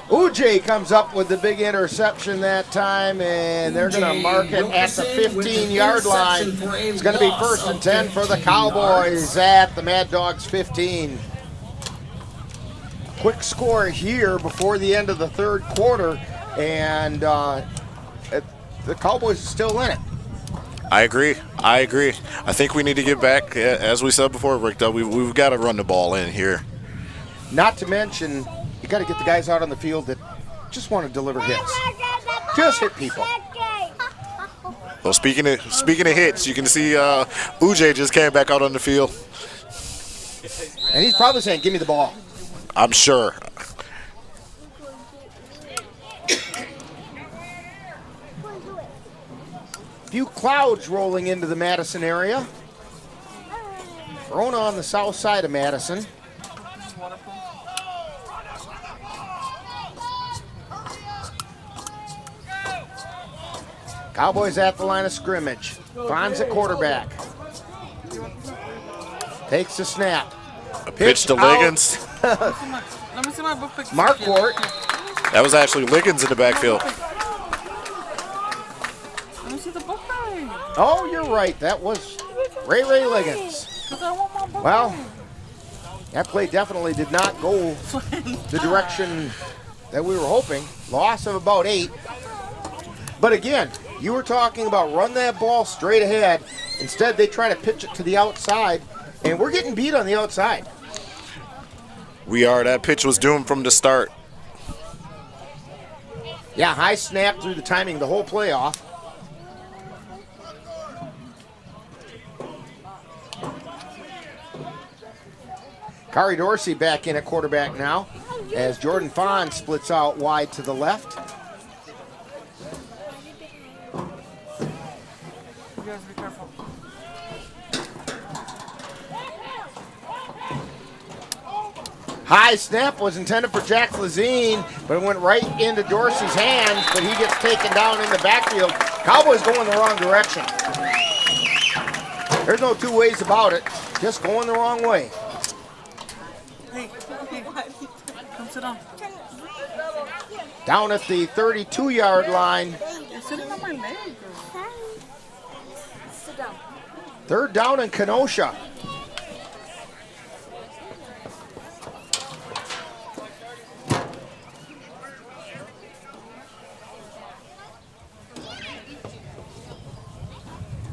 O.J. comes up with the big interception that time, and they're going to mark it at the 15-yard line. It's going to be 1st and 10 for the Cowboys at the Mad Dawgs 15. Quick score here before the end of the third quarter, and the Cowboys are still in it. I agree. I think we need to get back, as we said before, Rick, though, we've got to run the ball in here. Not to mention, you got to get the guys out on the field that just want to deliver hits. Just hit people. Well, speaking of hits, you can see Ujay just came back out on the field. And he's probably saying, give me the ball. I'm sure. Few clouds rolling into the Madison area. Verona on the south side of Madison. Cowboys at the line of scrimmage. Bonds at quarterback. Takes the snap. A pitch to Liggins. Let me see my book picture. Marquardt. That was actually Liggins in the backfield. Let me see the book bag. Oh, you're right. That was Ray Liggins. Well, that play definitely did not go the direction that we were hoping. Loss of about 8. But again, you were talking about run that ball straight ahead. Instead, they try to pitch it to the outside, and we're getting beat on the outside. We are. That pitch was doomed from the start. Yeah, high snap through the timing of the whole playoff. Kari Dorsey back in at quarterback now as Jordan Fahn splits out wide to the left. You guys be careful. High snap was intended for Jack Lazine, but it went right into Dorsey's hands, but he gets taken down in the backfield. Cowboys going the wrong direction. There's no two ways about it. Just going the wrong way. Hey, come sit down. Down at the 32-yard line. You're sitting on my leg. Sit down. 3rd down in Kenosha.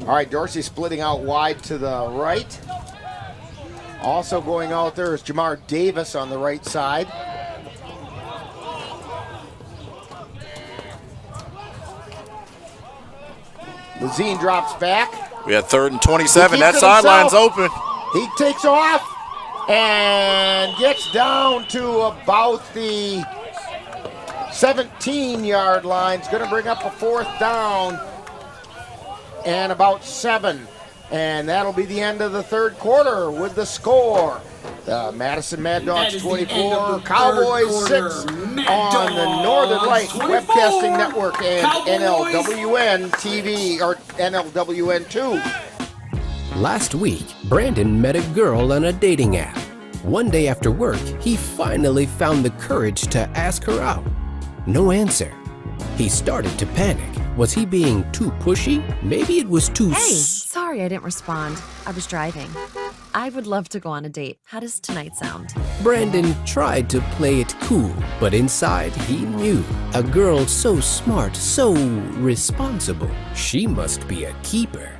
All right, Dorsey splitting out wide to the right. Also going out there is Jamar Davis on the right side. Lazine drops back. We had 3rd and 27. That sideline's open. He takes off and gets down to about the 17-yard line. It's going to bring up a 4th down and about 7. And that'll be the end of the third quarter with the score. The Madison Mad Dawgs 24, Cowboys 6 on the Northern Light Webcasting Network and NLWN TV, or NLWN 2. Last week, Brandon met a girl on a dating app. One day after work, he finally found the courage to ask her out. No answer. He started to panic. Was he being too pushy? Maybe it was too... Hey, sorry I didn't respond. I was driving. I would love to go on a date. How does tonight sound? Brandon tried to play it cool, but inside he knew. A girl so smart, so responsible. She must be a keeper.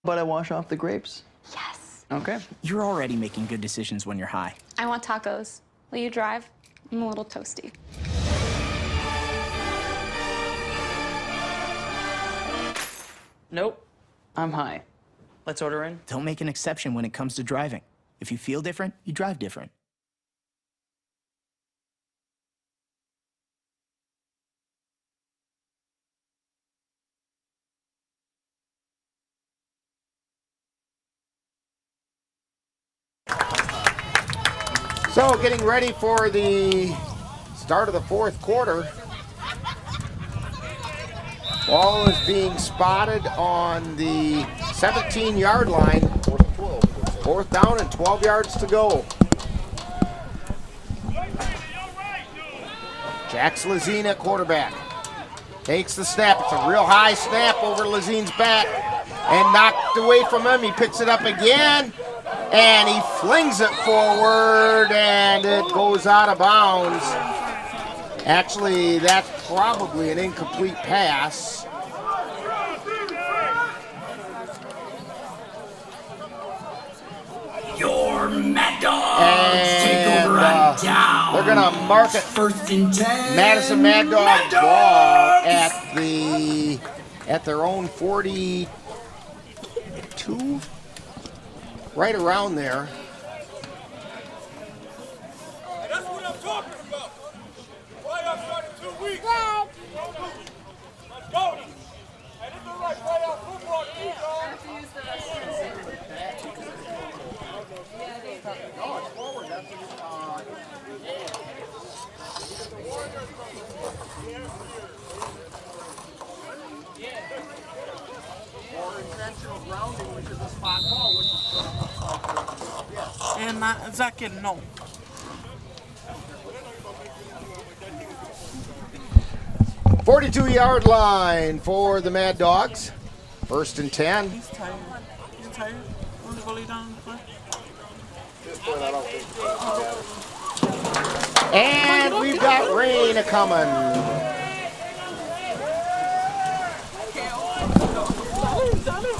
But I wash off the grapes? Yes. Okay. You're already making good decisions when you're high. I want tacos. Will you drive? I'm a little toasty. Nope. I'm high. Let's order in. Don't make an exception when it comes to driving. If you feel different, you drive different. So getting ready for the start of the fourth quarter. Ball is being spotted on the 17-yard line. Fourth down and 12 yards to go. Jax Lazine at quarterback. Takes the snap. It's a real high snap over Lazine's back. And knocked away from him. He picks it up again. And he flings it forward. And it goes out of bounds. Actually, that's probably an incomplete pass. Your Mad Dawgs take over on down. They're going to mark it. First and 10. Madison Mad Dawgs ball at their own 42. Right around there. That's what I'm talking about. Right outside of 2 weeks. Let's go. And it's the right out football team, No, it's forward. That's more intentional grounding, which is a spot ball, which is And Zakir, no. a 42-yard line for the Mad Dawgs. First and 10. He's tired. He's tired. Want to go lay down on the floor? And we've got rain a-coming.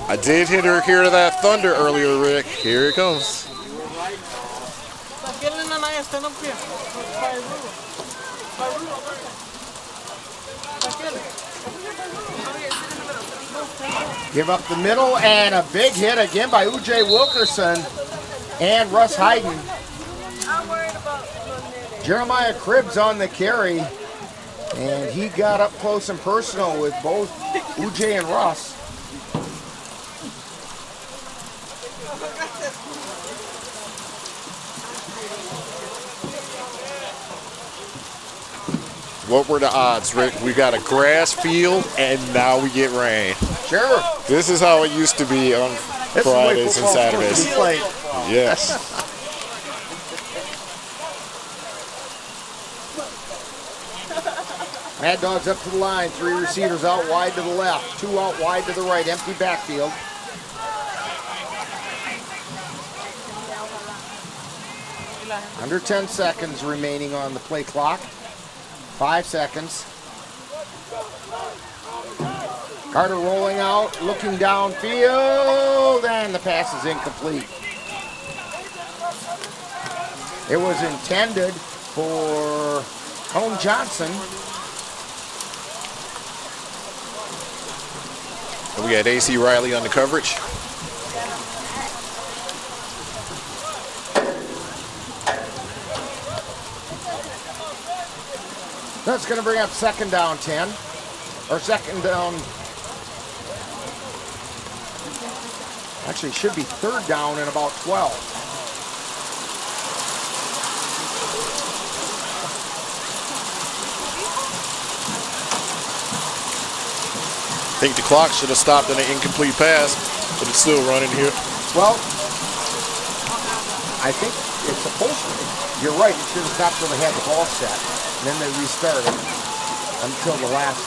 I did hear that thunder earlier, Rick. Here it comes. Stand up here. Give up the middle, and a big hit again by U.J. Wilkerson and Russ Hayden. Jeremiah Cribbs on the carry, and he got up close and personal with both U.J. and Russ. What were the odds, Rick? We got a grass field, and now we get rain. Sure. This is how it used to be on Fridays and Saturdays. Yes. Mad Dawgs up to the line. 3 receivers out wide to the left. 2 out wide to the right. Empty backfield. Under 10 seconds remaining on the play clock. 5 seconds. Carter rolling out, looking downfield, and the pass is incomplete. It was intended for Cone Johnson. And we got A.C. Riley on the coverage. That's going to bring up second down 10. Or second down. Actually, it should be third down and about 12. I think the clock should have stopped on an incomplete pass, but it's still running here. Well, I think it's supposed to. You're right, it should have stopped till they had the ball set. And then they restarted until the last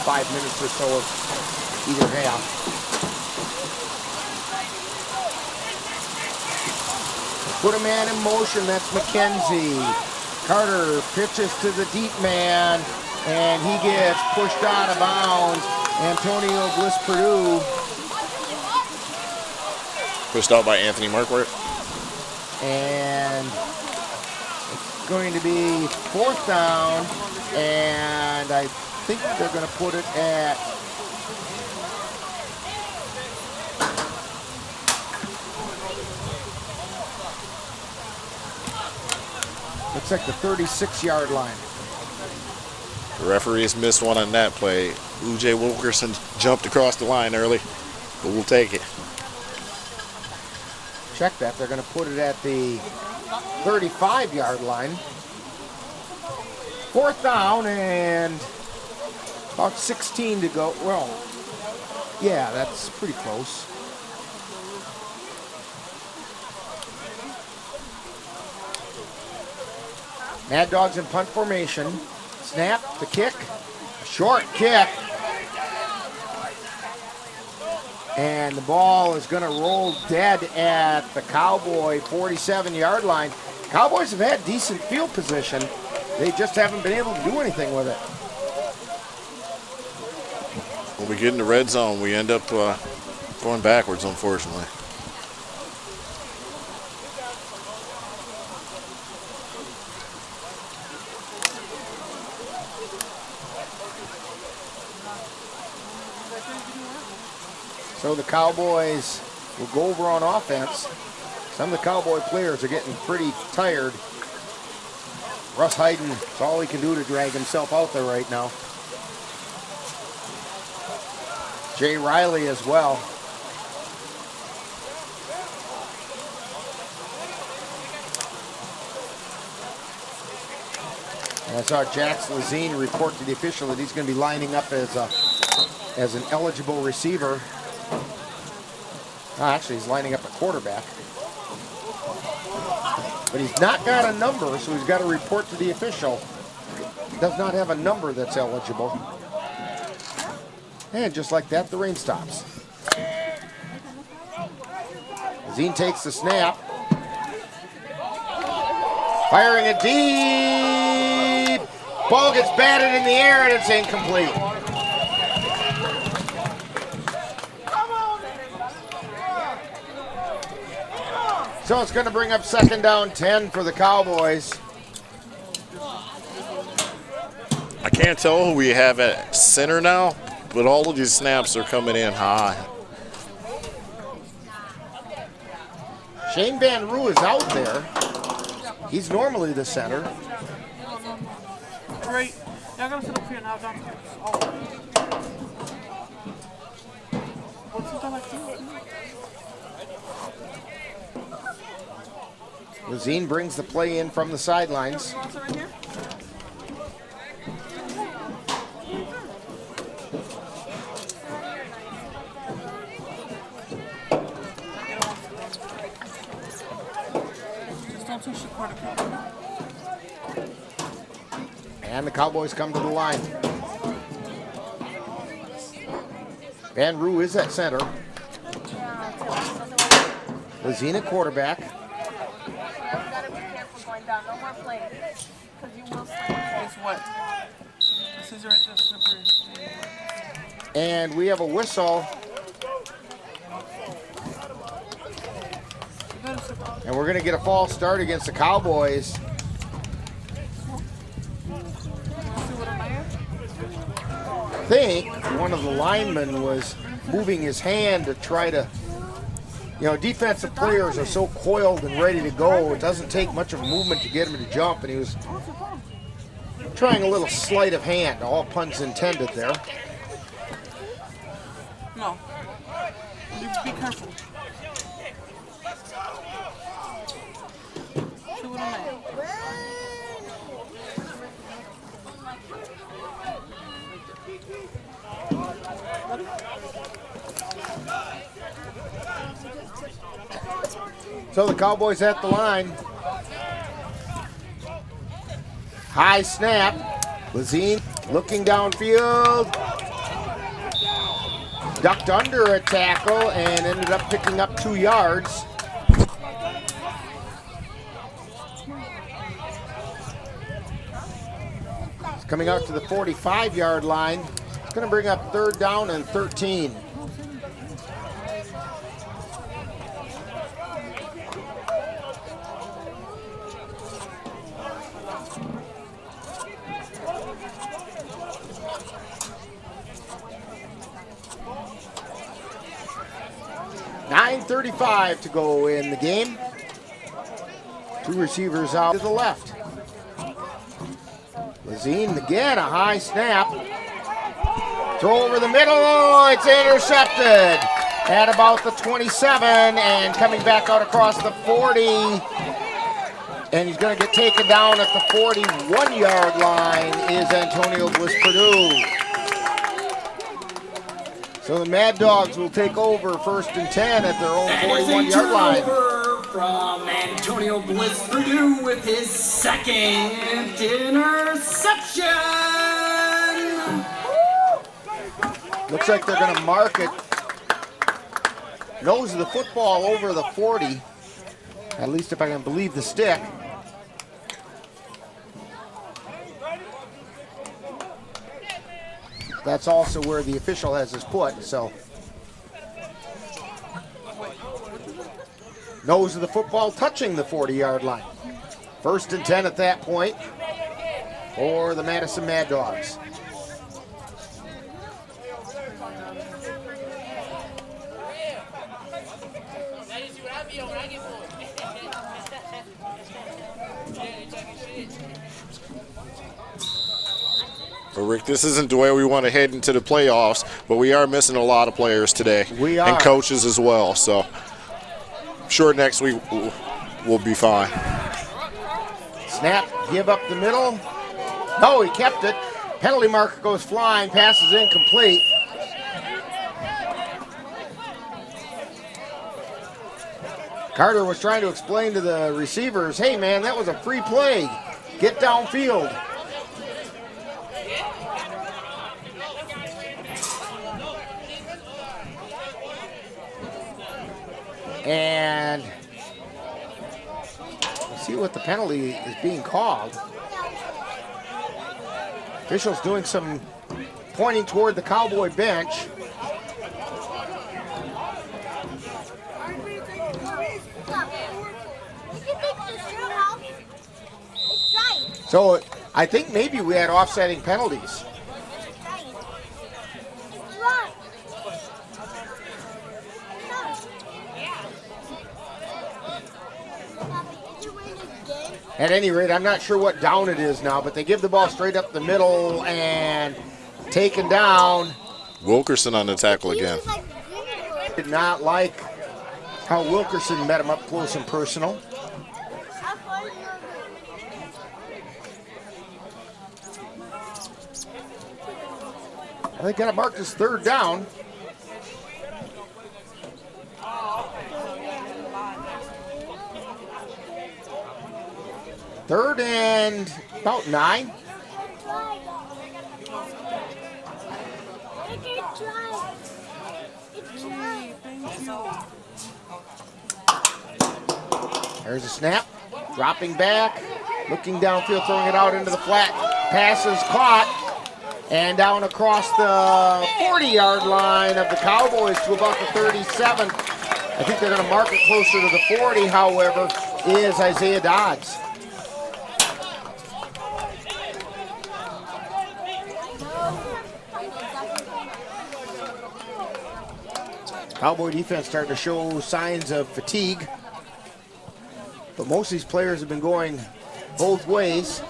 5 minutes or so of either half. Put a man in motion, that's McKenzie. Carter pitches to the deep man, and he gets pushed out of bounds. Antonio Bliss-Purdue. Pushed out by Anthony Marquardt. And going to be 4th down, and I think they're going to put it at looks like the 36-yard line. The referees missed one on that play. U.J. Wilkerson jumped across the line early, but we'll take it. Check that. They're going to put it at the 35-yard line. 4th down and about 16 to go. Well, yeah, that's pretty close. Mad Dawgs in punt formation. Snap, the kick, short kick. And the ball is going to roll dead at the Cowboy 47-yard line. Cowboys have had decent field position. They just haven't been able to do anything with it. When we get in the red zone, we end up going backwards, unfortunately. So the Cowboys will go over on offense. Some of the Cowboy players are getting pretty tired. Russ Hayden, it's all he can do to drag himself out there right now. Jay Riley as well. And I saw Jax Lazine report to the official that he's going to be lining up as an eligible receiver. Actually, he's lining up a quarterback. But he's not got a number, so he's got to report to the official. He does not have a number that's eligible. And just like that, the rain stops. Zine takes the snap. Firing it deep. Ball gets batted in the air and it's incomplete. So it's going to bring up 2nd down 10 for the Cowboys. I can't tell who we have at center now, but all of these snaps are coming in high. Shane Van Roo is out there. He's normally the center. Right. Yeah, I'm going to sit up here and have that. What's it like? Lazine brings the play in from the sidelines. And the Cowboys come to the line. Van Roo is at center. Lazine at quarterback. And we have a whistle. And we're going to get a false start against the Cowboys. I think one of the linemen was moving his hand to try to, defensive players are so coiled and ready to go. It doesn't take much of a movement to get him to jump, and he was trying a little sleight of hand, all puns intended there. No. You be careful. So the Cowboys at the line. High snap. Lazine looking downfield. Ducked under a tackle and ended up picking up 2 yards. It's coming out to the 45-yard line. It's going to bring up 3rd down and 13. 9:35 to go in the game. Two receivers out to the left. Lazine again, a high snap. Throw over the middle, it's intercepted at about the 27, and coming back out across the 40. And he's going to get taken down at the 41-yard line is Antonio Bliss-Purdue. So the Mad Dogs will take over 1st and 10 at their own 41-yard line. From Antonio Bliss-Purdue with his second interception. Looks like they're going to mark it. Nose of the football over the 40. At least if I can believe the stick. That's also where the official has his foot, so. Nose of the football touching the 40-yard line. 1st and 10 at that point for the Madison Mad Dawgs. But Rick, this isn't the way we want to head into the playoffs, but we are missing a lot of players today. We are. And coaches as well, so I'm sure next week we'll be fine. Snap, give up the middle. No, he kept it. Penalty marker goes flying, pass is incomplete. Carter was trying to explain to the receivers, hey man, that was a free play. Get downfield. And let's see what the penalty is being called. Officials doing some pointing toward the Cowboy bench. So I think maybe we had offsetting penalties. At any rate, I'm not sure what down it is now, but they give the ball straight up the middle and taken down. Wilkerson on the tackle again. Did not like how Wilkerson met him up close and personal. They got it marked as 3rd down. Third and about 9. There's a snap, dropping back, looking downfield, throwing it out into the flat. Pass is caught, and down across the 40-yard line of the Cowboys to about the 37. I think they're going to mark it closer to the 40, however, is Isaiah Dodds. Cowboy defense starting to show signs of fatigue. But most of these players have been going both ways.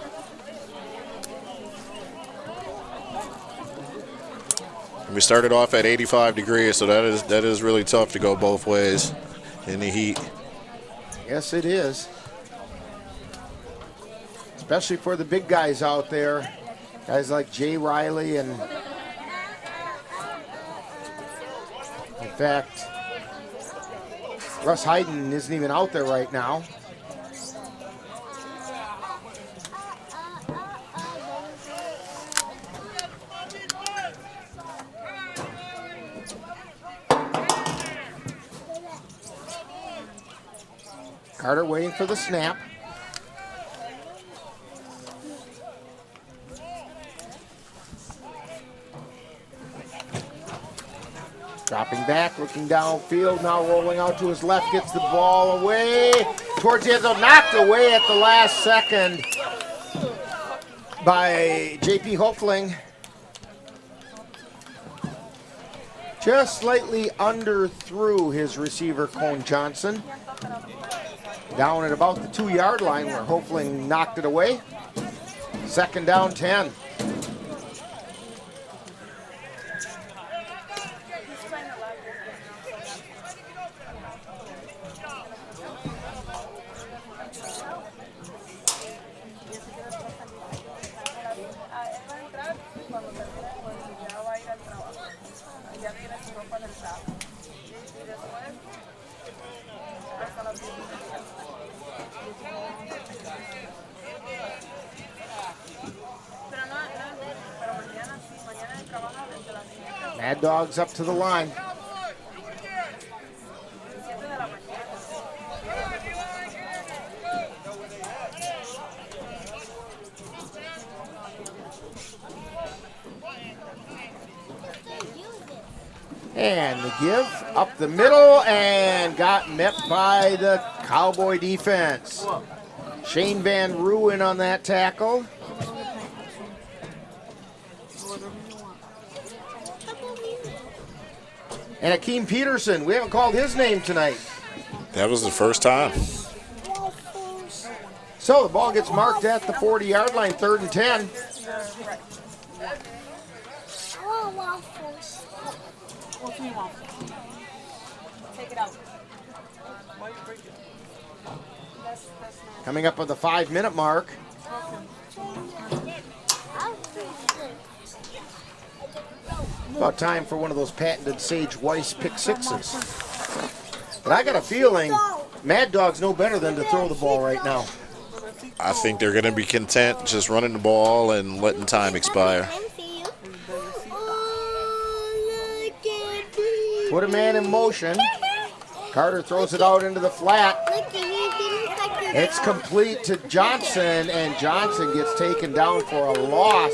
We started off at 85 degrees, so that is really tough to go both ways in the heat. Yes, it is. Especially for the big guys out there. Guys like Jay Riley and in fact, Russ Hayden isn't even out there right now. Carter waiting for the snap. Dropping back, looking downfield, now rolling out to his left, gets the ball away towards the end zone, knocked away at the last second by J.P. Hoefling. Just slightly underthrew his receiver, Cone Johnson. Down at about the 2-yard line where Hofling knocked it away. 2nd down, 10. Mad Dawgs up to the line. And the give up the middle and got met by the Cowboy defense. Shane Van Ruin on that tackle. And Akeem Peterson, we haven't called his name tonight. That was the first time. So the ball gets marked at the 40-yard line, 3rd and 10. Take it out. Coming up on the 5-minute mark. About time for one of those patented Sage Weiss pick sixes. But I got a feeling Mad Dawgs know better than to throw the ball right now. I think they're going to be content just running the ball and letting time expire. Put a man in motion. Carter throws it out into the flat. It's complete to Johnson, and Johnson gets taken down for a loss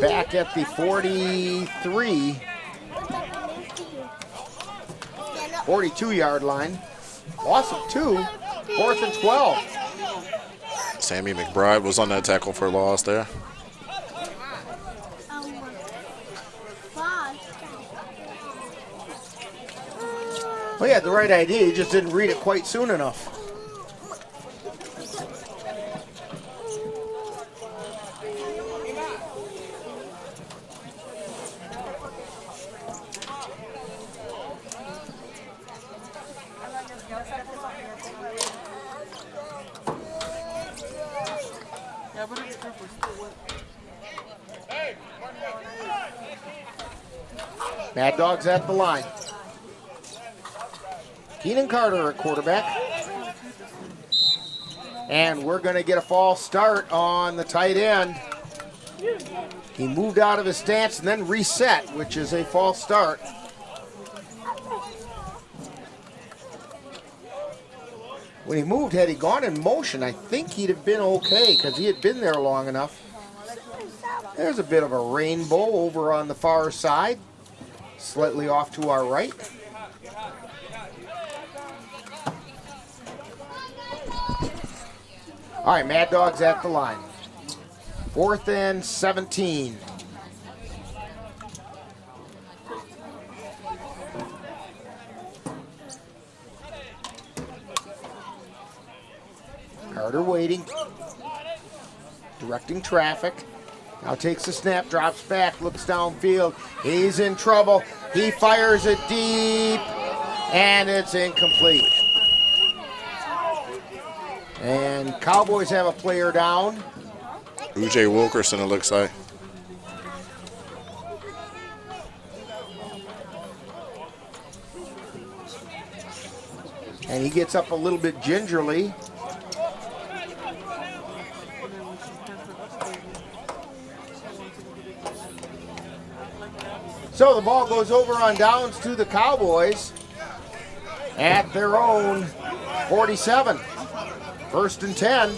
back at the 42-yard line. Loss of 2, 4th and 12. Sammy McBride was on that tackle for a loss there. Well, he had the right idea, he just didn't read it quite soon enough. Mad Dawgs at the line. Keenan Carter at quarterback. And we're going to get a false start on the tight end. He moved out of his stance and then reset, which is a false start. When he moved, had he gone in motion, I think he'd have been okay because he had been there long enough. There's a bit of a rainbow over on the far side, slightly off to our right. All right, Mad Dawgs at the line. 4th and 17. Carter waiting, directing traffic. Now takes the snap, drops back, looks downfield. He's in trouble. He fires it deep, and it's incomplete. And Cowboys have a player down. UJ Wilkerson, it looks like. And he gets up a little bit gingerly. So the ball goes over on downs to the Cowboys at their own 47. 1st and 10.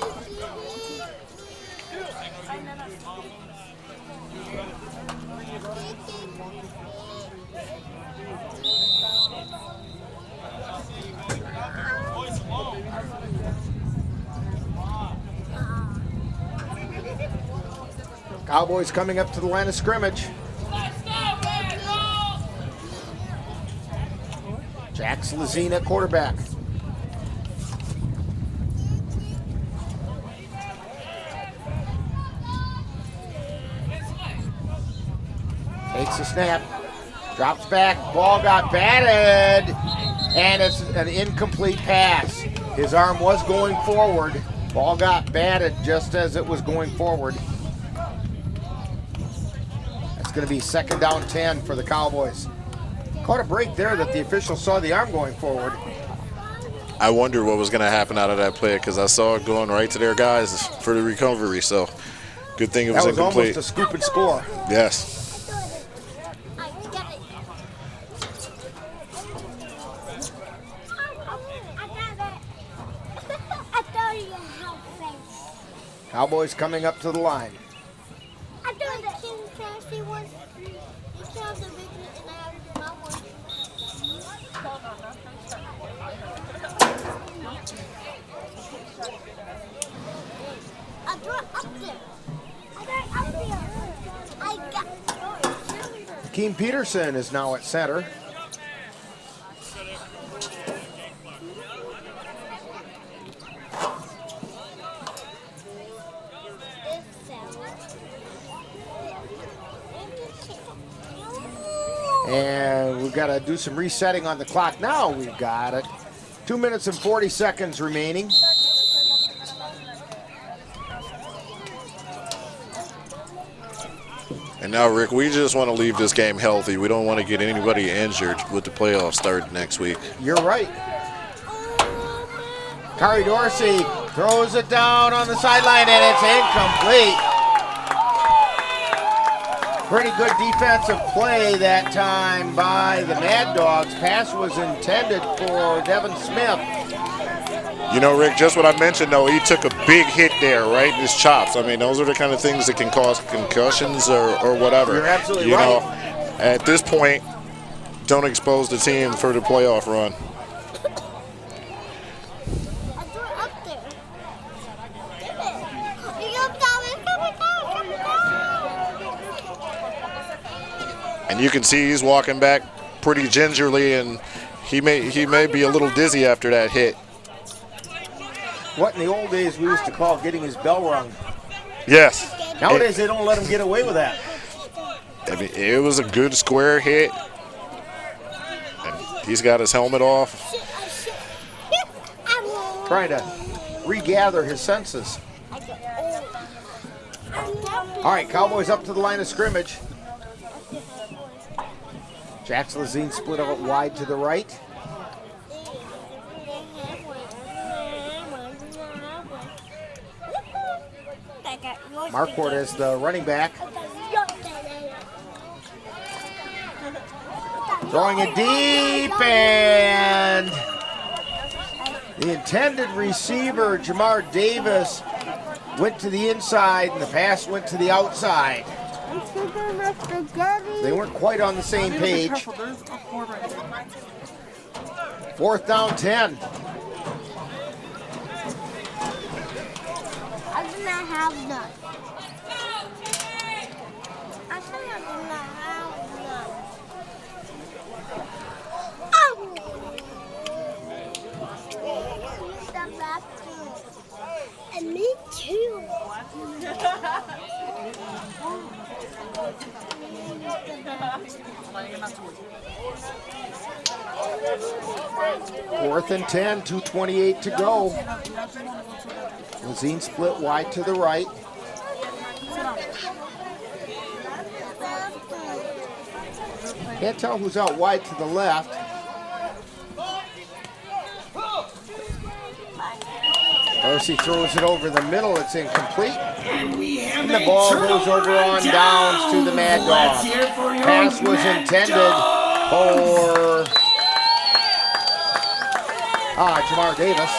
Cowboys coming up to the line of scrimmage. Jax Lazina, quarterback. Takes a snap, drops back, ball got batted, and it's an incomplete pass. His arm was going forward. Ball got batted just as it was going forward. That's going to be 2nd down 10 for the Cowboys. Caught a break there that the official saw the arm going forward. I wonder what was going to happen out of that play because I saw it going right to their guys for the recovery. So good thing it was incomplete. That was almost a scoop and score. Yes. Cowboys coming up to the line. I thought the King Fancy one. You saw the big and I have the mom one. I threw it up there. I got Keem Peterson is now at center. And we've got to do some resetting on the clock. Now we've got it. 2 minutes and 40 seconds remaining. And now, Rick, we just want to leave this game healthy. We don't want to get anybody injured with the playoffs starting next week. You're right. Kari Dorsey throws it down on the sideline, and it's incomplete. Pretty good defensive play that time by the Mad Dawgs. Pass was intended for Devin Smith. You know, Rick, just what I mentioned, though, he took a big hit there, right? His chops. I mean, those are the kind of things that can cause concussions or whatever. You're absolutely right. You know, at this point, don't expose the team for the playoff run. And you can see he's walking back pretty gingerly, and he may be a little dizzy after that hit. What in the old days we used to call getting his bell rung. Yes. Nowadays they don't let him get away with that. I mean, it was a good square hit. And he's got his helmet off. Trying to regather his senses. All right, Cowboys up to the line of scrimmage. Jax Lazine split out wide to the right. Marquardt is the running back. Throwing it deep, and the intended receiver, Jamar Davis, went to the inside, and the pass went to the outside. They weren't quite on the same page. 4th down 10. I do not have none. I do not have none. Oh! And me too. 4th and 10, 2:28 to go. Lazine split wide to the right. Can't tell who's out wide to the left. Dorsey throws it over the middle. It's incomplete. And the ball goes over on downs to the Mad Dawgs. Pass was intended for Jamar Davis.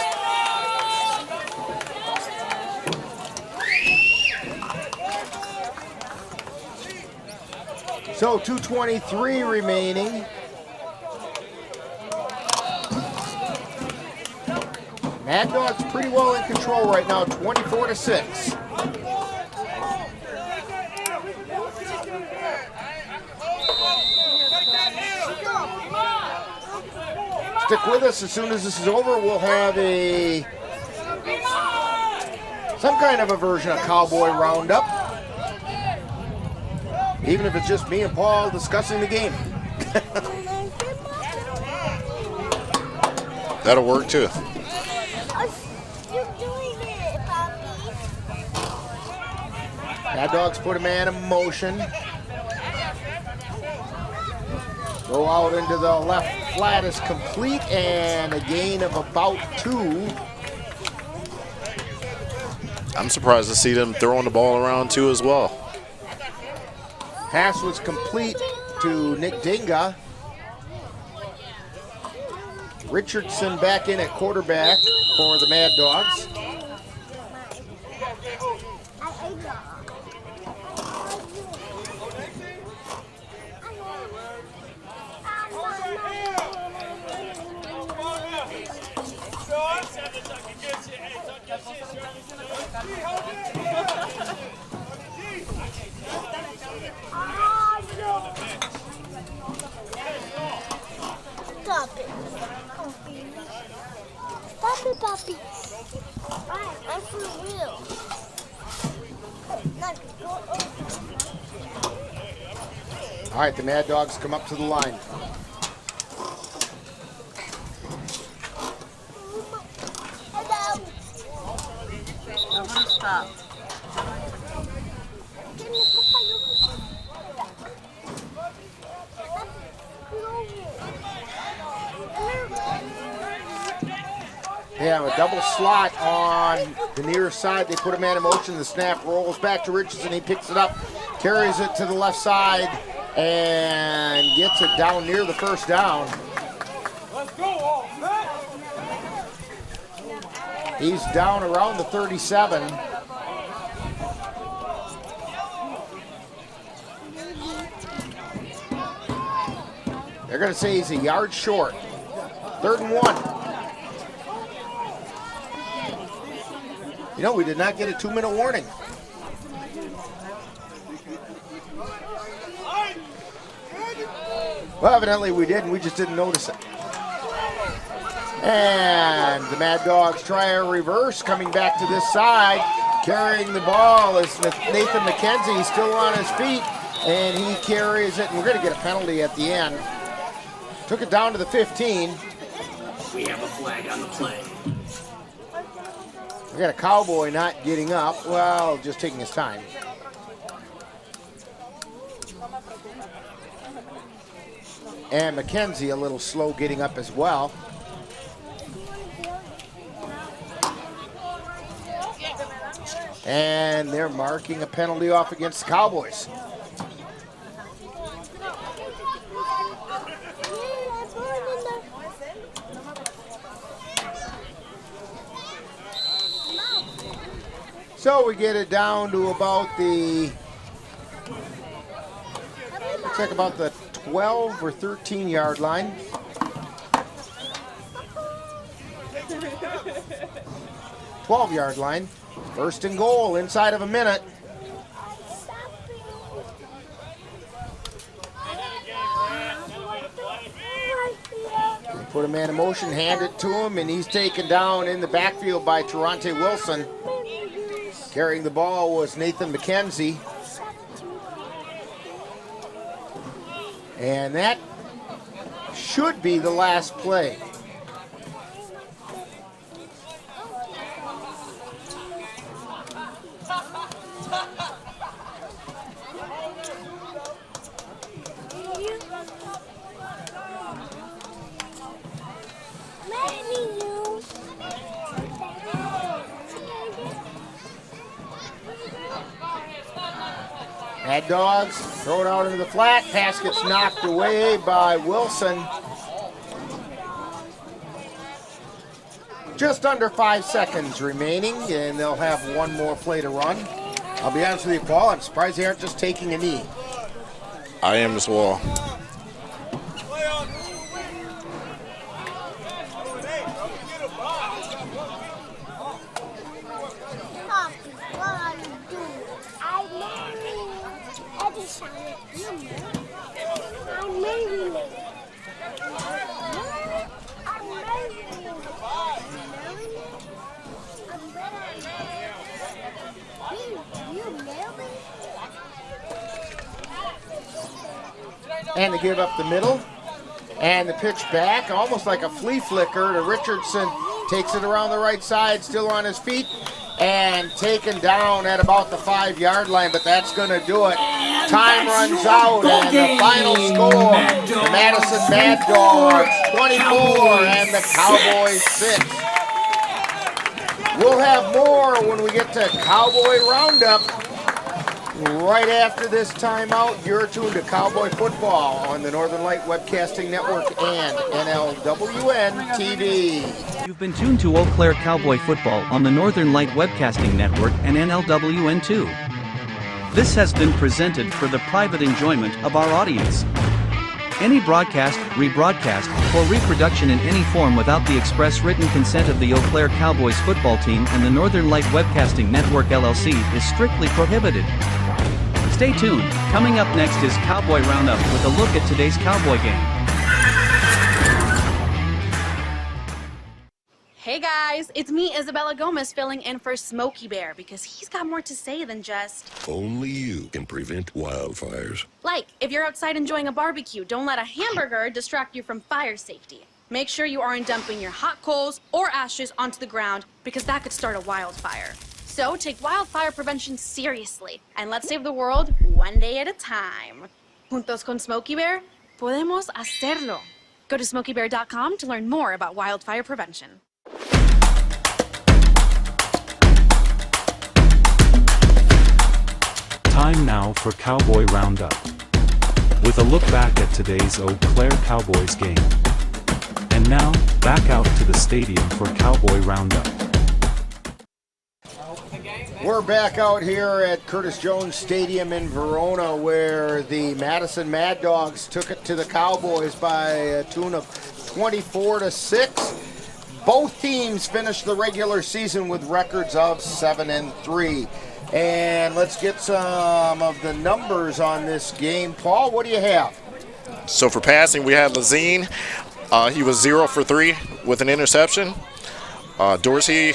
So 2:23 remaining. Mad Dawgs pretty well in control right now, 24-6. Stick with us. As soon as this is over, we'll have some kind of a version of Cowboy Roundup. Even if it's just me and Paul discussing the game. That'll work too. Mad Dawgs put a man in motion. Go out into the left flat is complete, and a gain of about 2. I'm surprised to see them throwing the ball around too as well. Pass was complete to Nick Dinga. Richardson back in at quarterback for the Mad Dawgs. Stop it. Stop it, Poppy. I'm for real. All right, the Mad Dawgs come up to the line. I'm gonna stop. They have a double slot on the near side. They put a man in motion. The snap rolls back to Richardson. He picks it up, carries it to the left side, and gets it down near the first down. Let's go, He's down around the 37. They're going to say he's a yard short. 3rd and 1. You know, we did not get a 2-minute warning. Well, evidently we did, and we just didn't notice it. And the Mad Dawgs try a reverse, coming back to this side. Carrying the ball is Nathan McKenzie. He's still on his feet, and he carries it. And we're going to get a penalty at the end. Took it down to the 15. We have a flag on the play. We got a Cowboy not getting up. Well, just taking his time. And McKenzie a little slow getting up as well. And they're marking a penalty off against the Cowboys. So we get it down to about the, looks like about the 12 or 13 yard line. Yard line. 1st and goal inside of a minute. They put a man in motion, hand it to him, and he's taken down in the backfield by Taronte Wilson. Carrying the ball was Nathan McKenzie. And that should be the last play. Mad Dawgs throw it out into the flat. Pass gets knocked away by Wilson. Just under 5 seconds remaining, and they'll have one more play to run. I'll be honest with you, Paul, I'm surprised they aren't just taking a knee. I am as well. And they give up the middle. And the pitch back, almost like a flea flicker to Richardson. Takes it around the right side, still on his feet. And taken down at about the 5-yard line, but that's going to do it. Time runs out, and the final score, the Madison Mad Dawgs 24 and the Cowboys 6. We'll have more when we get to Cowboy Roundup. Right after this timeout, you're tuned to Cowboy Football on the Northern Light Webcasting Network and NLWN TV. You've been tuned to Eau Claire Cowboy Football on the Northern Light Webcasting Network and NLWN2. This has been presented for the private enjoyment of our audience. Any broadcast, rebroadcast, or reproduction in any form without the express written consent of the Eau Claire Cowboys football team and the Northern Light Webcasting Network LLC is strictly prohibited. Stay tuned. Coming up next is Cowboy Roundup with a look at today's Cowboy game. Hey guys, it's me, Isabella Gomez, filling in for Smokey Bear because he's got more to say than just... Only you can prevent wildfires. Like, if you're outside enjoying a barbecue, don't let a hamburger distract you from fire safety. Make sure you aren't dumping your hot coals or ashes onto the ground because that could start a wildfire. So take wildfire prevention seriously and let's save the world one day at a time. Juntos con Smokey Bear, podemos hacerlo. Go to smokeybear.com to learn more about wildfire prevention. Time now for Cowboy Roundup. With a look back at today's Eau Claire Cowboys game. And now, back out to the stadium for Cowboy Roundup. We're back out here at Curtis Jones Stadium in Verona where the Madison Mad Dawgs took it to the Cowboys by a tune of 24-6. Both teams finished the regular season with records of 7-3. And let's get some of the numbers on this game. Paul, what do you have? So for passing, we had Lazine. He was 0 for 3 with an interception. Dorsey,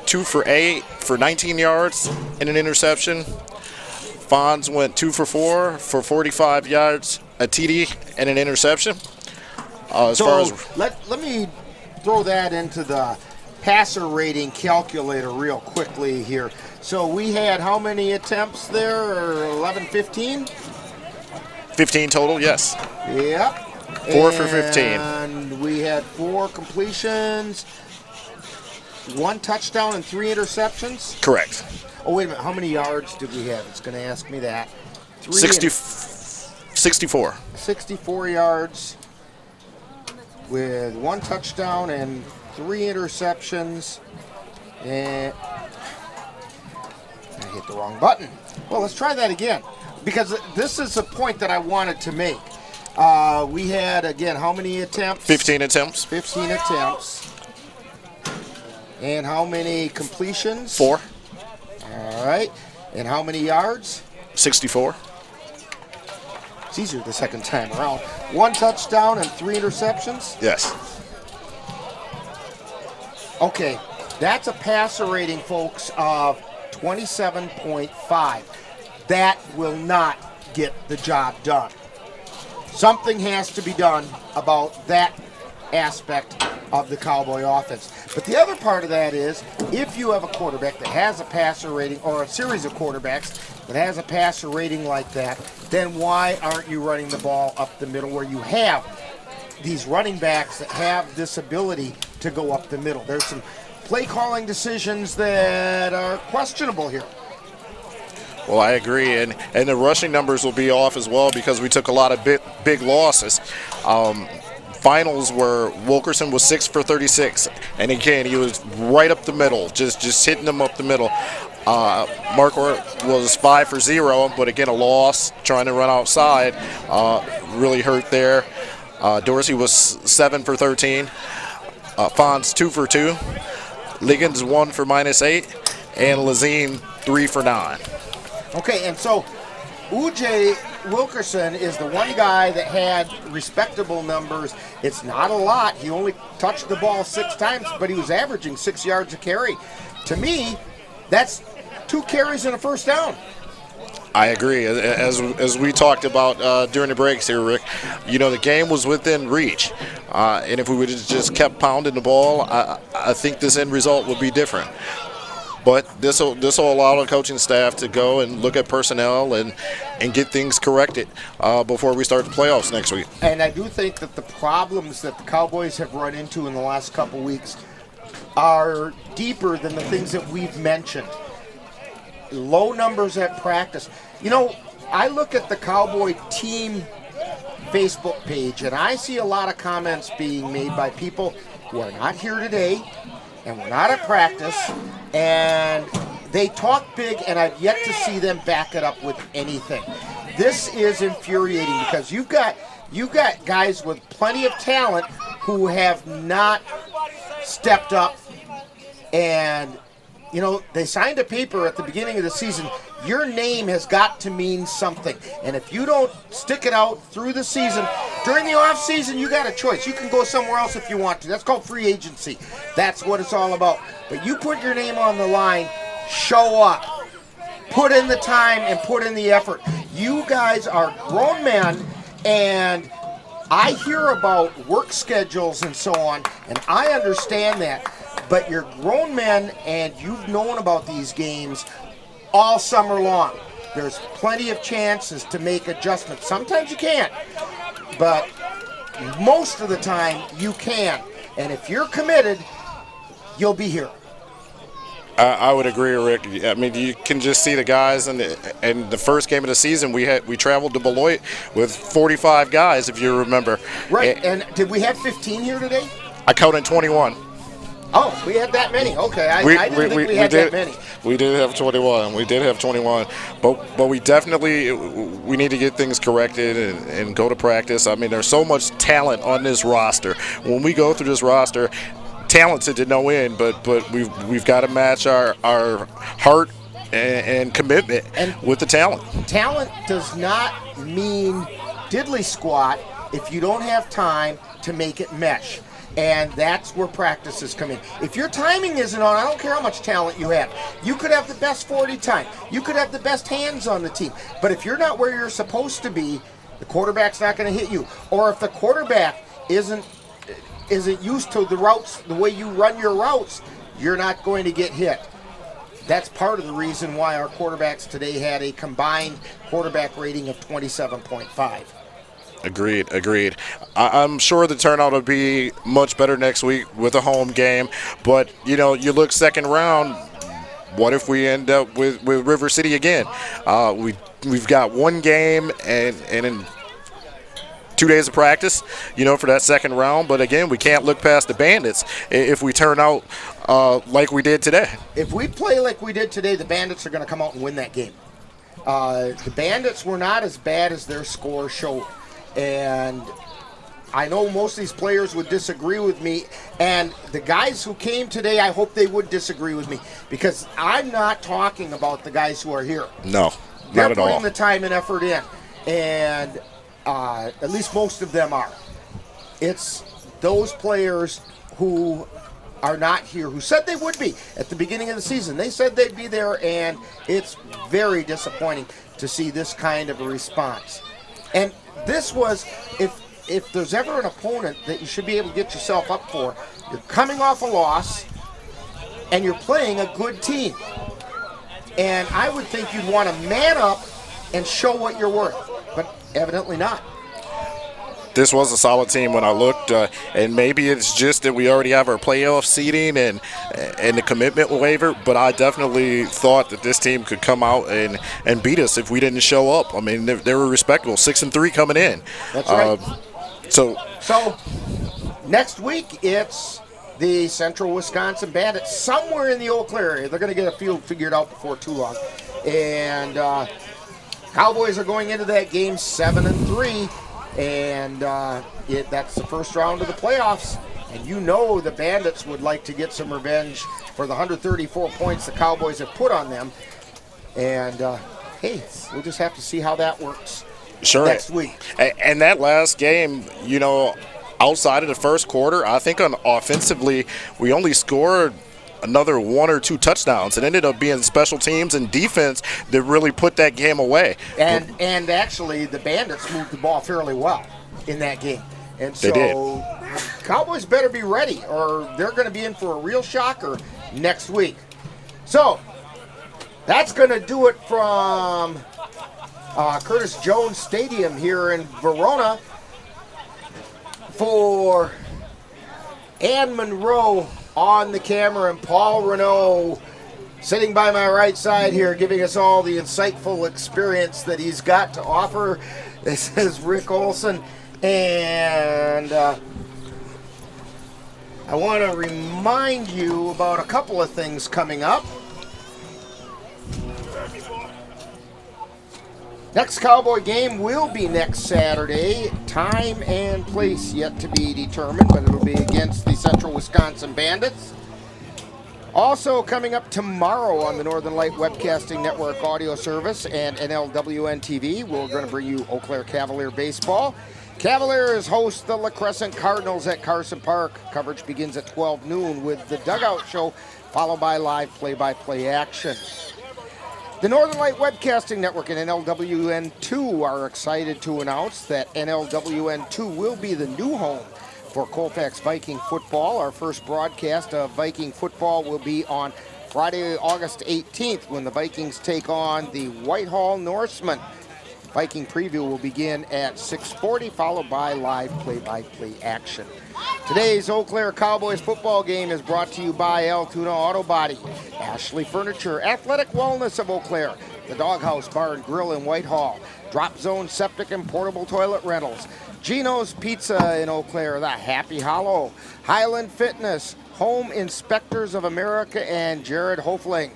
2 for 8 for 19 yards and an interception. Fonz went 2 for 4 for 45 yards, a TD and an interception. Let me throw that into the passer rating calculator real quickly here. So we had how many attempts there? 11, 15? 15 total, yes. Yep. 4 for 15. And we had 4 completions, 1 touchdown, and 3 interceptions? Correct. Oh, wait a minute. How many yards did we have? It's going to ask me that. 64. 64 yards with 1 touchdown and 3 interceptions. And I hit the wrong button. Well, let's try that again because this is a point that I wanted to make. We had, again, how many attempts? 15 attempts. 15 attempts. And how many completions? 4. All right. And how many yards? 64. It's easier the second time around. 1 touchdown and 3 interceptions? Yes. Okay. That's a passer rating, folks, of 27.5. That will not get the job done. Something has to be done about that aspect of the Cowboy offense. But the other part of that is, if you have a quarterback that has a passer rating, or a series of quarterbacks that has a passer rating like that, then why aren't you running the ball up the middle where you have these running backs that have this ability to go up the middle? There's some play calling decisions that are questionable here. Well, I agree, and the rushing numbers will be off as well because we took a lot of big losses. Finals where Wilkerson was 6 for 36, and again he was right up the middle, just hitting them up the middle. Marquardt was 5 for 0, but again a loss, trying to run outside, really hurt there. Dorsey was 7 for 13. Fonz 2 for 2. Liggins 1 for -8, and Lazine 3 for 9. Okay, and so U.J. Wilkerson is the one guy that had respectable numbers. It's not a lot. He only touched the ball 6 times, but he was averaging 6 yards a carry. To me, that's 2 carries and a first down. I agree. As we talked about during the breaks here, Rick, the game was within reach. And if we would have just kept pounding the ball, I think this end result would be different. But this will allow the coaching staff to go and look at personnel and get things corrected before we start the playoffs next week. And I do think that the problems that the Cowboys have run into in the last couple weeks are deeper than the things that we've mentioned. Low numbers at practice. I look at the Cowboy team Facebook page, and I see a lot of comments being made by people who are not here today and were not at practice, and they talk big, and I've yet to see them back it up with anything. This is infuriating because you've got guys with plenty of talent who have not stepped up, and they signed a paper at the beginning of the season. Your name has got to mean something. And if you don't stick it out through the season, during the off season, you got a choice. You can go somewhere else if you want to. That's called free agency. That's what it's all about. But you put your name on the line, show up. Put in the time and put in the effort. You guys are grown men, and I hear about work schedules and so on, and I understand that. But you're grown men, and you've known about these games all summer long. There's plenty of chances to make adjustments. Sometimes you can't, but most of the time you can. And if you're committed, you'll be here. I would agree, Rick. I mean, you can just see the guys in the first game of the season. We traveled to Beloit with 45 guys, if you remember. Right, and did we have 15 here today? I counted 21. Oh, we had that many. Okay, I didn't think we had that many. We did have 21. We did have 21. But we definitely need to get things corrected and go to practice. I mean, there's so much talent on this roster. When we go through this roster, talented to no end, but we've got to match our heart and commitment with the talent. Talent does not mean diddly squat if you don't have time to make it mesh. And that's where practices come in. If your timing isn't on, I don't care how much talent you have. You could have the best 40 time. You could have the best hands on the team. But if you're not where you're supposed to be, the quarterback's not going to hit you. Or if the quarterback isn't used to the routes, the way you run your routes, you're not going to get hit. That's part of the reason why our quarterbacks today had a combined quarterback rating of 27.5. Agreed. I'm sure the turnout will be much better next week with a home game. But, you look second round, what if we end up with River City again? We've got one game and in 2 days of practice, for that second round. But, again, we can't look past the Bandits if we turn out like we did today. If we play like we did today, the Bandits are going to come out and win that game. The Bandits were not as bad as their score showed. And I know most of these players would disagree with me. And the guys who came today, I hope they would disagree with me. Because I'm not talking about the guys who are here. No, They're not at all. They're putting the time and effort in. And at least most of them are. It's those players who are not here, who said they would be at the beginning of the season. They said they'd be there, and it's very disappointing to see this kind of a response. And this was, if there's ever an opponent that you should be able to get yourself up for, you're coming off a loss, and you're playing a good team. And I would think you'd want to man up and show what you're worth, but evidently not. This was a solid team when I looked, and maybe it's just that we already have our playoff seeding and the commitment waiver, but I definitely thought that this team could come out and beat us if we didn't show up. I mean, they were respectable, 6-3 coming in. That's right. So next week it's the Central Wisconsin Bandits somewhere in the Eau Claire area. They're going to get a field figured out before too long. And Cowboys are going into that game 7-3. And that's the first round of the playoffs. And the Bandits would like to get some revenge for the 134 points the Cowboys have put on them. And, hey, we'll just have to see how that works next week. And that last game, outside of the first quarter, I think offensively we only scored another 1 or 2 touchdowns. It ended up being special teams and defense that really put that game away. And actually, the Bandits moved the ball fairly well in that game. And so, they did. Cowboys better be ready, or they're going to be in for a real shocker next week. So, that's going to do it from Curtis Jones Stadium here in Verona. For Ann Monroe on the camera and Paul Renault sitting by my right side here, giving us all the insightful experience that he's got to offer. This is Rick Olson, and I want to remind you about a couple of things coming up. Next Cowboy game will be next Saturday. Time and place yet to be determined, but it'll be against the Central Wisconsin Bandits. Also coming up tomorrow on the Northern Light Webcasting Network audio service and NLWN TV, we're going to bring you Eau Claire Cavalier baseball. Cavaliers host the La Crescent Cardinals at Carson Park. Coverage begins at 12 noon with the Dugout Show, followed by live play-by-play action. The Northern Light Webcasting Network and NLWN2 are excited to announce that NLWN2 will be the new home for Colfax Viking football. Our first broadcast of Viking football will be on Friday, August 18th, when the Vikings take on the Whitehall Norsemen. Viking preview will begin at 6:40, followed by live play-by-play action. Today's Eau Claire Cowboys football game is brought to you by Altoona Auto Body, Ashley Furniture, Athletic Wellness of Eau Claire, the Doghouse Bar and Grill in Whitehall, Drop Zone Septic and Portable Toilet Rentals, Gino's Pizza in Eau Claire, the Happy Hollow, Highland Fitness, Home Inspectors of America, and Jared Hofling,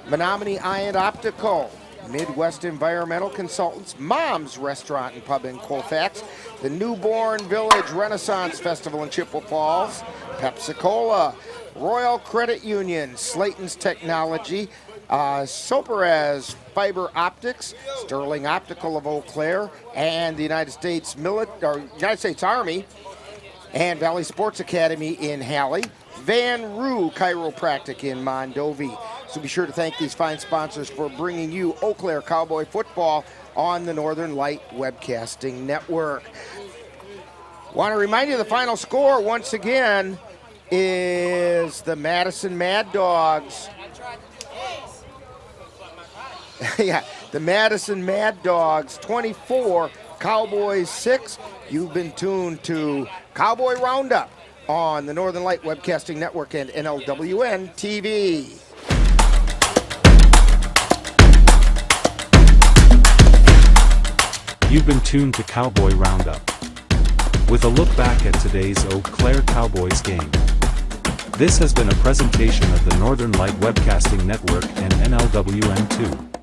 Menominee Eye and Optical, Midwest Environmental Consultants, Mom's Restaurant and Pub in Colfax, the Newborn Village Renaissance Festival in Chippewa Falls, Pepsi-Cola, Royal Credit Union, Slayton's Technology, Soperez Fiber Optics, Sterling Optical of Eau Claire, and the United States Army, and Valley Sports Academy in Halley, Van Roo Chiropractic in Mondovi. So be sure to thank these fine sponsors for bringing you Eau Claire Cowboy Football on the Northern Light Webcasting Network. Want to remind you the final score once again is the Madison Mad Dawgs. Yeah, the Madison Mad Dawgs 24, Cowboys 6. You've been tuned to Cowboy Roundup on the Northern Light Webcasting Network and NLWN TV. You've been tuned to Cowboy Roundup, with a look back at today's Eau Claire Cowboys game. This has been a presentation of the Northern Light Webcasting Network and NLWN2.